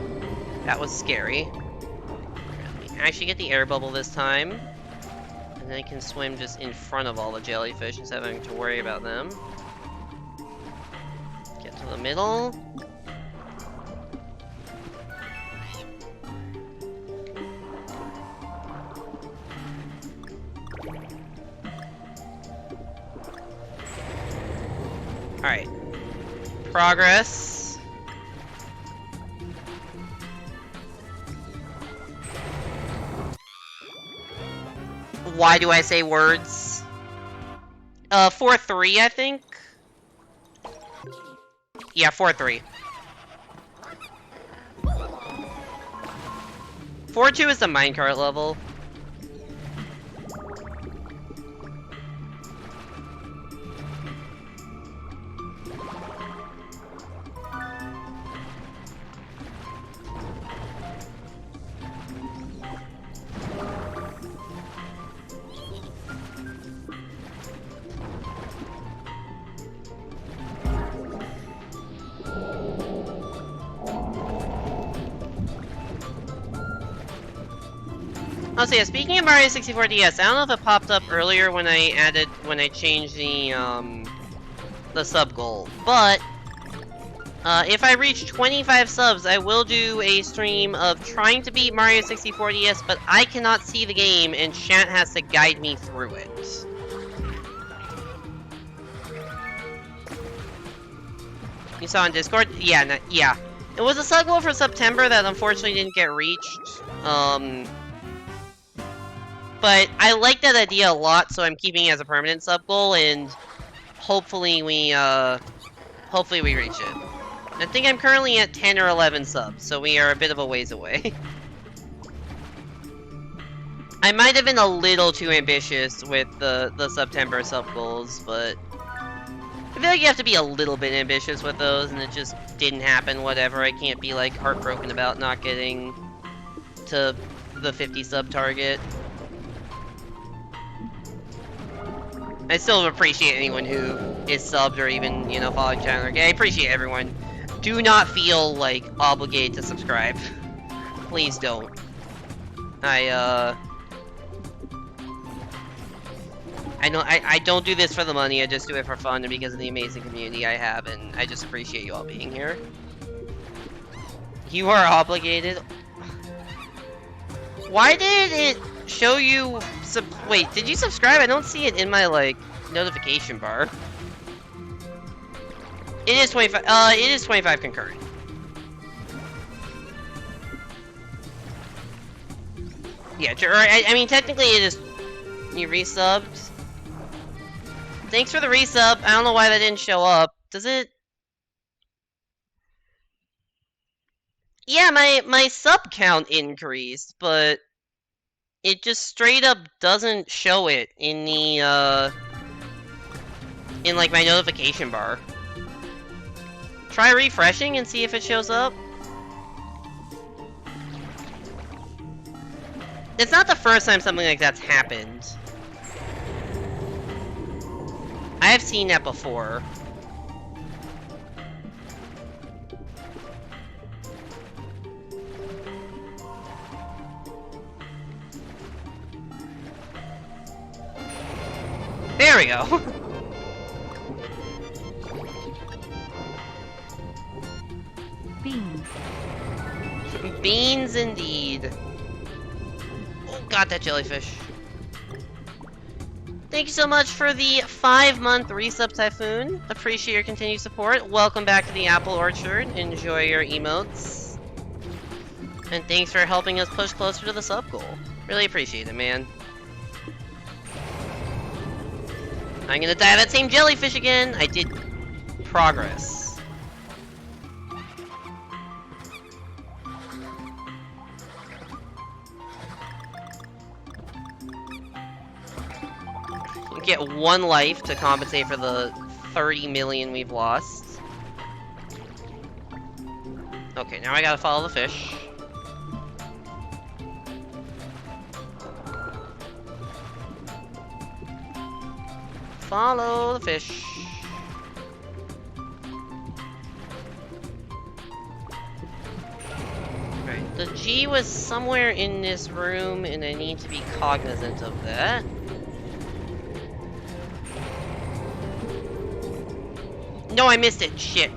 That was scary. Let me actually get the air bubble this time. And I can swim just in front of all the jellyfish instead of having to worry about them. Get to the middle. Alright. Progress. Why do I say words? 4-3, I think? Yeah, 4-3. 4-2 is the minecart level. Oh, so yeah, speaking of Mario 64 DS, I don't know if it popped up earlier when I changed the sub goal, but if I reach 25 subs, I will do a stream of trying to beat Mario 64 DS, but I cannot see the game, and chat has to guide me through it. You saw on Discord? Yeah, yeah. It was a sub goal for September that unfortunately didn't get reached. But I like that idea a lot, so I'm keeping it as a permanent sub goal, and hopefully we reach it. I think I'm currently at 10 or 11 subs, so we are a bit of a ways away. I might have been a little too ambitious with the September sub goals, but I feel like you have to be a little bit ambitious with those, and it just didn't happen, whatever. I can't be, like, heartbroken about not getting to the 50 sub target. I still appreciate anyone who is subbed or even, you know, following channel. Okay, I appreciate everyone. Do not feel, like, obligated to subscribe. Please don't. I don't do this for the money, I just do it for fun and because of the amazing community I have, and I just appreciate you all being here. You are obligated? Why did it show you wait, did you subscribe? I don't see it in my, like, notification bar. It is 25, it is 25 concurrent. Yeah, I mean, technically it is, you resubbed. Thanks for the resub. I don't know why that didn't show up. Does it? Yeah, my sub count increased, but it just straight up doesn't show it in the, in, like, my notification bar. Try refreshing and see if it shows up. It's not the first time something like that's happened. I have seen that before. There we go. Beans. Beans indeed. Oh, got that jellyfish. Thank you so much for the 5-month resub, Typhoon. Appreciate your continued support. Welcome back to the Apple Orchard. Enjoy your emotes. And thanks for helping us push closer to the sub goal. Really appreciate it, man. I'm gonna die that same jellyfish again. I did progress. Get 1 life to compensate for the 30 million we've lost. Okay, now I gotta follow the fish. Follow the fish. Right, the G was somewhere in this room, and I need to be cognizant of that. No, I missed it. Shit.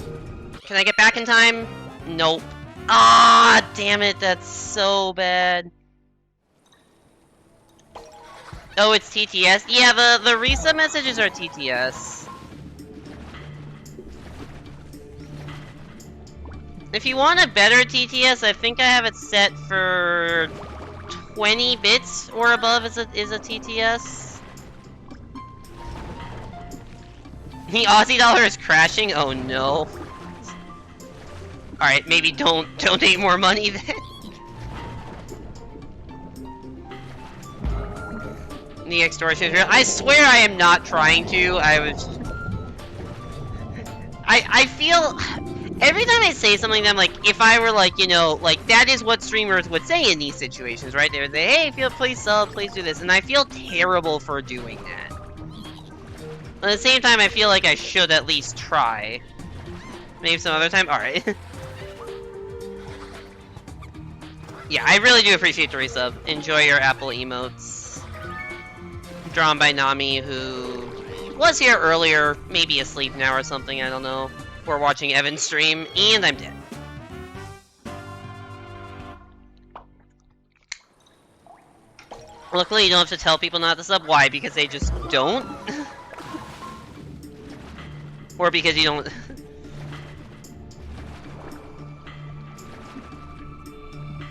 Can I get back in time? Nope. Ah, damn it. That's so bad. Oh, it's TTS? Yeah, the resub messages are TTS. If you want a better TTS, I think I have it set for 20 bits or above is a TTS. The Aussie dollar is crashing? Oh no. Alright, maybe don't donate more money then. The extortion is real. I swear I am not trying to. I feel... Every time I say something, I'm like, if I were like, you know, like, that is what streamers would say in these situations, right? They would say, hey, please sub, please do this. And I feel terrible for doing that. At the same time, I feel like I should at least try. Maybe some other time? Alright. Yeah, I really do appreciate the resub. Enjoy your Apple emotes. Drawn by Nami, who was here earlier, maybe asleep now or something, I don't know. We're watching Evan stream, and I'm dead. Luckily, you don't have to tell people not to sub. Why? Because they just don't? Or because you don't...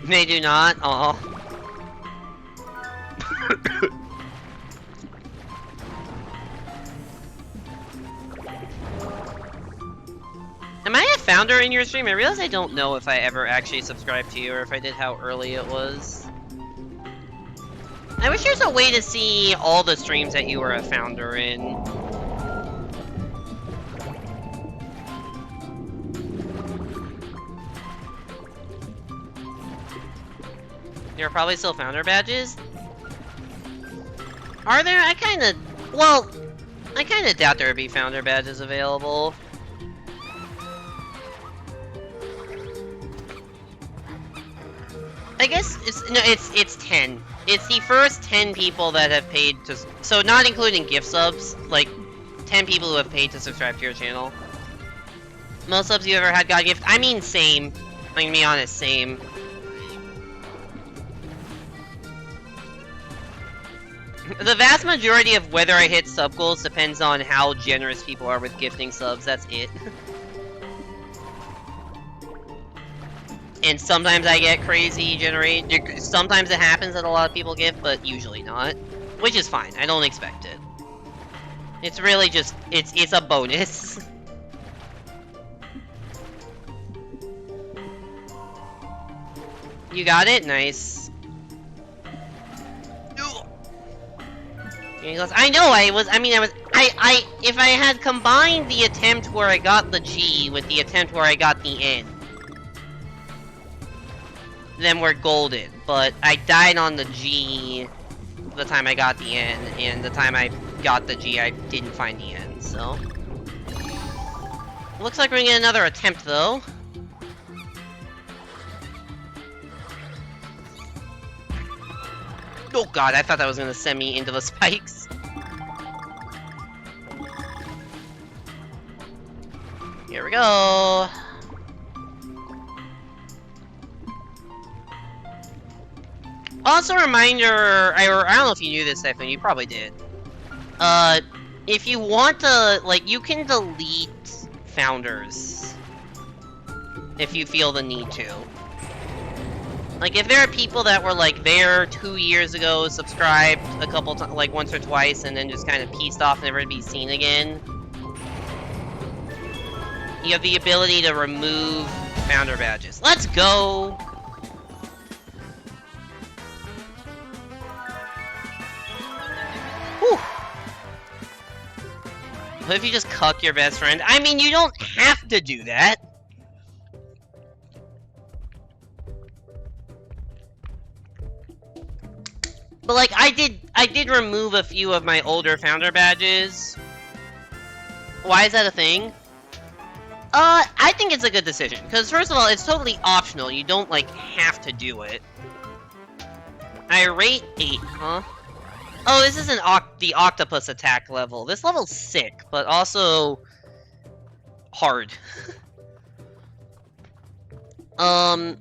They do not? Aw. Am I a founder in your stream? I realize I don't know if I ever actually subscribed to you, or if I did, how early it was. I wish there's a way to see all the streams that you were a founder in. There are probably still founder badges? Are there? I kinda doubt there would be founder badges available. I guess it's 10. It's the first 10 people that have paid to, so not including gift subs, like 10 people who have paid to subscribe to your channel. Most subs you ever had got a gift? I mean, same. I'm gonna be honest, same. The vast majority of whether I hit sub goals depends on how generous people are with gifting subs, that's it. And sometimes I get crazy sometimes it happens that a lot of people gift, but usually not. Which is fine, I don't expect it. It's really just, it's a bonus. You got it? Nice. I know, if I had combined the attempt where I got the G with the attempt where I got the N, then we're golden. But I died on the G the time I got the N, and the time I got the G, I didn't find the N, so. Looks like we're gonna get another attempt, though. Oh god, I thought that was gonna send me into the spikes. Here we go. Also, a reminder, I don't know if you knew this, Stefan, you probably did. If you want to, like, you can delete founders if you feel the need to. Like, if there are people that were, like, there 2 years ago, subscribed a couple times, like, once or twice, and then just kind of pieced off, never to be seen again, you have the ability to remove founder badges. Let's go! Whew. What if you just cuck your best friend? I mean, you don't have to do that! But like, I did remove a few of my older founder badges. Why is that a thing? I think it's a good decision. Because first of all, it's totally optional. You don't, like, have to do it. I rate 8, huh? Oh, this is the octopus attack level. This level's sick, but also... hard. I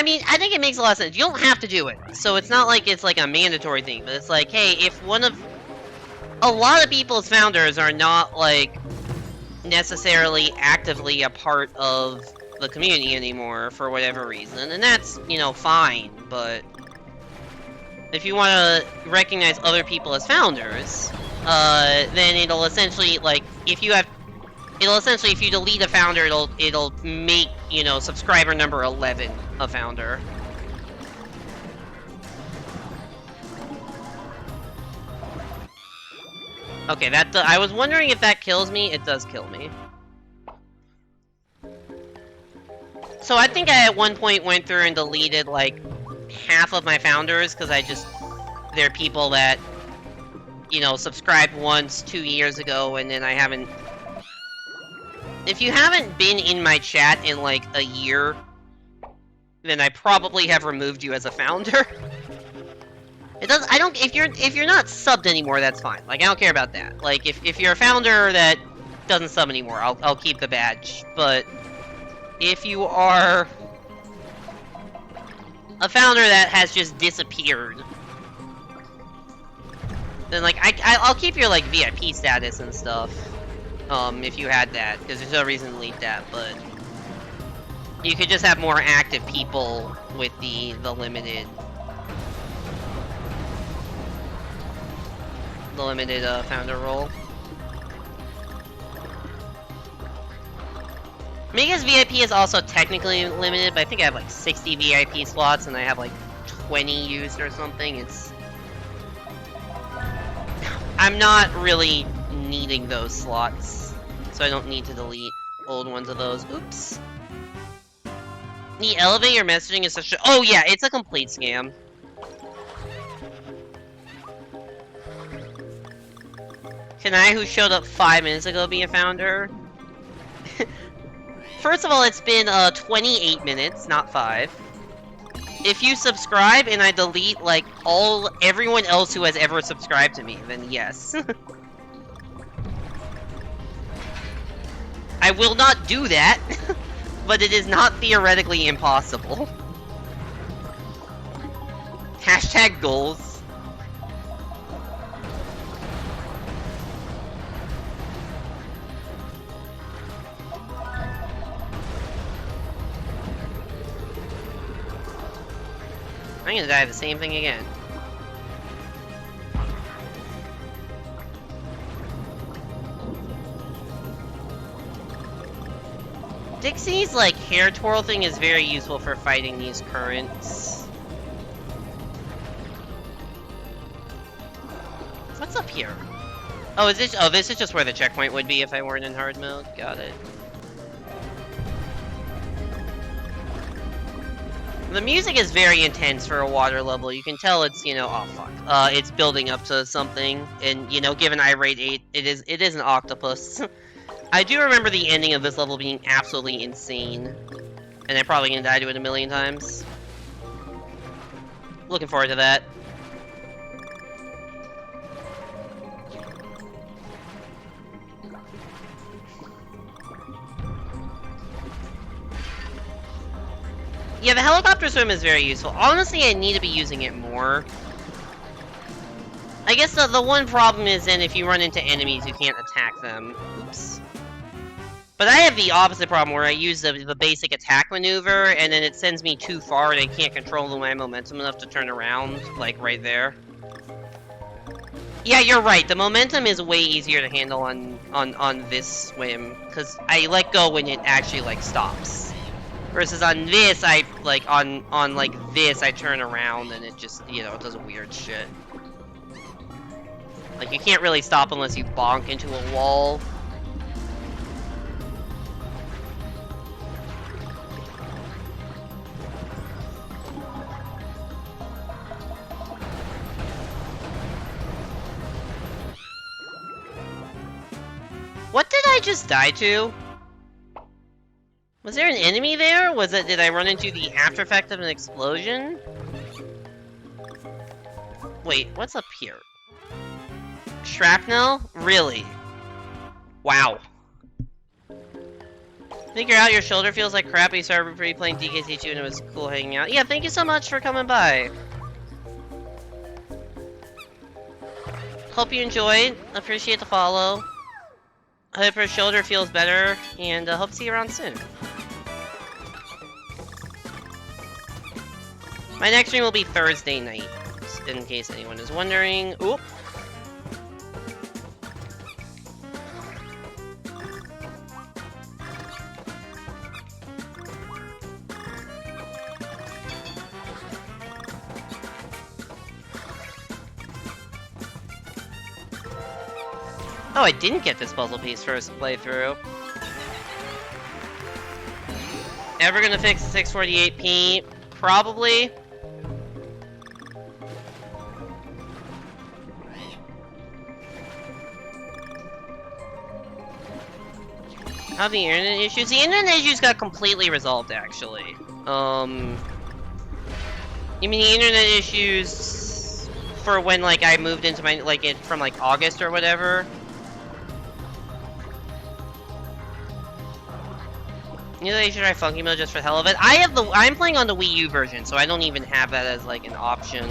mean, I think it makes a lot of sense. You don't have to do it, so it's not like it's like a mandatory thing, but it's like, hey, if a lot of people's founders are not, like, necessarily actively a part of the community anymore for whatever reason, and that's, you know, fine, but if you want to recognize other people as founders, then it'll essentially, like, if you delete a founder, it'll make, you know, subscriber number 11 a founder. Okay, I was wondering if that kills me. It does kill me. So I think I at one point went through and deleted, like, half of my founders, because they're people that, you know, subscribed once 2 years ago, and then I haven't... If you haven't been in my chat in, like, a year, then I probably have removed you as a founder. If you're not subbed anymore, that's fine. Like, I don't care about that. Like, if you're a founder that doesn't sub anymore, I'll keep the badge. But if you are a founder that has just disappeared, then, like, I'll keep your, like, VIP status and stuff. If you had that, because there's no reason to delete that, but you could just have more active people with the limited founder role. Mega's VIP is also technically limited, but I think I have like 60 VIP slots and I have like 20 used or something. I'm not really needing those slots, so I don't need to delete old ones of those. Oops. The elevator messaging is such a... Oh yeah, it's a complete scam. Can I, who showed up 5 minutes ago, be a founder? First of all, it's been 28 minutes, not 5. If you subscribe and I delete, like, everyone else who has ever subscribed to me, then yes. I will not do that, but it is not theoretically impossible. Hashtag goals. I'm gonna die of the same thing again. Dixie's, like, hair twirl thing is very useful for fighting these currents. What's up here? Oh, this is just where the checkpoint would be if I weren't in hard mode. Got it. The music is very intense for a water level. You can tell it's, you know, oh fuck. It's building up to something, and, you know, given irate 8, it is an octopus. I do remember the ending of this level being absolutely insane, and I'm probably gonna die to it a million times. Looking forward to that. Yeah, the helicopter swim is very useful. Honestly, I need to be using it more. I guess the one problem is then if you run into enemies, you can't attack them. Oops. But I have the opposite problem where I use the basic attack maneuver, and then it sends me too far and I can't control my momentum enough to turn around, like right there. Yeah, you're right. The momentum is way easier to handle on this swim, because I let go when it actually, like, stops. Versus on this, on this, I turn around and it just, you know, it does weird shit. Like, you can't really stop unless you bonk into a wall. What did I just die to? Was there an enemy there? Did I run into the after effect of an explosion? Wait, what's up here? Shrapnel? Really? Wow. Figure out your shoulder feels like crap, but you started replaying DKC2 and it was cool hanging out. Yeah, thank you so much for coming by. Hope you enjoyed. Appreciate the follow. Hope your shoulder feels better, and hope to see you around soon. My next stream will be Thursday night, in case anyone is wondering. Oop. Oh, I didn't get this puzzle piece first playthrough. Ever gonna fix the 648p? Probably. How the internet issues? The internet issues got completely resolved, actually. You mean the internet issues for when, like, I moved into my, like, it from, like, August or whatever? You know, you should try Funky Mode just for the hell of it. I'm playing on the Wii U version, so I don't even have that as, like, an option.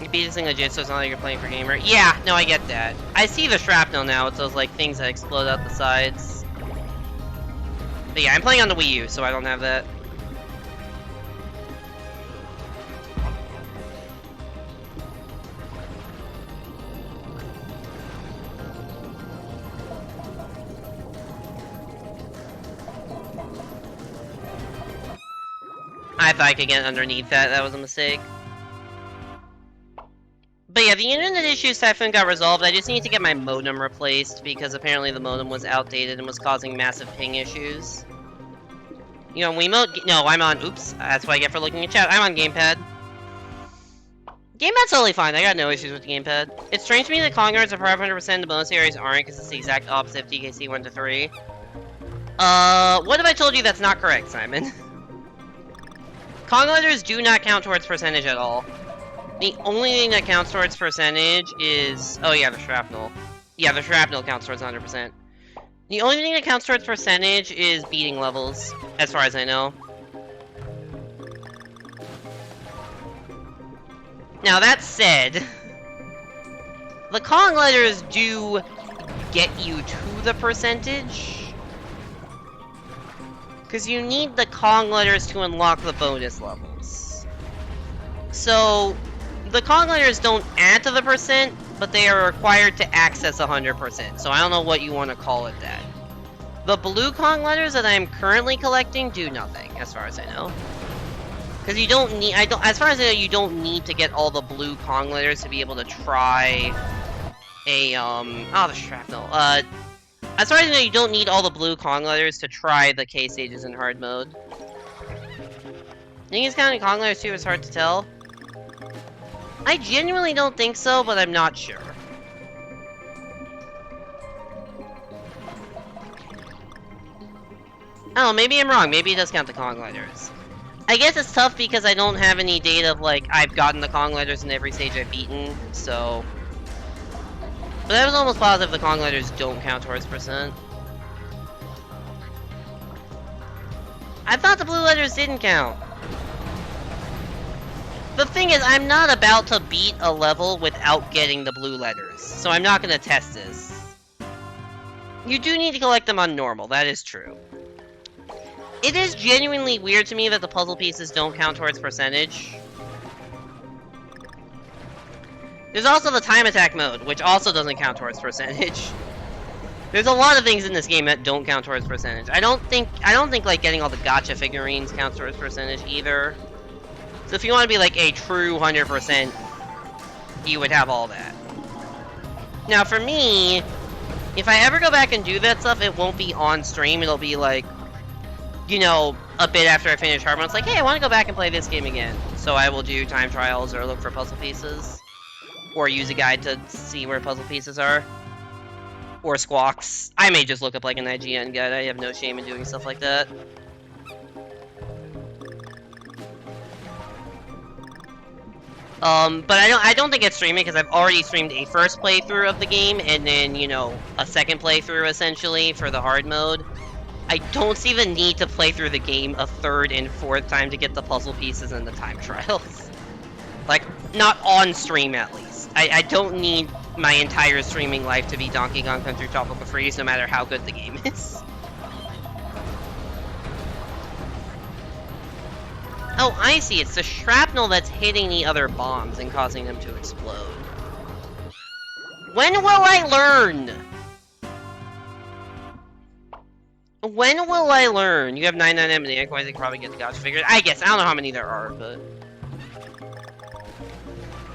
You beat this thing legit, so it's not like you're playing for gamer. Yeah, no, I get that. I see the shrapnel now. It's those, like, things that explode out the sides. But yeah, I'm playing on the Wii U, so I don't have that. I thought I could get underneath that. That was a mistake. But yeah, the internet issues Typhoon got resolved. I just need to get my modem replaced because apparently the modem was outdated and was causing massive ping issues. You know, Wiimote... No, I'm on... Oops. That's what I get for looking at chat. I'm on Gamepad. Gamepad's totally fine. I got no issues with the Gamepad. It's strange to me that Kong guards are 500%, the bonus areas aren't because it's the exact opposite of DKC 1 to 3. What if I told you that's not correct, Simon? Kong letters do not count towards percentage at all. The only thing that counts towards percentage is... Oh yeah, the shrapnel. Yeah, the shrapnel counts towards 100%. The only thing that counts towards percentage is beating levels, as far as I know. Now that said, the Kong letters do get you to the percentage. Because you need the Kong letters to unlock the bonus levels. So, the Kong letters don't add to the percent, but they are required to access 100%. So I don't know what you want to call it that. The blue Kong letters that I am currently collecting do nothing, as far as I know. Because you don't need, as far as I know, you don't need to get all the blue Kong letters to be able to try a, the shrapnel. As far as I know, you don't need all the blue Kong letters to try the K stages in hard mode. Think it's counting Kong letters too? It's hard to tell. I genuinely don't think so, but I'm not sure. Oh, maybe I'm wrong. Maybe it does count the Kong letters. I guess it's tough because I don't have any data of, like, I've gotten the Kong letters in every stage I've beaten, so... But I was almost positive the Kong letters don't count towards percent. I thought the blue letters didn't count. The thing is, I'm not about to beat a level without getting the blue letters, so I'm not gonna test this. You do need to collect them on normal, that is true. It is genuinely weird to me that the puzzle pieces don't count towards percentage. There's also the time attack mode, which also doesn't count towards percentage. There's a lot of things in this game that don't count towards percentage. I don't think like getting all the gacha figurines counts towards percentage either. So if you want to be like a true 100%, you would have all that. Now for me, if I ever go back and do that stuff, it won't be on stream. It'll be like, you know, a bit after I finish hard mode. It's like, hey, I want to go back and play this game again. So I will do time trials or look for puzzle pieces. Or use a guide to see where puzzle pieces are. Or squawks. I may just look up like an IGN guide. I have no shame in doing stuff like that. But I don't think it's streaming because I've already streamed a first playthrough of the game and then, you know, a second playthrough essentially for the hard mode. I don't see the need to play through the game a third and fourth time to get the puzzle pieces and the time trials. Like, not on stream at least. I don't need my entire streaming life to be Donkey Kong Country Tropical Freeze no matter how good the game is. Oh, I see. It's the shrapnel that's hitting the other bombs and causing them to explode. When will I learn? When will I learn? You have 99 M&A coins, I can probably get the gotcha figures. I guess. I don't know how many there are, but...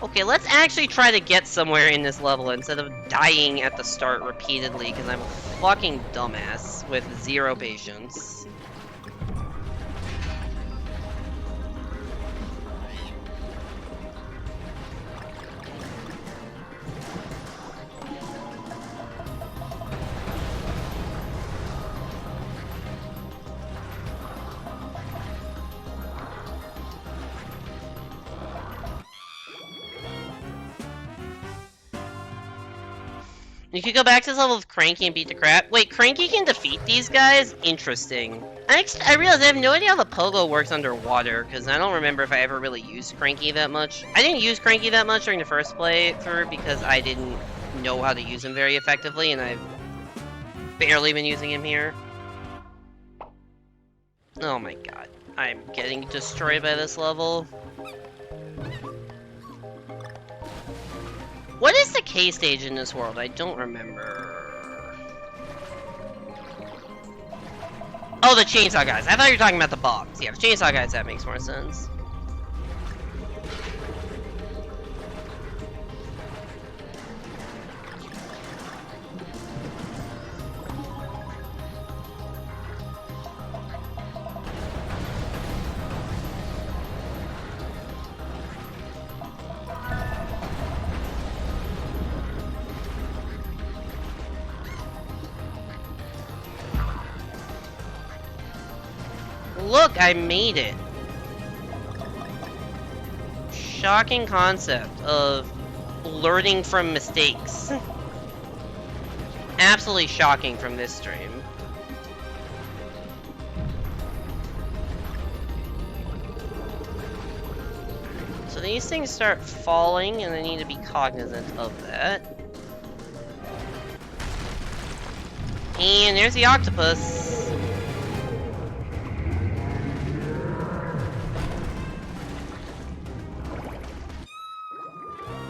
Okay, let's actually try to get somewhere in this level instead of dying at the start repeatedly because I'm a fucking dumbass with zero patience. You could go back to this level with Cranky and beat the crap. Wait, Cranky can defeat these guys? Interesting. I realized I have no idea how the Pogo works underwater, because I don't remember if I ever really used Cranky that much. I didn't use Cranky that much during the first playthrough because I didn't know how to use him very effectively, and I've barely been using him here. Oh my god. I'm getting destroyed by this level. What is the K stage in this world? I don't remember. Oh, the chainsaw guys. I thought you were talking about the bombs. Yeah, the chainsaw guys, that makes more sense. Look, I made it. Shocking concept of learning from mistakes. Absolutely shocking from this stream. So these things start falling, and I need to be cognizant of that. And there's the octopus.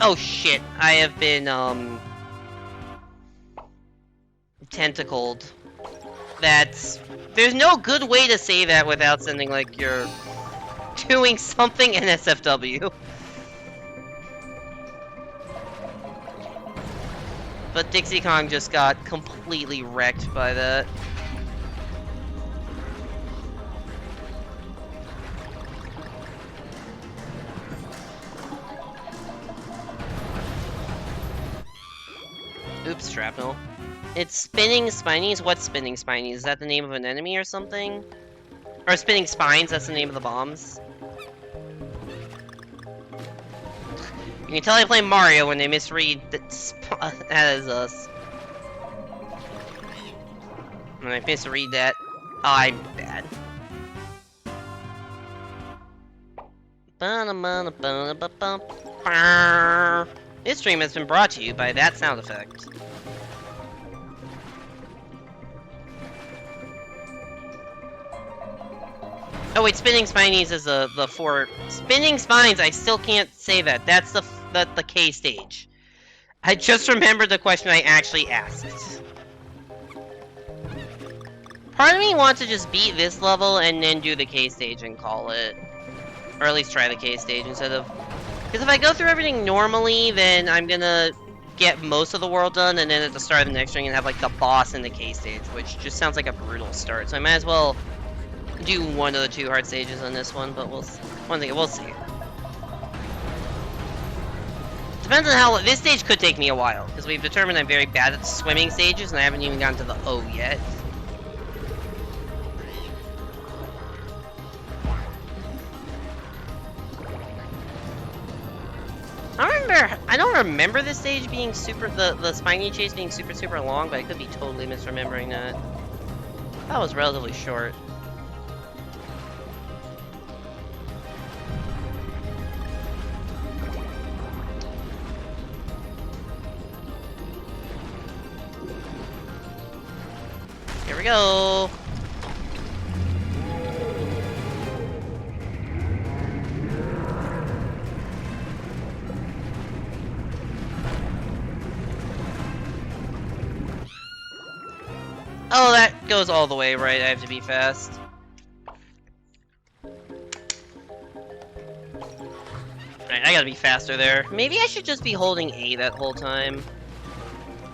Oh shit, I have been, tentacled. There's no good way to say that without sounding like you're doing something in SFW. But Dixie Kong just got completely wrecked by that. Oops, shrapnel. It's Spinning Spinies? What's Spinning Spinies? Is that the name of an enemy or something? Or Spinning Spines, that's the name of the bombs. You can tell I play Mario when they misread that is us. When I misread that, I'm bad. This stream has been brought to you by that sound effect. Oh wait, Spinning Spinies is the four... Spinning Spines, I still can't say that. That's the K stage. I just remembered the question I actually asked. Part of me wants to just beat this level and then do the K stage and call it. Or at least try the K stage instead of... Because if I go through everything normally, then I'm gonna get most of the world done, and then at the start of the next string and have like the boss in the K stage, which just sounds like a brutal start. So I might as well do one of the two hard stages on this one, but we'll see. Depends on how... This stage could take me a while, because we've determined I'm very bad at swimming stages, and I haven't even gotten to the O yet. I don't remember this stage being super, the spiny chase being super long, but I could be totally misremembering that. That was relatively short. Here we go. Oh, that goes all the way, right? I have to be fast. Right, I gotta be faster there. Maybe I should just be holding A that whole time.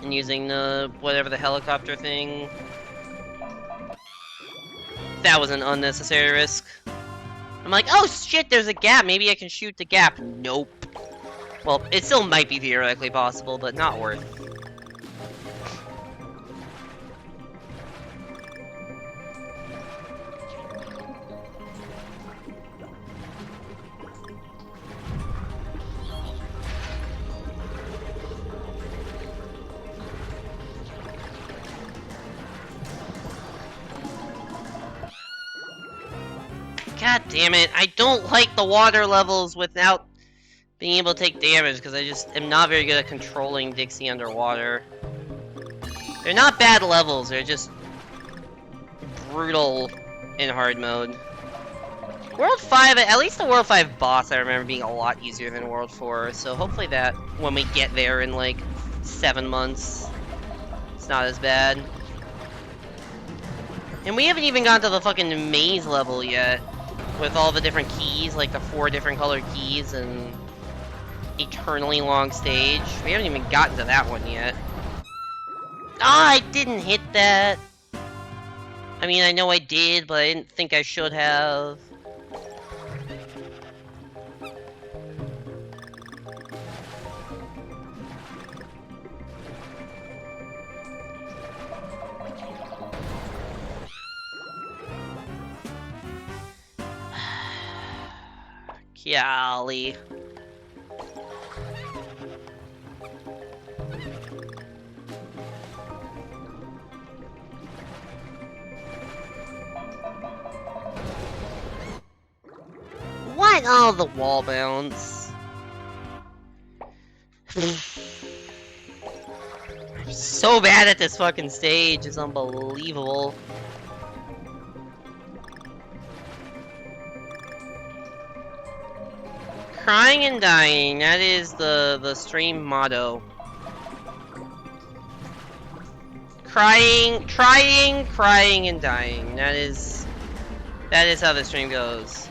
And using the, whatever the helicopter thing. That was an unnecessary risk. I'm like, oh shit, there's a gap. Maybe I can shoot the gap. Nope. Well, it still might be theoretically possible, but not worth. God damn it, I don't like the water levels without being able to take damage, because I just am not very good at controlling Dixie underwater. They're not bad levels, they're just brutal in hard mode. World 5, at least the World 5 boss I remember being a lot easier than World 4, so hopefully that, when we get there in like 7 months, it's not as bad. And we haven't even gotten to the fucking maze level yet. With all the different keys, like the 4 different colored keys and eternally long stage. We haven't even gotten to that one yet. Ah, I didn't hit that. I mean, I know I did, but I didn't think I should have. Golly. What? Oh, the wall bounce. I'm so bad at this fucking stage, it's unbelievable. Crying and dying, that is the stream motto. Crying, trying, crying, and dying. That is how the stream goes.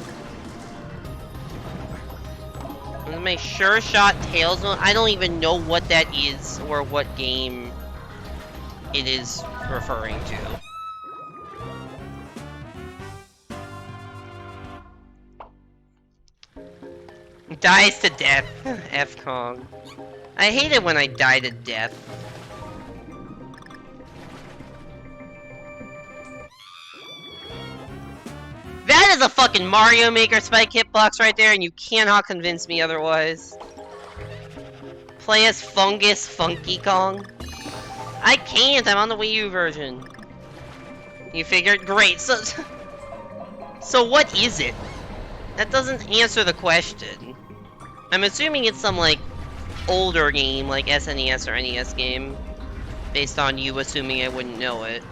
I'm gonna make sure shot Tails. I don't even know what that is or what game it is referring to. Dies to death. F Kong. I hate it when I die to death. That is a fucking Mario Maker spike hitbox right there, and you cannot convince me otherwise. Play as Fungus Funky Kong. I can't, I'm on the Wii U version. You figured? Great, so what is it? That doesn't answer the question. I'm assuming it's some, like, older game, like SNES or NES game, based on you assuming I wouldn't know it.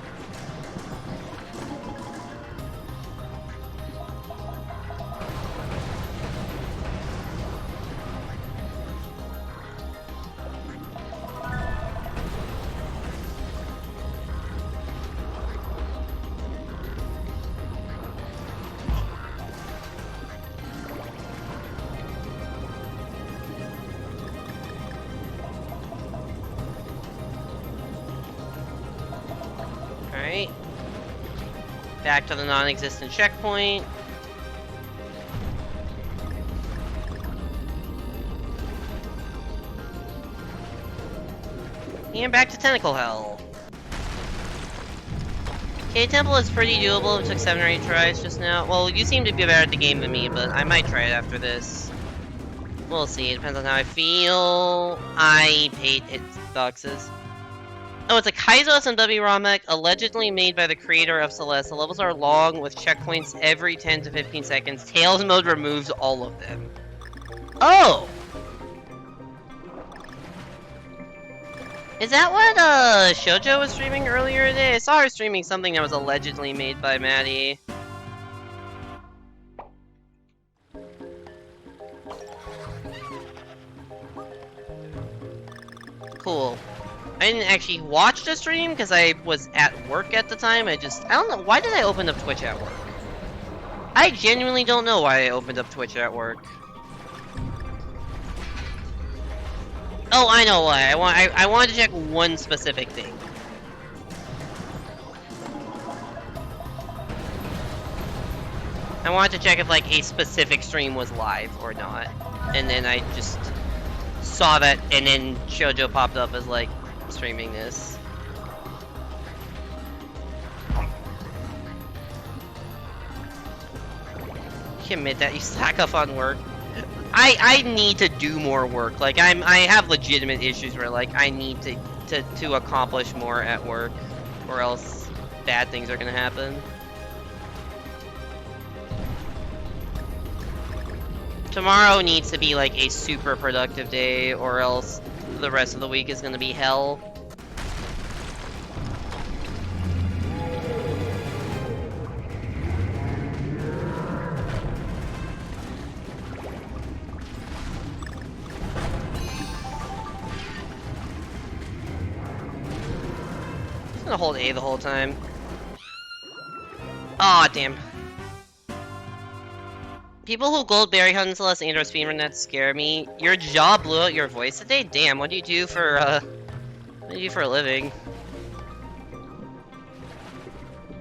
Alright. Back to the non-existent checkpoint. And back to Tentacle Hell. Okay, Temple is pretty doable. It took 7 or 8 tries just now. Well, you seem to be better at the game than me, but I might try it after this. We'll see. It depends on how I feel. I hate hitboxes. Oh, it's a Kaizo SMW ROM mech allegedly made by the creator of Celeste. The levels are long with checkpoints every 10 to 15 seconds. Tails mode removes all of them. Oh! Is that what Shoujo was streaming earlier today? I saw her streaming something that was allegedly made by Maddie. Cool. I didn't actually watch the stream because I was at work at the time. I don't know. Why did I open up Twitch at work? I genuinely don't know why I opened up Twitch at work. Oh, I know why. I wanted to check one specific thing. I wanted to check if like a specific stream was live or not. And then I just saw that, and then Shoujo popped up as like streaming this. You admit that you stack up on work. I need to do more work. Like I have legitimate issues where like I need to accomplish more at work, or else bad things are gonna happen. Tomorrow needs to be like a super productive day, or else the rest of the week is gonna be hell. I'm gonna hold A the whole time. Aw, damn. People who gold berry hunt in Celeste and or speedrun that scare me. Your jaw blew out your voice today? Damn, what do you do for what do you do for a living?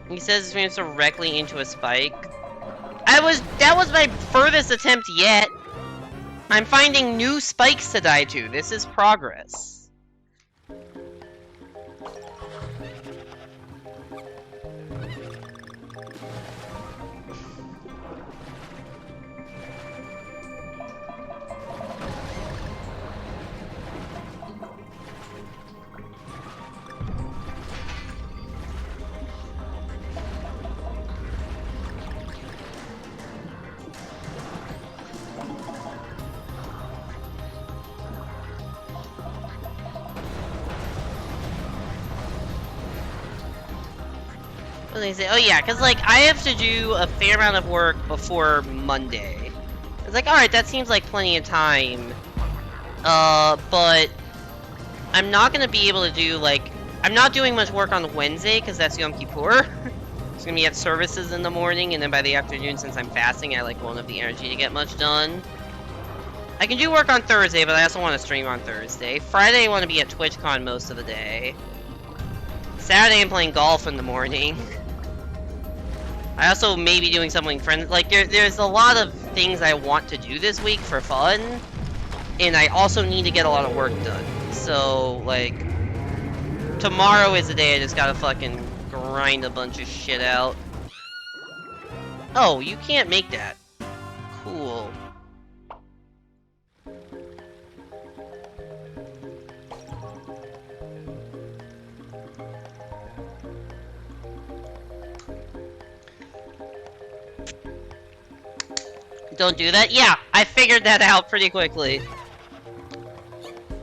He says it runs directly into a spike. That was my furthest attempt yet. I'm finding new spikes to die to. This is progress. What did they say? Oh yeah, because like I have to do a fair amount of work before Monday. It's like, alright, that seems like plenty of time. But I'm not gonna be able to do like, I'm not doing much work on Wednesday because that's Yom Kippur. It's gonna be at services in the morning, and then by the afternoon, since I'm fasting, I like won't have the energy to get much done. I can do work on Thursday, but I also want to stream on Thursday. Friday, I want to be at TwitchCon most of the day. Saturday, I'm playing golf in the morning. I also may be doing something like there's a lot of things I want to do this week for fun, and I also need to get a lot of work done. So like tomorrow is the day I just gotta fucking grind a bunch of shit out. Oh, you can't make that. Cool. Don't do that? Yeah, I figured that out pretty quickly.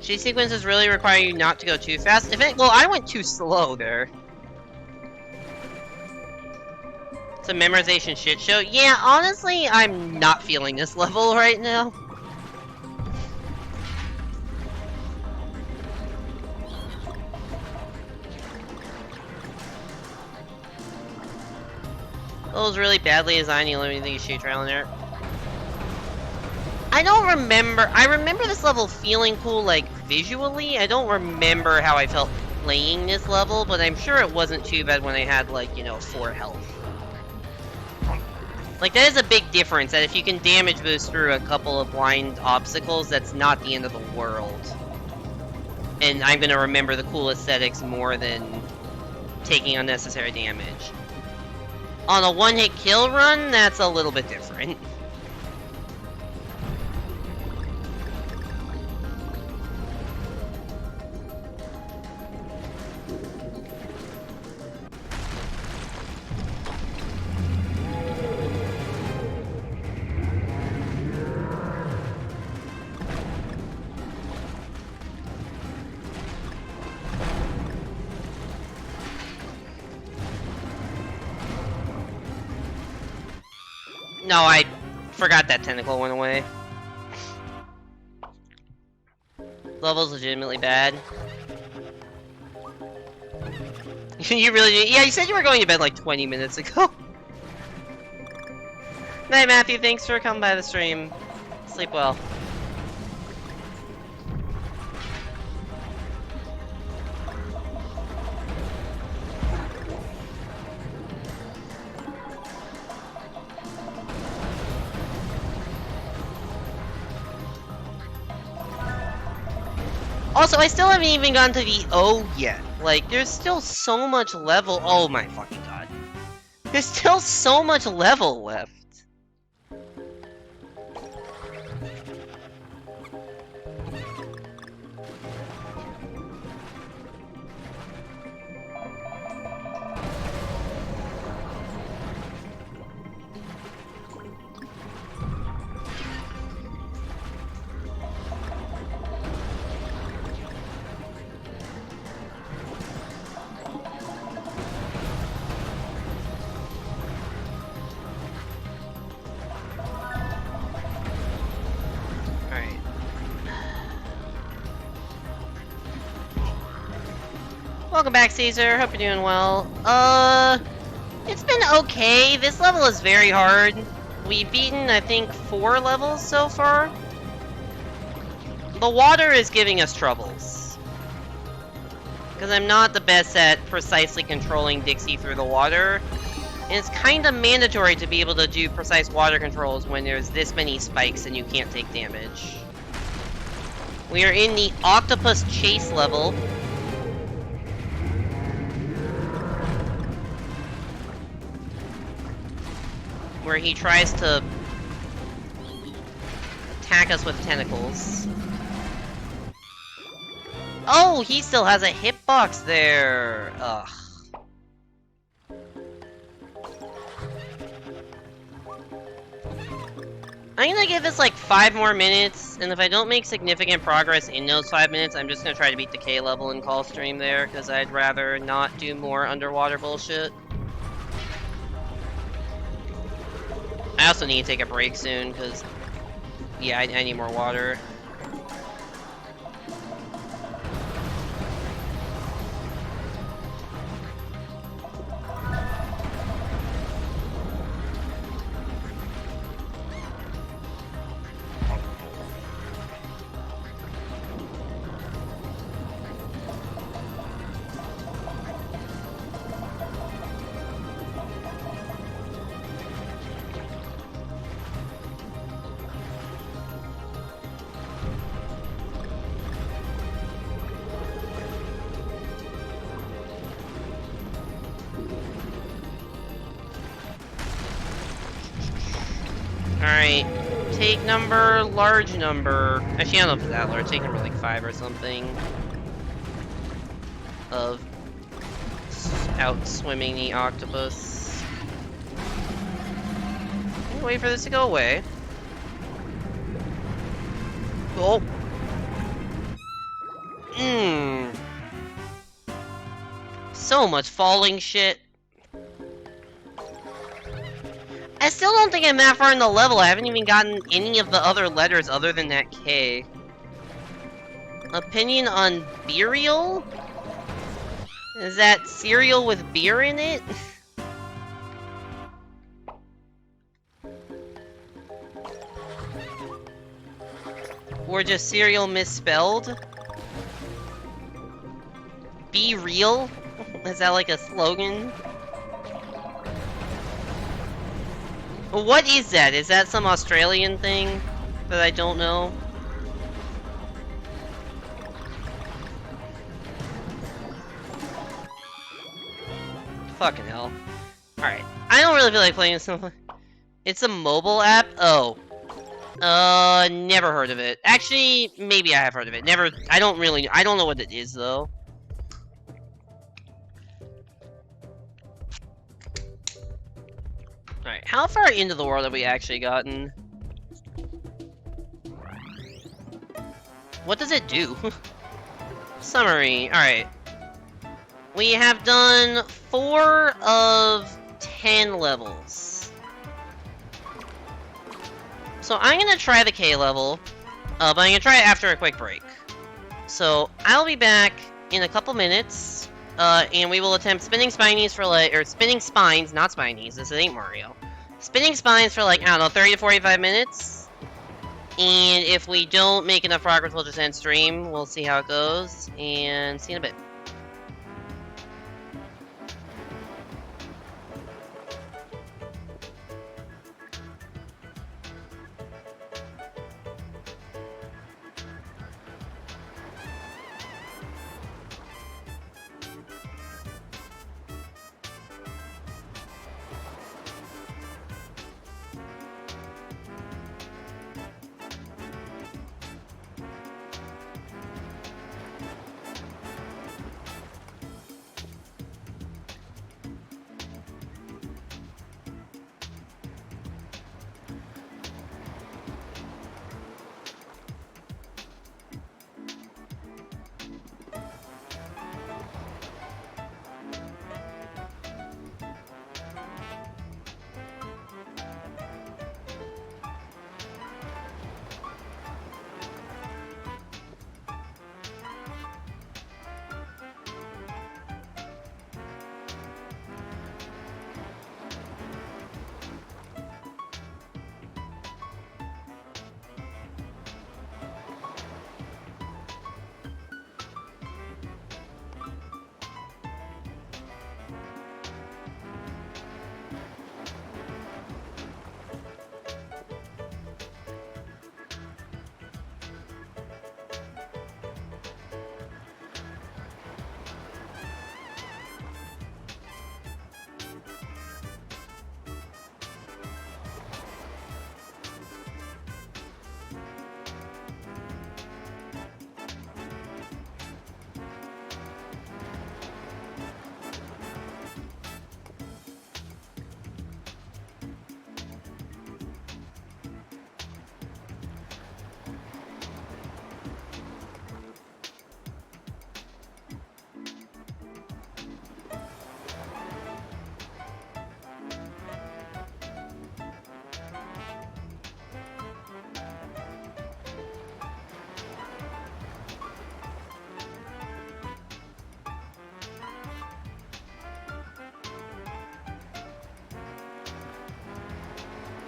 Chase sequences really require you not to go too fast. Well, I went too slow there. It's a memorization shit show. Yeah, honestly, I'm not feeling this level right now. It was really badly designed. You let me think you shoot trial in there. I don't remember. I remember this level feeling cool, like, visually. I don't remember how I felt playing this level, but I'm sure it wasn't too bad when I had, like, you know, 4 health. Like, that is a big difference, that if you can damage boost through a couple of blind obstacles, that's not the end of the world. And I'm gonna remember the cool aesthetics more than taking unnecessary damage. On a one-hit kill run, that's a little bit different. No, I forgot that tentacle went away. Level's legitimately bad. You really... Yeah, you said you were going to bed like 20 minutes ago. Night, Matthew. Thanks for coming by the stream. Sleep well. Also, I still haven't even gotten to the O yet. Like, there's still so much level. Oh my fucking god. There's still so much level left. Alright. Welcome back, Caesar. Hope you're doing well. It's been okay. This level is very hard. We've beaten, I think, 4 levels so far. The water is giving us troubles. Because I'm not the best at precisely controlling Dixie through the water. And it's kind of mandatory to be able to do precise water controls when there's this many spikes and you can't take damage. We are in the octopus chase level. Where he tries to attack us with tentacles. Oh, he still has a hitbox there! Ugh. I'm gonna give this like 5 more minutes, and if I don't make significant progress in those 5 minutes, I'm just gonna try to beat the K level and call stream there, because I'd rather not do more underwater bullshit. I also need to take a break soon, because, yeah, I need more water. Alright, take number, large number. Actually, I don't know if it's that large. Take number like 5 or something. Of out swimming the octopus. Wait for this to go away. Oh. So much falling shit. I still don't think I'm that far in the level. I haven't even gotten any of the other letters other than that K. Opinion on burial? Is that cereal with beer in it? Or just cereal misspelled? Be real? Is that like a slogan? What is that? Is that some Australian thing that I don't know? Fucking hell. Alright. I don't really feel like playing this. It's a mobile app? Oh. Never heard of it. Actually, maybe I have heard of it. Never, I don't know what it is, though. Alright, how far into the world have we actually gotten? What does it do? Summary, alright. We have done 4 of 10 levels. So I'm gonna try the K level, but I'm gonna try it after a quick break. So I'll be back in a couple minutes, and we will attempt spinning spinies for like, or spinning spines, not spinies, this ain't Mario. Spinning spines for like, I don't know, 30 to 45 minutes. And if we don't make enough progress, we'll just end stream. We'll see how it goes, and see you in a bit.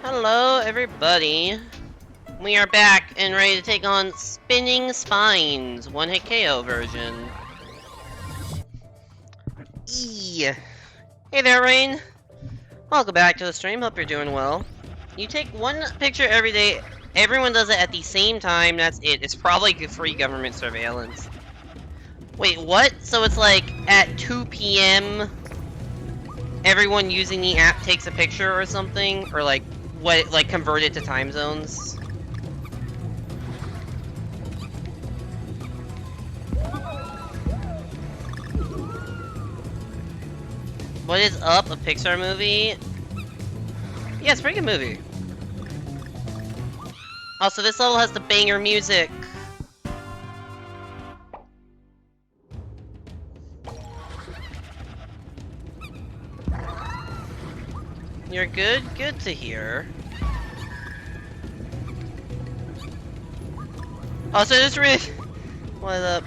Hello, everybody. We are back and ready to take on Spinning Spines, one-hit KO version. Eee. Hey there, Rain. Welcome back to the stream. Hope you're doing well. You take one picture every day. Everyone does it at the same time. That's it. It's probably free government surveillance. Wait, what? So it's like at 2 p.m. everyone using the app takes a picture or something? Or like, what, like convert it to time zones? What is Up? A Pixar movie? Yeah, it's a pretty good movie. Also, this level has the banger music. You're good? Good to hear. Also, this really... What up?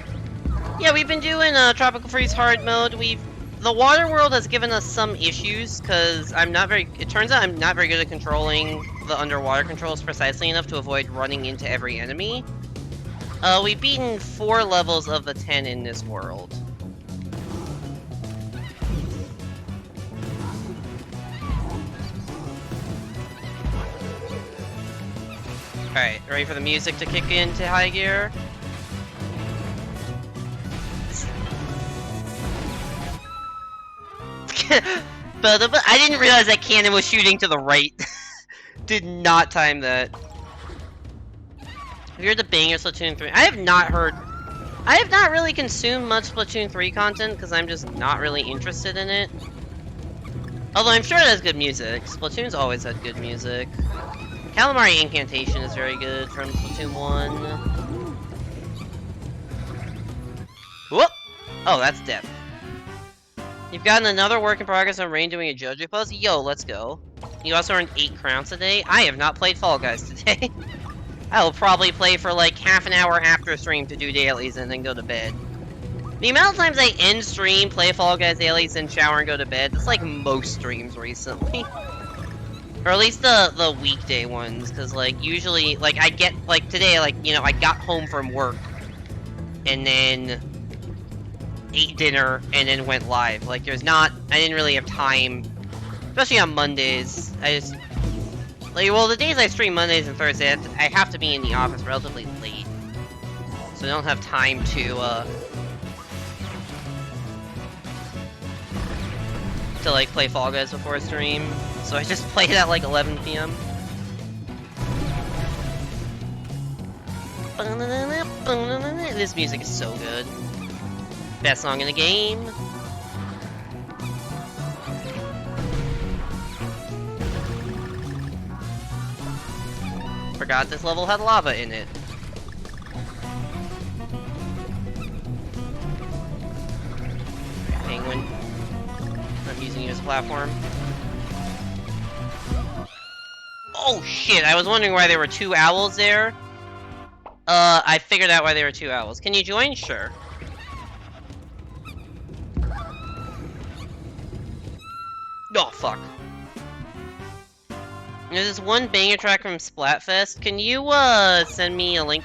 Yeah, we've been doing Tropical Freeze hard mode. The water world has given us some issues, because it turns out I'm not very good at controlling the underwater controls precisely enough to avoid running into every enemy. We've beaten 4 levels of the 10 in this world. Alright, ready for the music to kick into high gear? But I didn't realize that cannon was shooting to the right. Did not time that. If you're the banger Splatoon 3, I have not really consumed much Splatoon 3 content because I'm just not really interested in it. Although I'm sure it has good music. Splatoon's always had good music. Calamari Incantation is very good from Splatoon 1. Whoop! Oh, that's death. You've gotten another work in progress on Rain doing a JoJo pose? Yo, let's go. You also earned 8 crowns today. I have not played Fall Guys today. I will probably play for like half an hour after stream to do dailies and then go to bed. The amount of times I end stream, play Fall Guys dailies, and shower and go to bed, that's like most streams recently. Or at least the weekday ones, because like usually, like I get, like today, like, you know, I got home from work and then ate dinner and then went live. Like I didn't really have time, especially on Mondays. I just, like, well, the days I stream Mondays and Thursdays, I have to be in the office relatively late. So I don't have time to like play Fall Guys before stream. So I just played at like 11 PM. This music is so good. Best song in the game. Forgot this level had lava in it. Penguin. I'm using you as a platform. Oh shit, I was wondering why there were 2 owls there. I figured out why there were 2 owls. Can you join? Sure. Oh, fuck. There's this one banger track from Splatfest. Can you, send me a link?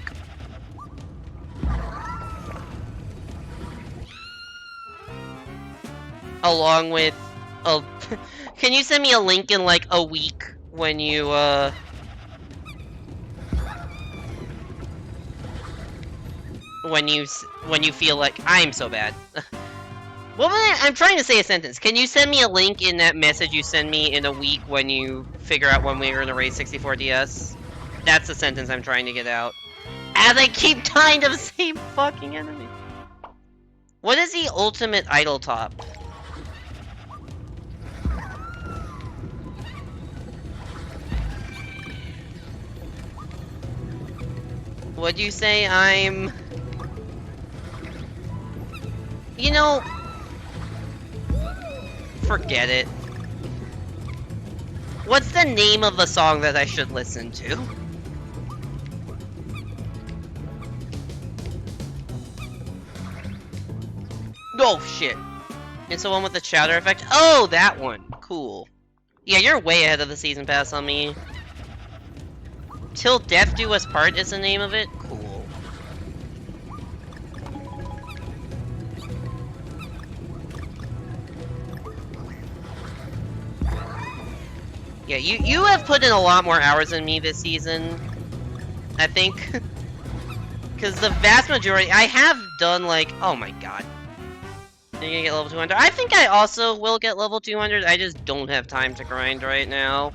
Along with... Oh, can you send me a link in, like, a week when you, when you feel like... I'm so bad. Well, I'm trying to say a sentence. Can you send me a link in that message you send me in a week when you figure out when we're gonna raise 64DS? That's the sentence I'm trying to get out. As I keep dying to the same fucking enemy. What is the ultimate idle top? What'd you say? I'm... You know... Forget it. What's the name of the song that I should listen to? Oh, shit. It's the one with the chowder effect? Oh, that one. Cool. Yeah, you're way ahead of the season pass on me. Till Death Do Us Part is the name of it? Cool. Yeah, you have put in a lot more hours than me this season, I think. Because the vast majority, I have done like, oh my god. Are you gonna get level 200? I think I also will get level 200, I just don't have time to grind right now.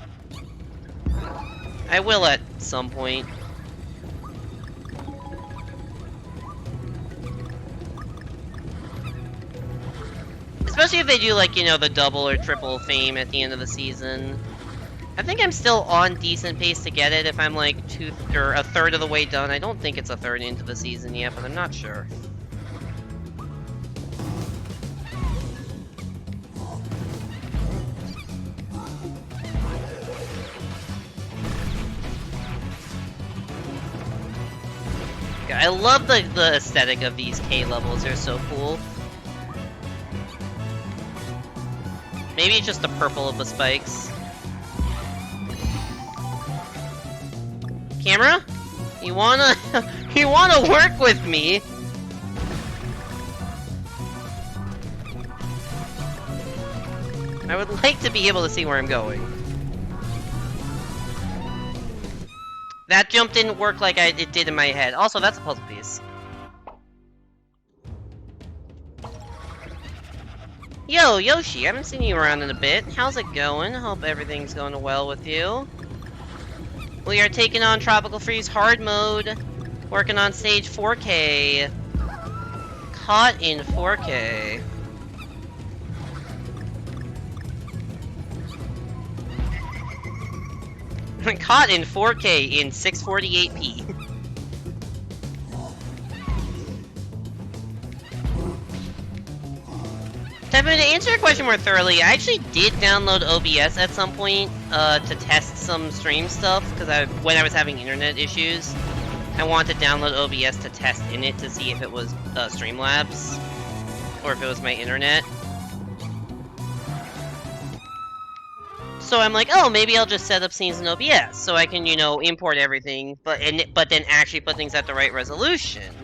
I will at some point. Especially if they do like, you know, the double or triple fame at the end of the season. I think I'm still on decent pace to get it if I'm like a third of the way done. I don't think it's a third into the season yet, but I'm not sure. Yeah, I love the aesthetic of these K levels, they're so cool. Maybe it's just the purple of the spikes. Camera? You wanna work with me? I would like to be able to see where I'm going. That jump didn't work like it did in my head. Also, that's a puzzle piece. Yo, Yoshi, I haven't seen you around in a bit. How's it going? Hope everything's going well with you. We are taking on Tropical Freeze hard mode. Working on stage 4K. Caught in 4K. Caught in 4K in 648p. Type Jasmine, to answer your question more thoroughly, I actually did download OBS at some point to test some stream stuff, because when I was having internet issues, I wanted to download OBS to test in it to see if it was Streamlabs, or if it was my internet. So I'm like, oh, maybe I'll just set up scenes in OBS, so I can, you know, import everything, but then actually put things at the right resolution.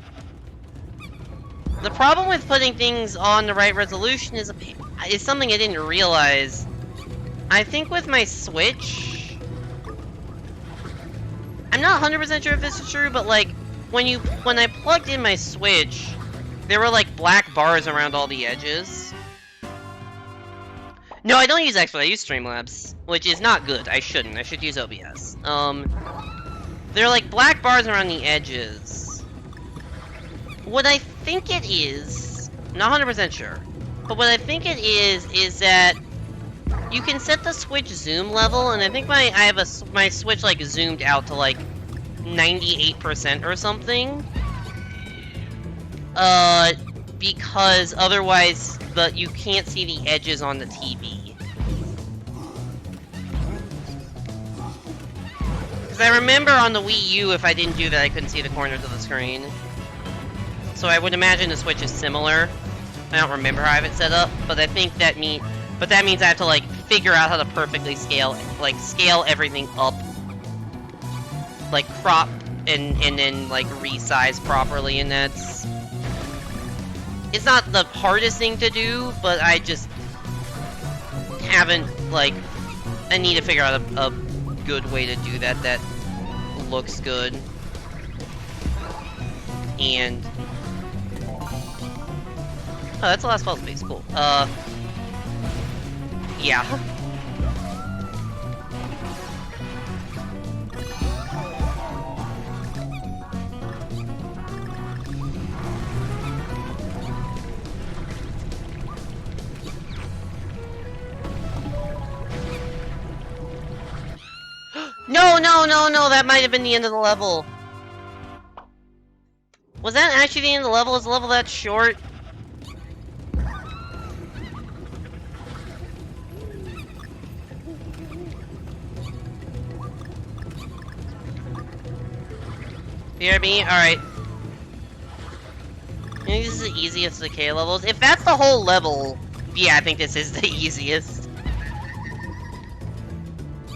The problem with putting things on the right resolution is something I didn't realize. I think with my Switch, I'm not 100% sure if this is true, but like when I plugged in my Switch, there were like black bars around all the edges. No, I don't use XSplit, I use Streamlabs, which is not good. I shouldn't. I should use OBS. There are like black bars around the edges. What I think it is, not 100% sure, but what I think it is that you can set the Switch zoom level, and I think I have my Switch like zoomed out to like 98% or something. Because otherwise you can't see the edges on the TV. Because I remember on the Wii U, if I didn't do that, I couldn't see the corners of the screen. So I would imagine the Switch is similar. I don't remember how I have it set up, but I think that means I have to like figure out how to perfectly scale everything up, like crop and then like resize properly, and it's not the hardest thing to do, but I just haven't, like, I need to figure out a good way to do that looks good. And oh, that's the last puzzle space, cool. Yeah. No, that might have been the end of the level. Was that actually the end of the level? Is the level that short? BRB? Alright. I think this is the easiest of the K levels. If that's the whole level, yeah, I think this is the easiest.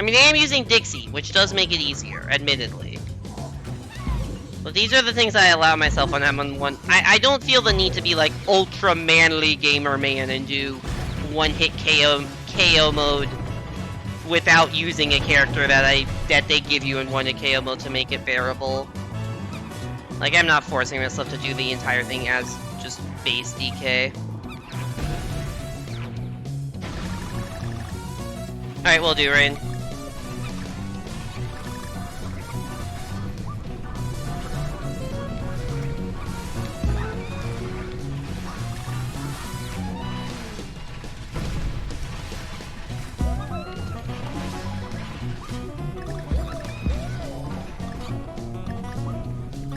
I mean, I am using Dixie, which does make it easier, admittedly. But these are the things I allow myself when I'm on one. I don't feel the need to be like ultra manly gamer man and do one-hit KO mode without using a character that they give you in one-hit KO mode to make it bearable. Like, I'm not forcing myself to do the entire thing as just base DK. Alright, we'll do, Rain.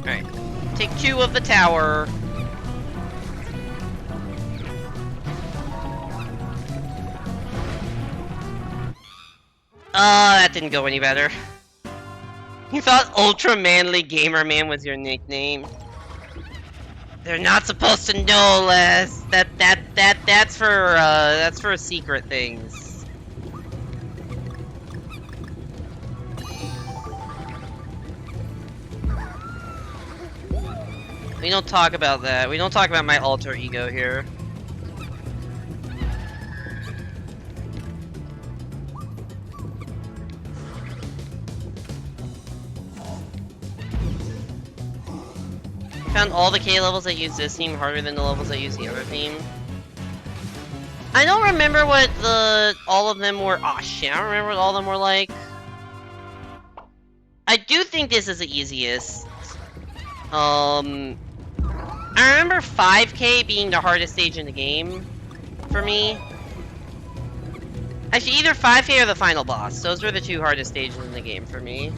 Alright. Take 2 of the tower. That didn't go any better. You thought Ultra Manly Gamer Man was your nickname? They're not supposed to know, Les. That's for secret things. We don't talk about that. We don't talk about my alter ego here. Found all the K levels that use this theme harder than the levels that use the other theme. I don't remember what all of them were. Oh shit, I don't remember what all of them were like. I do think this is the easiest. I remember 5K being the hardest stage in the game for me. Actually, either 5K or the final boss. Those were the 2 hardest stages in the game for me.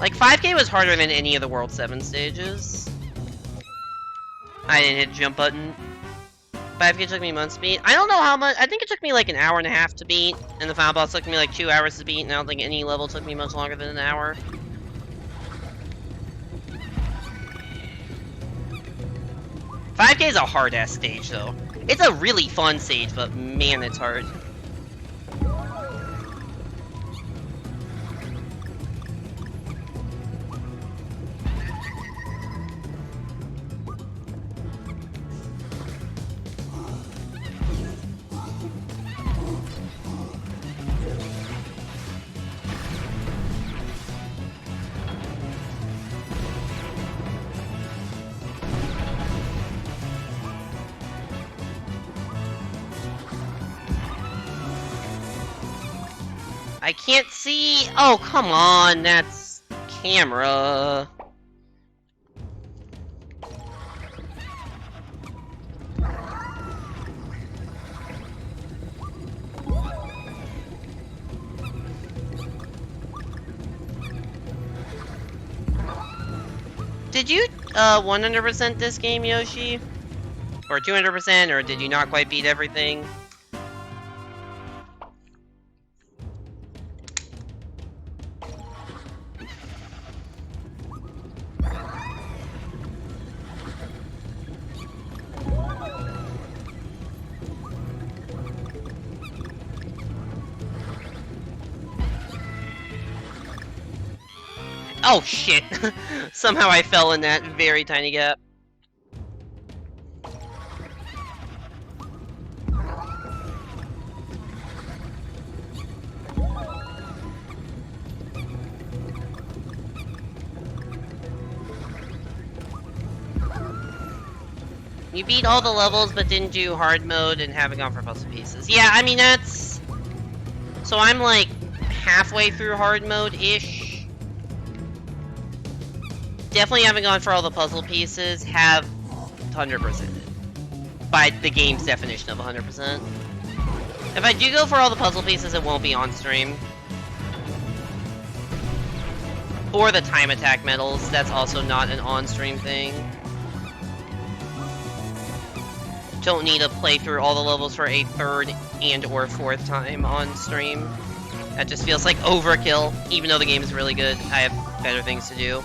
Like, 5K was harder than any of the World 7 stages. I didn't hit the jump button. 5K took me months to beat. I don't know how much. I think it took me like an hour and a half to beat, and the final boss took me like 2 hours to beat, and I don't think any level took me much longer than an hour. "5K is a hard-ass stage, though. It's a really fun stage, but man, it's hard. I can't see. Oh, come on, that's camera. Did you 100% this game, Yoshi? Or 200%, or did you not quite beat everything? Oh shit! Somehow I fell in that very tiny gap. You beat all the levels but didn't do hard mode and haven't gone for puzzle pieces. Yeah, I mean that's... So I'm like halfway through hard mode-ish. Definitely haven't gone for all the puzzle pieces, have 100%. By the game's definition of 100%. If I do go for all the puzzle pieces, it won't be on stream. Or the time attack medals, that's also not an on-stream thing. Don't need to play through all the levels for a third and or fourth time on stream. That just feels like overkill, even though the game is really good. I have better things to do.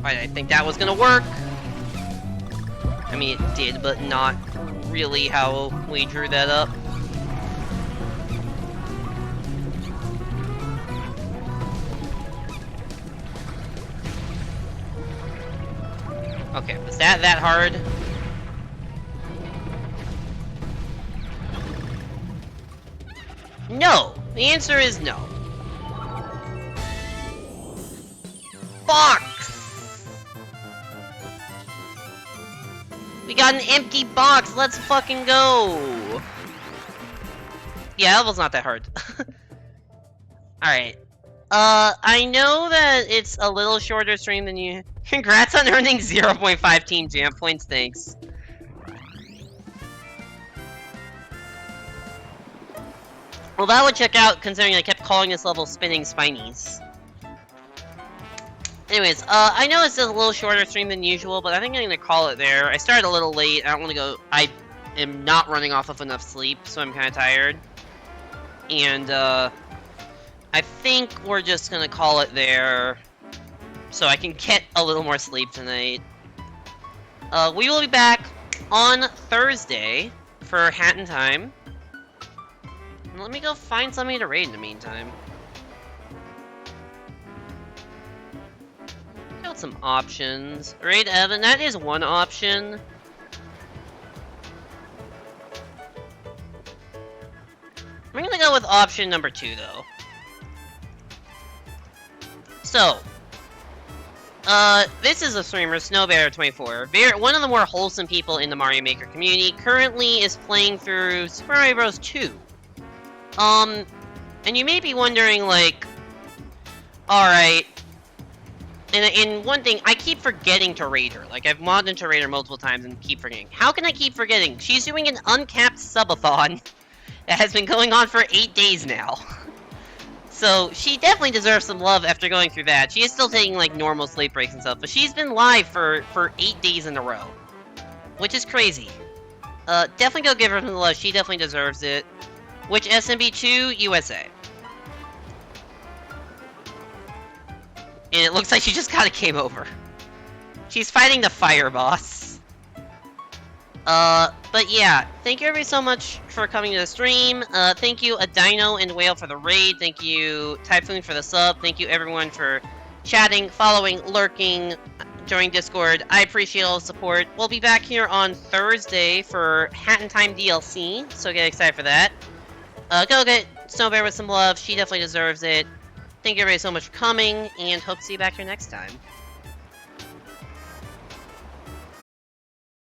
I didn't think that was gonna work. I mean, it did, but not really how we drew that up. Okay, was that hard? No! The answer is no. Fuck! We got an empty box, let's fucking go! Yeah, that level's not that hard. Alright. I know that it's a little shorter stream than you... Congrats on earning 0.5 Team Jam points, thanks. Well, that would check out, considering I kept calling this level Spinning Spinies. Anyways, I know it's a little shorter stream than usual, but I think I'm gonna call it there. I started a little late, I don't wanna go... I am not running off of enough sleep, so I'm kinda tired. And, I think we're just gonna call it there, so I can get a little more sleep tonight. We will be back on Thursday for Hat in Time. And let me go find somebody to raid in the meantime. Got some options. Raid Evan, that is one option. I'm gonna go with option number 2, though. So, this is a streamer, SnowBear24. One of the more wholesome people in the Mario Maker community. Currently is playing through Super Mario Bros. 2. And you may be wondering, like, Alright. And one thing, I keep forgetting to raid her. Like, I've modded into raid her multiple times and keep forgetting. How can I keep forgetting? She's doing an uncapped subathon that has been going on for 8 days now. So, she definitely deserves some love after going through that. She is still taking, like, normal sleep breaks and stuff, but she's been live for 8 days in a row. Which is crazy. Definitely go give her some love. She definitely deserves it. Which SMB2? USA. And it looks like she just kinda came over. She's fighting the fire boss. But yeah, thank you everybody so much for coming to the stream. Thank you Adino and Whale for the raid. Thank you Typhoon for the sub. Thank you everyone for chatting, following, lurking, joining Discord. I appreciate all the support. We'll be back here on Thursday for Hat in Time DLC, so get excited for that. Go get Snowbear with some love. She definitely deserves it. Thank you everybody so much for coming, and hope to see you back here next time.